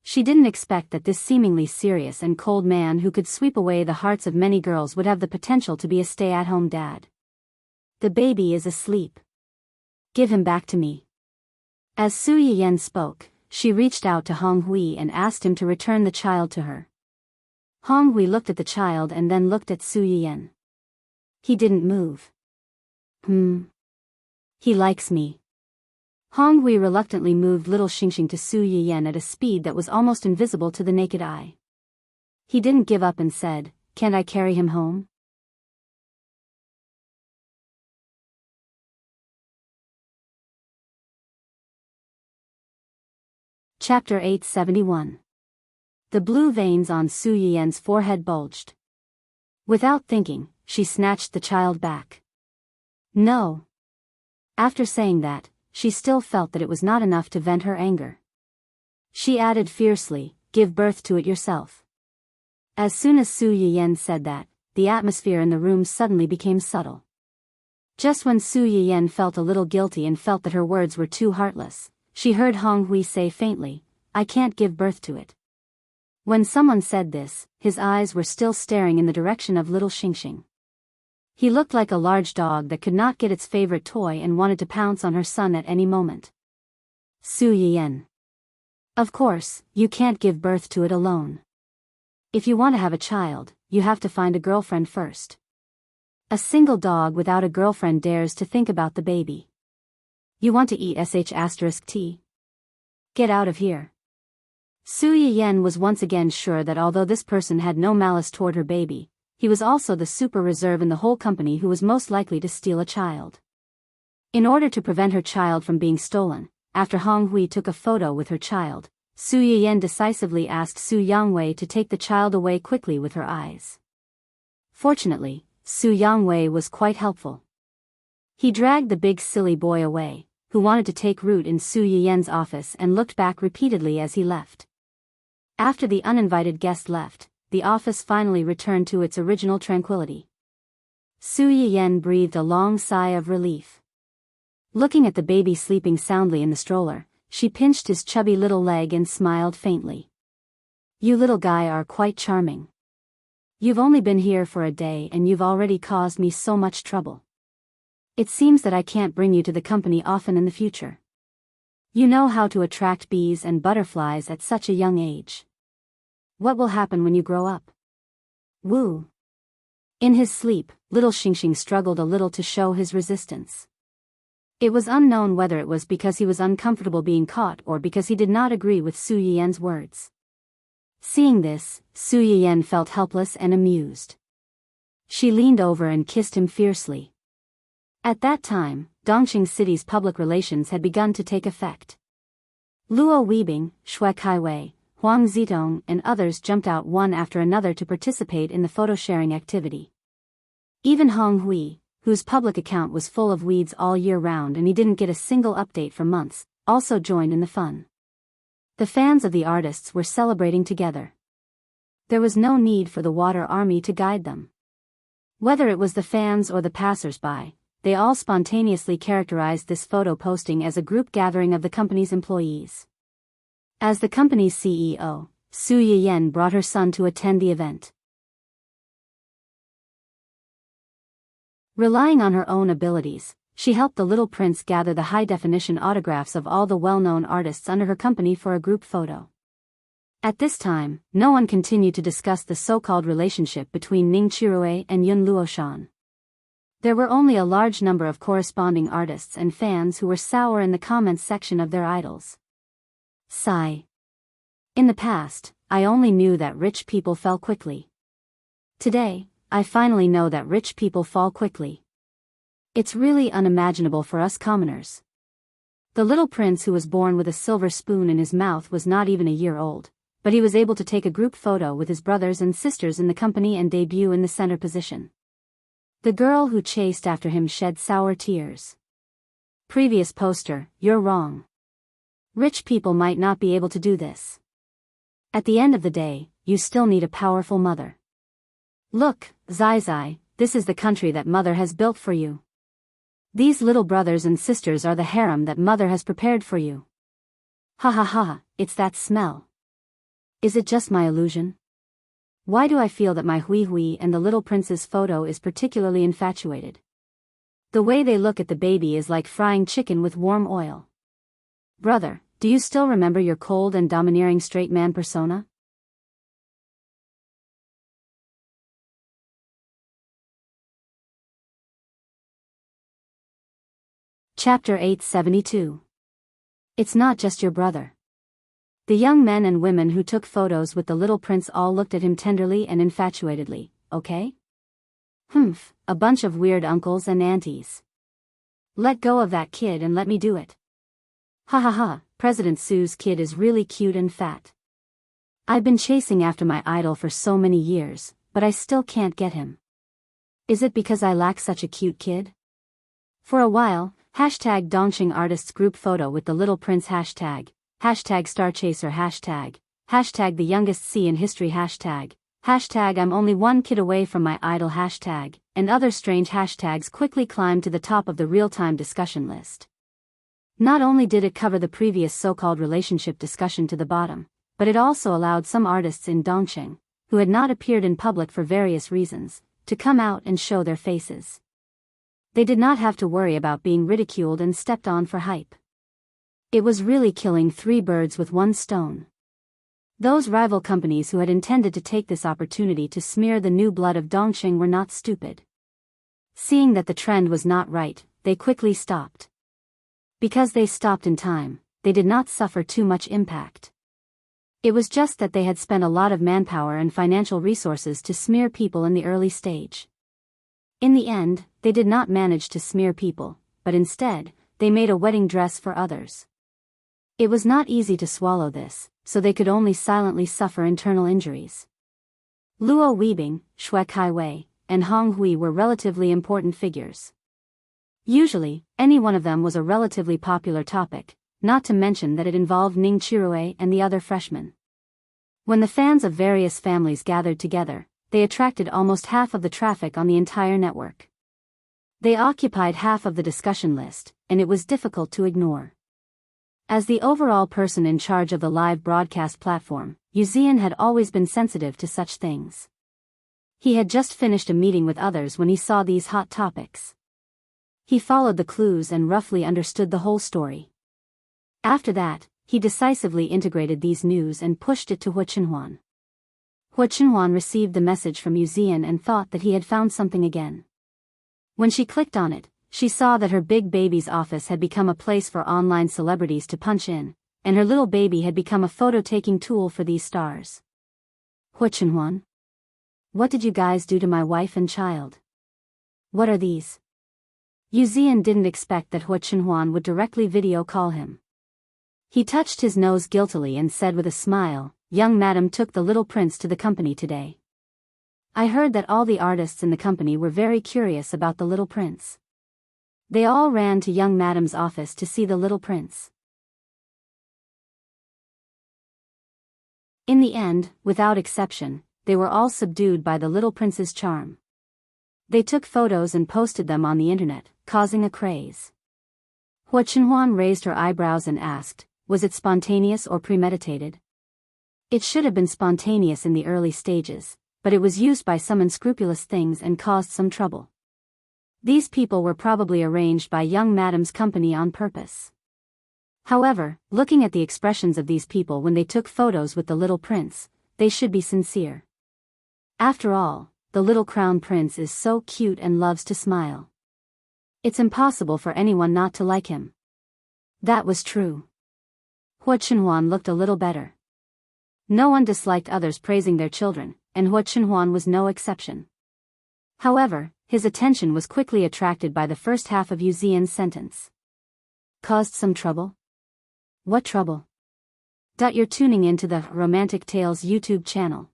She didn't expect that this seemingly serious and cold man who could sweep away the hearts of many girls would have the potential to be a stay-at-home dad. The baby is asleep. Give him back to me. As Su Yiyan spoke, she reached out to Hong Hui and asked him to return the child to her. Hong Hui looked at the child and then looked at Su Yiyan. He didn't move. He likes me. Hong Hui reluctantly moved little Xingxing to Su Yiyan at a speed that was almost invisible to the naked eye. He didn't give up and said, "Can't I carry him home?" Chapter 871. The blue veins on Su Yiyan's forehead bulged. Without thinking, she snatched the child back. No. After saying that, she still felt that it was not enough to vent her anger. She added fiercely, "Give birth to it yourself." As soon as Su Yiyan said that, the atmosphere in the room suddenly became subtle. Just when Su Yiyan felt a little guilty and felt that her words were too heartless, she heard Hong Hui say faintly, "I can't give birth to it." When someone said this, his eyes were still staring in the direction of little Xingxing. He looked like a large dog that could not get its favorite toy and wanted to pounce on her son at any moment. Su Yiyan. Of course, you can't give birth to it alone. If you want to have a child, you have to find a girlfriend first. A single dog without a girlfriend dares to think about the baby. You want to eat sh*t? Get out of here. Su Yiyan was once again sure that although this person had no malice toward her baby, he was also the super reserve in the whole company who was most likely to steal a child. In order to prevent her child from being stolen, after Hong Hui took a photo with her child, Su Yiyan decisively asked Su Yangwei to take the child away quickly with her eyes. Fortunately, Su Yangwei was quite helpful. He dragged the big silly boy away, who wanted to take root in Su Yiyan's office and looked back repeatedly as he left. After the uninvited guest left, the office finally returned to its original tranquility. Su Yiyan breathed a long sigh of relief. Looking at the baby sleeping soundly in the stroller, she pinched his chubby little leg and smiled faintly. "You little guy are quite charming. You've only been here for a day and you've already caused me so much trouble. It seems that I can't bring you to the company often in the future. You know how to attract bees and butterflies at such a young age. What will happen when you grow up?" Woo. In his sleep, little Xingxing struggled a little to show his resistance. It was unknown whether it was because he was uncomfortable being caught or because he did not agree with Su Yiyan's words. Seeing this, Su Yiyan felt helpless and amused. She leaned over and kissed him fiercely. At that time, Dongqing City's public relations had begun to take effect. Luo Weibing, Shui Kaiwei, Huang Zitong and others jumped out one after another to participate in the photo-sharing activity. Even Hong Hui, whose public account was full of weeds all year round and he didn't get a single update for months, also joined in the fun. The fans of the artists were celebrating together. There was no need for the water army to guide them. Whether it was the fans or the passers-by, they all spontaneously characterized this photo posting as a group gathering of the company's employees. As the company's CEO, Su Yiyan brought her son to attend the event. Relying on her own abilities, she helped the little prince gather the high-definition autographs of all the well-known artists under her company for a group photo. At this time, no one continued to discuss the so-called relationship between Ning Chirue and Yun Luoshan. There were only a large number of corresponding artists and fans who were sour in the comments section of their idols. Sigh. In the past, I only knew that rich people fell quickly. Today, I finally know that rich people fall quickly. It's really unimaginable for us commoners. The little prince who was born with a silver spoon in his mouth was not even a year old, but he was able to take a group photo with his brothers and sisters in the company and debut in the center position. The girl who chased after him shed sour tears. Previous poster, you're wrong. Rich people might not be able to do this. At the end of the day, you still need a powerful mother. Look, Zai Zai, this is the country that mother has built for you. These little brothers and sisters are the harem that mother has prepared for you. Ha ha ha, it's that smell. Is it just my illusion? Why do I feel that my Hui Hui and the little prince's photo is particularly infatuated? The way they look at the baby is like frying chicken with warm oil. Brother, do you still remember your cold and domineering straight man persona? Chapter 872. It's not just your brother. The young men and women who took photos with the little prince all looked at him tenderly and infatuatedly, okay? Humph, a bunch of weird uncles and aunties. Let go of that kid and let me do it. Ha ha ha, President Su's kid is really cute and fat. I've been chasing after my idol for so many years, but I still can't get him. Is it because I lack such a cute kid? For a while, hashtag Dongqing Artists Group Photo with the Little Prince hashtag Starchaser hashtag the youngest C in history hashtag Hashtag I'm only one kid away from my idol hashtag, and other strange hashtags quickly climbed to the top of the real-time discussion list. Not only did it cover the previous so-called relationship discussion to the bottom, but it also allowed some artists in Dongqing, who had not appeared in public for various reasons, to come out and show their faces. They did not have to worry about being ridiculed and stepped on for hype. It was really killing three birds with one stone. Those rival companies who had intended to take this opportunity to smear the new blood of Dongqing were not stupid. Seeing that the trend was not right, they quickly stopped. Because they stopped in time, they did not suffer too much impact. It was just that they had spent a lot of manpower and financial resources to smear people in the early stage. In the end, they did not manage to smear people, but instead, they made a wedding dress for others. It was not easy to swallow this, so they could only silently suffer internal injuries. Luo Weibing, Xue Kaiwei, and Hong Hui were relatively important figures. Usually, any one of them was a relatively popular topic, not to mention that it involved Ning Chirue and the other freshmen. When the fans of various families gathered together, they attracted almost half of the traffic on the entire network. They occupied half of the discussion list, and it was difficult to ignore. As the overall person in charge of the live broadcast platform, Yuzian had always been sensitive to such things. He had just finished a meeting with others when he saw these hot topics. He followed the clues and roughly understood the whole story. After that, he decisively integrated these news and pushed it to Hua Chenhuan. Hua Chenhuan received the message from Yuzian and thought that he had found something again. When she clicked on it, she saw that her big baby's office had become a place for online celebrities to punch in, and her little baby had become a photo-taking tool for these stars. Hua Chenhuan? What did you guys do to my wife and child? What are these? Yuzian didn't expect that Hua Chenhuan would directly video call him. He touched his nose guiltily and said with a smile, "Young madam took the little prince to the company today. I heard that all the artists in the company were very curious about the little prince. They all ran to young madam's office to see the little prince." In the end, without exception, they were all subdued by the little prince's charm. They took photos and posted them on the internet, causing a craze. Hua Chenhuan raised her eyebrows and asked, "Was it spontaneous or premeditated?" It should have been spontaneous in the early stages, but it was used by some unscrupulous things and caused some trouble. These people were probably arranged by young madam's company on purpose. However, looking at the expressions of these people when they took photos with the little prince, they should be sincere. After all, the little crown prince is so cute and loves to smile. It's impossible for anyone not to like him. That was true. Hua Chenhuan looked a little better. No one disliked others praising their children, and Hua Chenhuan was no exception. However, his attention was quickly attracted by the first half of Yuzian's sentence. Caused some trouble? What trouble? You're tuning in to the Romantic Tales YouTube channel.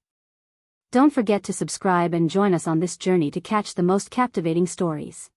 Don't forget to subscribe and join us on this journey to catch the most captivating stories.